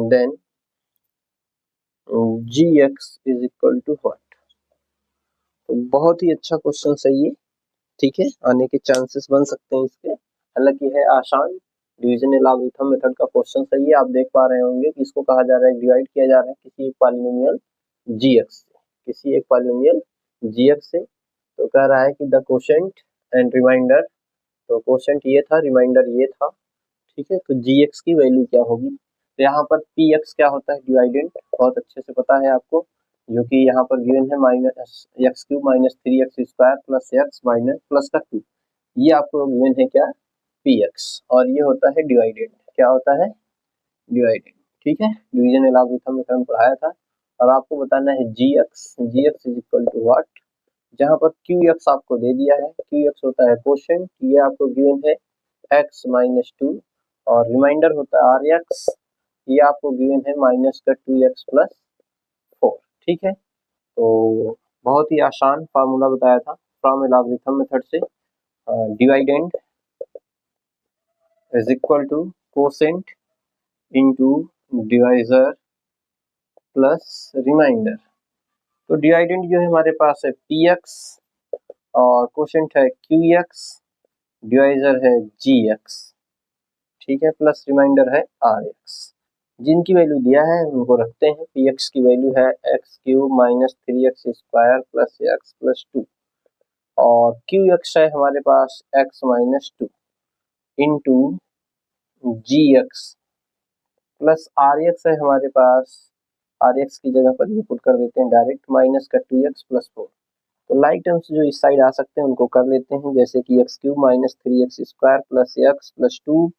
then gx is equal to what. तो बहुत ही अच्छा question सही है, ठीक है, आने के चांसेस बन सकते हैं इसके। हालांकि है आसान, डिवीजन लॉगरिथम मेथड का क्वेश्चन सही है। आप देख पा रहे होंगे कि इसको कहा जा रहा है, डिवाइड किया जा रहा है किसी एक पॉलिनोमियल gx से, तो कह रहा है कि द कोशेंट एंड रिमाइंडर, तो कोशेंट ये था, रिमाइंडर ये था, ठीक है। तो gx की वैल्यू क्या होगी, तो यहाँ पर px क्या होता है, डिवाइडेंट, बहुत अच्छे से पता है आपको, जो कि यहाँ पर गिवन है minus x cube minus 3x² plus x minus plus का 2, ये आपको गिवन है क्या, px, और ये होता है डिवाइडेंट, क्या होता है, डिवाइडेंट, ठीक है। डिवीजन लॉगरिथम में हम पढ़ाया था। और आपको बताना है gx is equal to what, जहाँ पर qx आपको दे दिया है, qx होता है कोशेंट, ये आपको गिवन है x माइनस 2, और रिमाइंडर होता है rx, ये आपको गिवन है माइनस का 2x प्लस 4, ठीक है। तो बहुत ही आसान फार्मूला बताया था फ्रॉम लॉगरिथम मेथड से, dividend is equal to quotient into divisor plus remainder. तो डिवाइडेंड जो है हमारे पास है px और कोसेंट है qx, डिवाइजर है gx, ठीक है, प्लस रिमाइंडर है rx। जिनकी वैल्यू दिया है उनको रखते हैं। px की वैल्यू है X cube minus 3x² plus x plus 2, और qx है हमारे पास x minus 2 into gx plus rx है हमारे पास, rx की जगह पर ये पुट कर देते हैं डायरेक्ट, माइनस का 2x प्लस 4। तो लाइक टर्म्स जो इस साइड आ सकते हैं उनको कर लेते हैं, जैसे कि x cube minus 3x² plus x plus 2।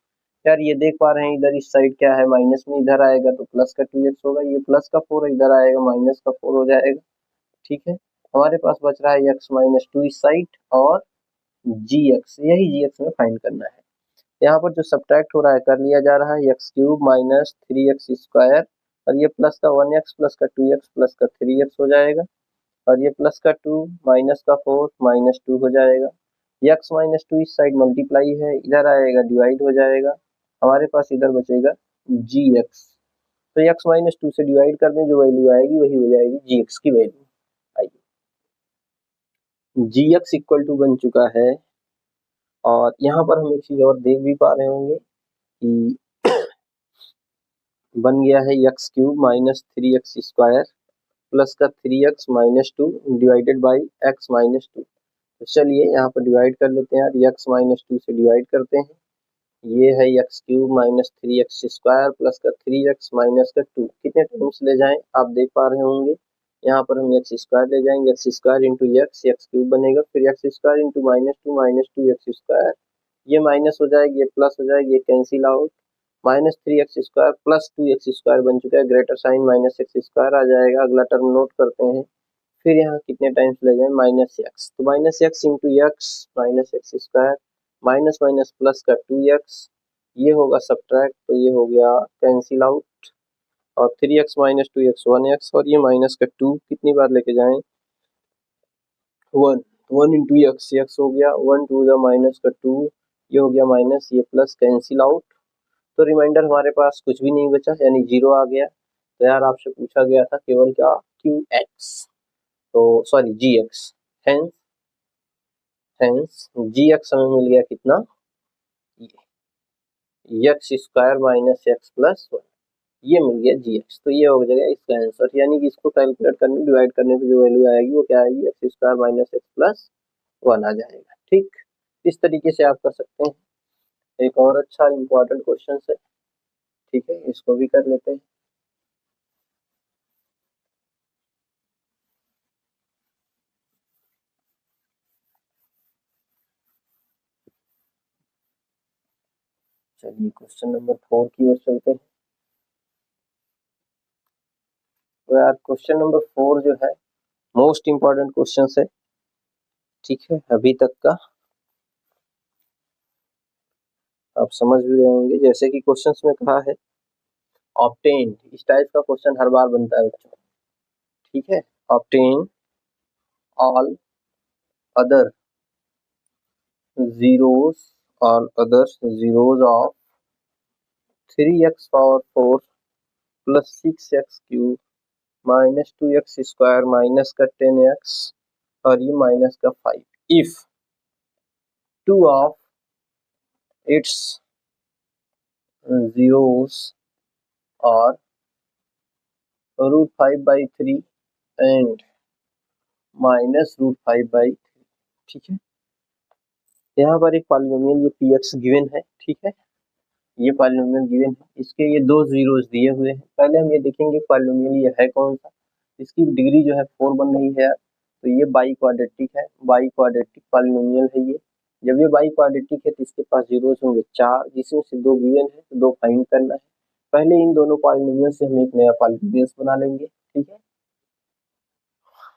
यार ये देख पा रहे हैं इधर इस साइड क्या है, माइनस में इधर आएगा तो प्लस का 2x होगा, ये प्लस का 4 इधर आएगा माइनस का 4 हो जाएगा, ठीक है। हमारे पास बच रहा है x माइनस 2 इस साइड, और gx, यही gx में फाइंड करना है। यहाँ पर जो सब्ट्रैक्ट हो रहा है कर लिया जा रहा है, एक्स क्यूब माइनस 3x², और ये प्लस का 1x प्लस का 2x प्लस का 3x हो जाएगा, और ये प्लस का 2 माइनस का 4 माइनस 2 हो जाएगा। x माइनस 2 इस साइड मल्टीप्लाई है, इधर आएगा डिवाइड हो जाएगा, हमारे पास इधर बचेगा gx। तो x माइनस 2 से डिवाइड कर दें, जो वैल्यू आएगी वही हो जाएगी gx की वैल्यू। आइए, gx इक्वल टू बन चुका है, और यहाँ पर हम एक चीज और देख भी पा रहे होंगे कि बन गया है X cube minus 3x² plus का 3x minus 2 divided by X minus 2। तो चलिए यहाँ पर डिवाइड कर लेते हैं यार, एक्स माइनस 2 से डिवाइड करते हैं, ये है X cube minus 3x² plus का 3x माइनस का 2, कितने टर्म्स ले जाएं आप देख पा रहे होंगे, यहाँ पर हम x² ले जाएंगे, x² इंटू एक्स क्यूब बनेगा, फिर x² into minus two x², ये माइनस हो जाएगी, ये प्लस हो जाएगी, ये cancel out, minus 3x² plus 2x² बन चुका है, ग्रेटर साइन माइनस x² आ जाएगा। अगला टर्म नोट करते हैं, फिर यहाँ कितने टाइम्स ले जाएं, माइनस एक्स, तो minus x into X minus x², minus minus plus का 2x, ये होगा सब्ट्रैक्ट, तो ये हो गया कैंसिल आउट, और 3x माइनस 2x 1x, और ये माइनस का 2 कितनी बार लेके जाएं, 1 इंटू एक्स हो गया, 1 टू द माइनस का 2, ये हो गया माइनस, ये प्लस कैंसिल आउट, तो रिमाइंडर हमारे पास कुछ भी नहीं बचा, यानी 0 आ गया। तो यार आपसे पूछा गया था केवल क्या, qx, तो सॉरी gx, हेंस gx हमें मिल गया कितना, x² माइनस एक्स प्लस 1, ये मिल गया gx। तो ये हो जाएगा इसका आंसर, यानी कि इसको कैलकुलेट करने डिवाइड करने पे जो वैल्यू आएगी वो क्या आएगी, x² माइनस एक्स प्लस 1 आ जाएगा, ठीक। इस तरीके से आप कर सकते हैं। एक और अच्छा इंपॉर्टेंट क्वेश्चन है, ठीक है, इसको भी कर लेते हैं। चलिए क्वेश्चन नंबर 4 की ओर चलते हैं। तो यार क्वेश्चन नंबर 4 जो है मोस्ट इम्पोर्टेंट क्वेश्चन है, ठीक है, अभी तक का आप समझ भी रहे होंगे। जैसे कि क्वेश्चंस में कहा है ऑब्टेन, इस टाइप का क्वेश्चन हर बार बनता है बच्चों, ठीक है। Obtain all other zeros of 3x power 4 plus 6x cube minus 2x square minus का 10x और ये माइनस का 5 if two of its zeros are √5/3 and minus √5/3, ठीक है। यहाँ पर एक पॉलिनोमियल ये px गिवन है, ठीक है, ये पॉलिनोमियल गिवन है, इसके ये दो जीरोस दिए हुए हैं। पहले हम ये देखेंगे पॉलिनोमियल ये है कौन सा, इसकी डिग्री जो है 4 बन रही है, तो ये बाई क्वाड्रेटिक है, बाई क्वाड्रेटिक पॉलिनोमियल है ये। जब ये बाई क्वाड्रेटिक है तो इसके पास जीरोस होंगे 4, जिसमें से 2 गिवन है तो 2 फाइंड करना है। पहले इन दोनों पॉलिनोमियल से हम एक नया पॉलिनोमियल बना लेंगे, ठीक है।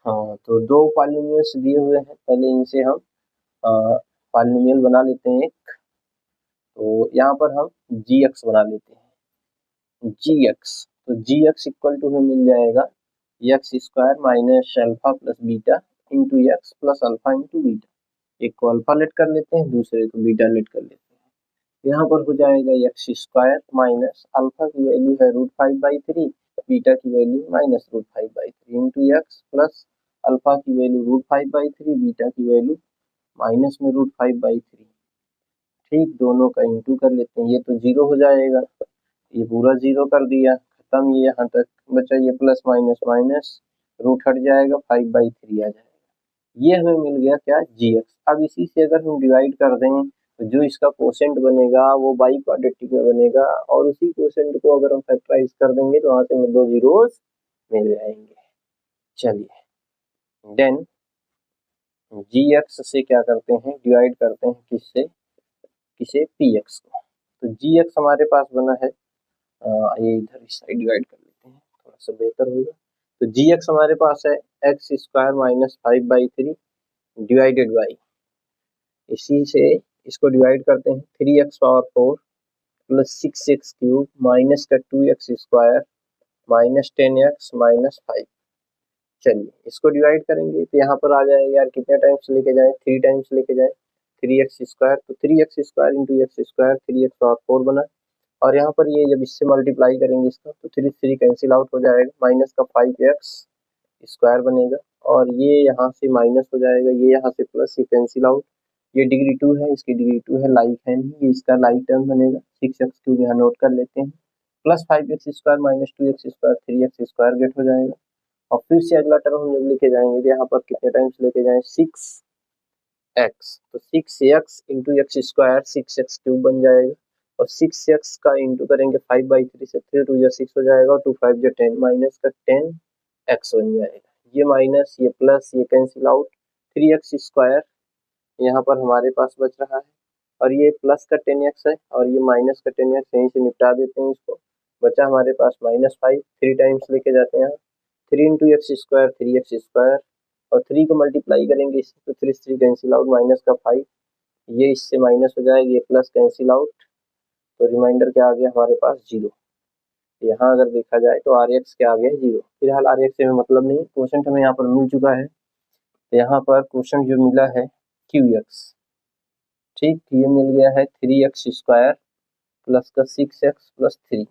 हाँ, तो 2 पॉलिनोमियल्स दिए हुए हैं, पहले इनसे हम पॉलिनोमियल बना लेते हैं एक। तो यहाँ पर हम gx बना लेते हैं, gx, तो gx इक्वल टू हमें मिल जाएगा x square minus alpha plus beta into X plus alpha into beta. एक को अल्फा लेट कर लेते हैं, दूसरे को बीटा लेट कर लेते हैं। यहाँ पर हो जाएगा एक्स स्क्वायर माइनस अल्फा की वैल्यू है √5/3, बीटा की value minus √5/3 into X plus alpha की वैल्यू √5/3, बीटा की वैल्यू माइनस में √5/3, ठीक, दोनों का इंटू कर लेते हैं। ये तो जीरो हो जाएगा, ये पूरा जीरो कर दिया, खत्म। ये यहाँ तक बचा, ये प्लस माइनस माइनस, रूट हट जाएगा, 5/3 आ जाएगा। ये हमें मिल गया क्या, gx। अब इसी से अगर हम डिवाइड कर दें तो जो इसका कोसेंट बनेगा वो बाई क्वाड्रेटिक में बनेगा, और उसी कोसेंट को अगर हम फैक्टराइज कर देंगे तो वहां से हमें 2 जीरोस मिल जाएंगे। चलिए देन gx से क्या करते हैं, डिवाइड करते हैं किससे, किसे, px को। तो gx हमारे पास बना है, ये इधर इस साइड डिवाइड कर लेते हैं, थोड़ा सा बेहतर होगा। तो gx हमारे पास है X square minus 5/3 divided by, इसी से इसको डिवाइड करते हैं 3x power 4 plus 6x cube minus का 2x square minus 10x minus 5। चलिए इसको डिवाइड करेंगे तो यहाँ पर आ जाएगा यार, कितने टाइम्स लेके जाएं, 3 टाइम्स लेके जाएं, 3x स्क्वायर, तो 3x square into x square 3x power 4 बना। और यहाँ पर ये जब इससे मल्टीप्लाई करेंगे इसका तो 3 कैंसिल आउट हो जाएगा, माइनस का 5x स्क्वायर बनेगा, और ये यहाँ से माइनस हो जाएगा, ये यहाँ से प्लस, ये कैंसिल आउट। ये डिग्री 2 है, इसकी डिग्री 2 है, लाइक है नहीं, ये इसका लाइक टर्म बनेगा। 6x क्यूब यहाँ नोट कर लेते हैं, plus 5x square minus 2x square 3x square get हो जाएगा। और फिर से अगला टर्म हम जब लेके जाएंगे तो यहाँ पर कितने टाइम्स लेके जाएं, 6x, तो 6x into x square 6x cube बन जाएगा, और 6x का इंटू करेंगे 5/3 से, 3 2 6 हो जाएगा, और 2 5 10, माइनस का 10x बन जाएगा। ये माइनस, ये प्लस, ये कैंसिल आउट, 3x स्क्वायर यहाँ पर हमारे पास बच रहा है, और ये प्लस का 10x है, और ये माइनस का 10x, यहीं से निपटा देते हैं इसको। बचा हमारे पास -5, 3 टाइम्स लेके जाते हैं, 3 into x square 3x square, और 3 को मल्टीप्लाई करेंगे इससे तो 3 कैंसिल आउट, माइनस का 5, ये इससे माइनस हो जाएगा, ये प्लस कैंसिल आउट, तो रिमाइंडर क्या आ गया हमारे पास, 0। यहाँ अगर देखा जाए तो आर एक्स क्या आ गया, 0। फिलहाल आर एक्स से हमें मतलब नहीं, क्वेश्चन हमें यहाँ पर मिल चुका है। तो यहाँ पर क्वेश्चन जो मिला है क्यू एक्स, ठीक, ये मिल गया है 3x स्क्वायर प्लस का 6x प्लस 3,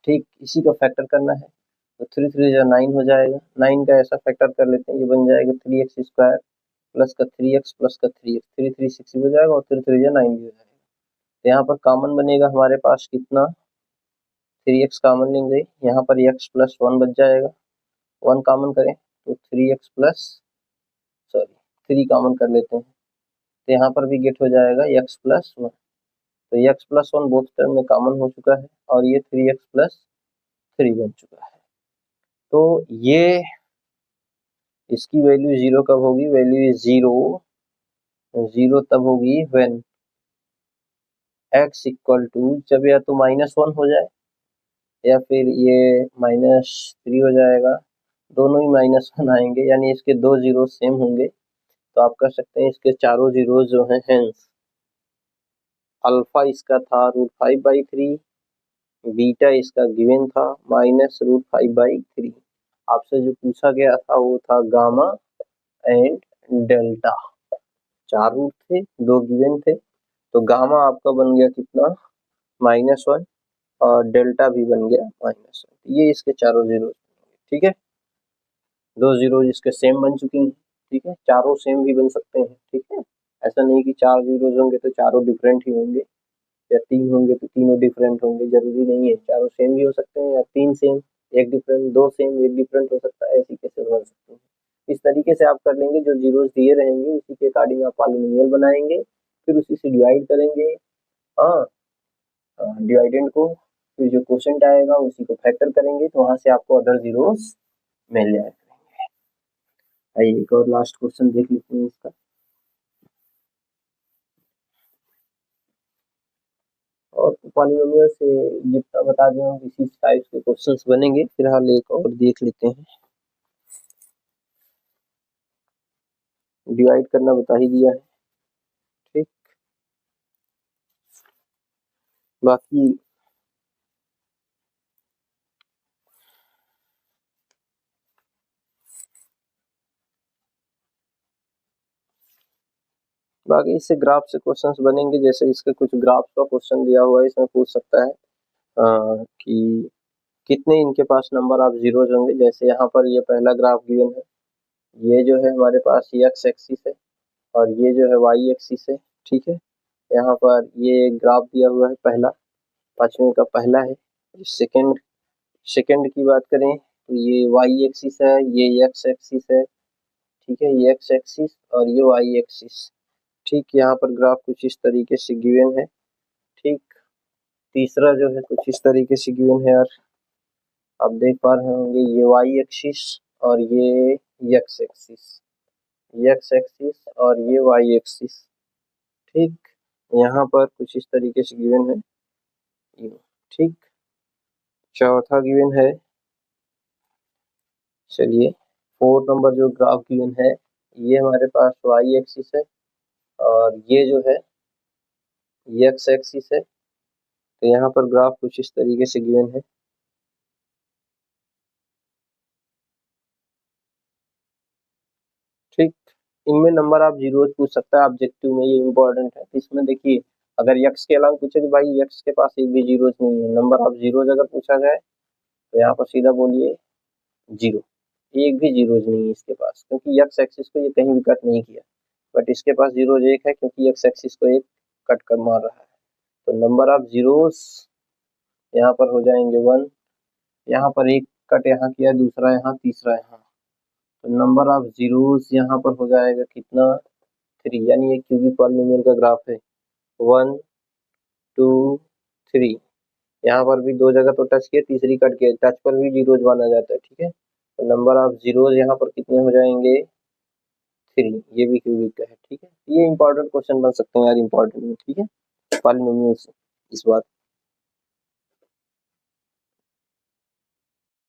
ठीक, इसी का फैक्टर करना है। तो 3 3 9 हो जाएगा, 9 का ऐसा फैक्टर कर लेते हैं, ये बन जाएगा 3x स्क्वायर प्लस का 3x प्लस का 3x, 3 3 6 हो जाएगा, और 3 3 9 भी हो जाएगा। तो यहाँ पर कॉमन बनेगा हमारे पास कितना, 3x कॉमन लेंगे, यहाँ पर x प्लस 1 बच जाएगा, 1 कॉमन करें तो 3x प्लस, सॉरी 3 कॉमन कर लेते हैं, तो यहाँ पर भी गेट हो जाएगा x प्लस 1। तो x प्लस 1 बोथ टर्म में कॉमन हो चुका है, और ये 3x प्लस 3 बन चुका है। तो ये इसकी वैल्यू 0 कब होगी, वैल्यू 0 तब होगी व्हेन x इक्वल टू, जब या तो -1 हो जाए या फिर ये -3 हो जाएगा, दोनों ही -1 आएंगे, यानी इसके 2 जीरो सेम होंगे। तो आप कर सकते हैं इसके चारों जीरोज जो हैं, हेंस अल्फा इसका था √5/3, बीटा इसका गिवन था -√5/3। आपसे जो पूछा गया था वो था गामा एंड डेल्टा। 4 रूट थे, 2 गिवन थे, तो गामा आपका बन गया कितना, -1, और डेल्टा भी बन गया -1। ये इसके चारों जीरो, ठीक है। 2 जीरो इसके सेम बन चुके हैं, ठीक है। चारों सेम भी बन सकते हैं, ठीक है। ऐसा नहीं कि 4 जीरोज होंगे तो चारों डिफरेंट ही होंगे, या 3 होंगे तो तीनों डिफरेंट होंगे, जरूरी नहीं है। चारों सेम भी हो सकते हैं, या 3 सेम 1 डिफरेंट, 2 सेम 1 डिफरेंट हो सकता है, ऐसी केसेस बन सकते हैं। इस तरीके से आप कर लेंगे, जो जीरोज दिए रहेंगे उसी के अकॉर्डिंग आप पॉलिनोमियल बनाएंगे, फिर उसी से डिवाइड करेंगे, हाँ, डिवाइडेंड को, फिर जो क्वोशंट आएगा उसी को फैक्टर करेंगे, तो वहां से आपको अदर जीरोस मिल जाएगा। आइए एक और लास्ट क्वेश्चन देख लेते हैं इसका। और पॉलिनोमियल से जितना बता दिया हूँ, इसी टाइप के क्वेश्चंस बनेंगे। फिलहाल एक और देख लेते हैं, डिवाइड करना बता ही दिया है, ठीक। बाकी इससे ग्राफ से क्वेश्चंस बनेंगे। जैसे इसके कुछ ग्राफ का क्वेश्चन दिया हुआ है, इसमें पूछ सकता है कि कितने इनके पास नंबर ऑफ जीरोज होंगे। जैसे यहाँ पर ये पहला ग्राफ गिवन है, ये जो है हमारे पास एक्स एक्सिस है, और ये जो है वाई एक्सिस है, ठीक है। यहाँ पर ये ग्राफ दिया हुआ है पहला, 5वें का पहला है। सेकंड की बात करें तो ये वाई एक्सिस है, ये एक्स एक्सिस है, ठीक है, ये एक्स एक्सिस और ये वाई एक्सिस, ठीक। यहाँ पर ग्राफ कुछ इस तरीके से गिवन है, ठीक। तीसरा जो है कुछ इस तरीके से गिवन है, और आप देख पा रहे होंगे ये वाई एक्सिस और ये एक्स एक्सिस, और ये वाई एक्सिस, ठीक। यहाँ पर कुछ इस तरीके से गिवन है, ठीक। चौथा गिवन है, चलिए 4 नंबर जो ग्राफ गिवन है, ये हमारे पास वाई एक्सिस है, और ये जो है एक्स एक्सिस है। तो यहाँ पर ग्राफ कुछ इस तरीके से गिवन है, ठीक। इनमें नंबर ऑफ जीरोस पूछ सकता है ऑब्जेक्टिव में, ये इम्पोर्टेंट है। तो इसमें देखिए, अगर एक्स के अलावा पूछे तो भाई एक्स के पास एक भी जीरोस नहीं है, नंबर ऑफ जीरोस अगर पूछा जाए तो यहाँ पर सीधा बोलिए 0, एक भी जीरोज नहीं है इसके पास, क्योंकि एक्स एक्सिस को ये कहीं भी कट नहीं किया। बट इसके पास जीरोज एक है, क्योंकि एक्स एक्सिस को एक कट कर मार रहा है। तो नंबर ऑफ जीरोस यहाँ पर हो जाएंगे 1, यहाँ पर एक कट यहाँ किया, दूसरा यहाँ, तीसरा यहाँ, तो नंबर ऑफ जीरोस यहाँ पर हो जाएगा कितना, 3। यानी ये क्यूबिक पॉलिनोमियल का ग्राफ है, 1 2 3। यहाँ पर भी 2 जगह तो टच किया, तीसरी कट किया, टच पर भी जीरोज माना जाता है, ठीक है। तो नंबर ऑफ जीरोज यहाँ पर कितने हो जाएंगे, 3। ये भी क्यूबिक का है, ठीक है। ये इंपॉर्टेंट क्वेश्चन बन सकते हैं यार, इंपॉर्टेंट, ठीक है, पॉलिनोमियल से इस बार।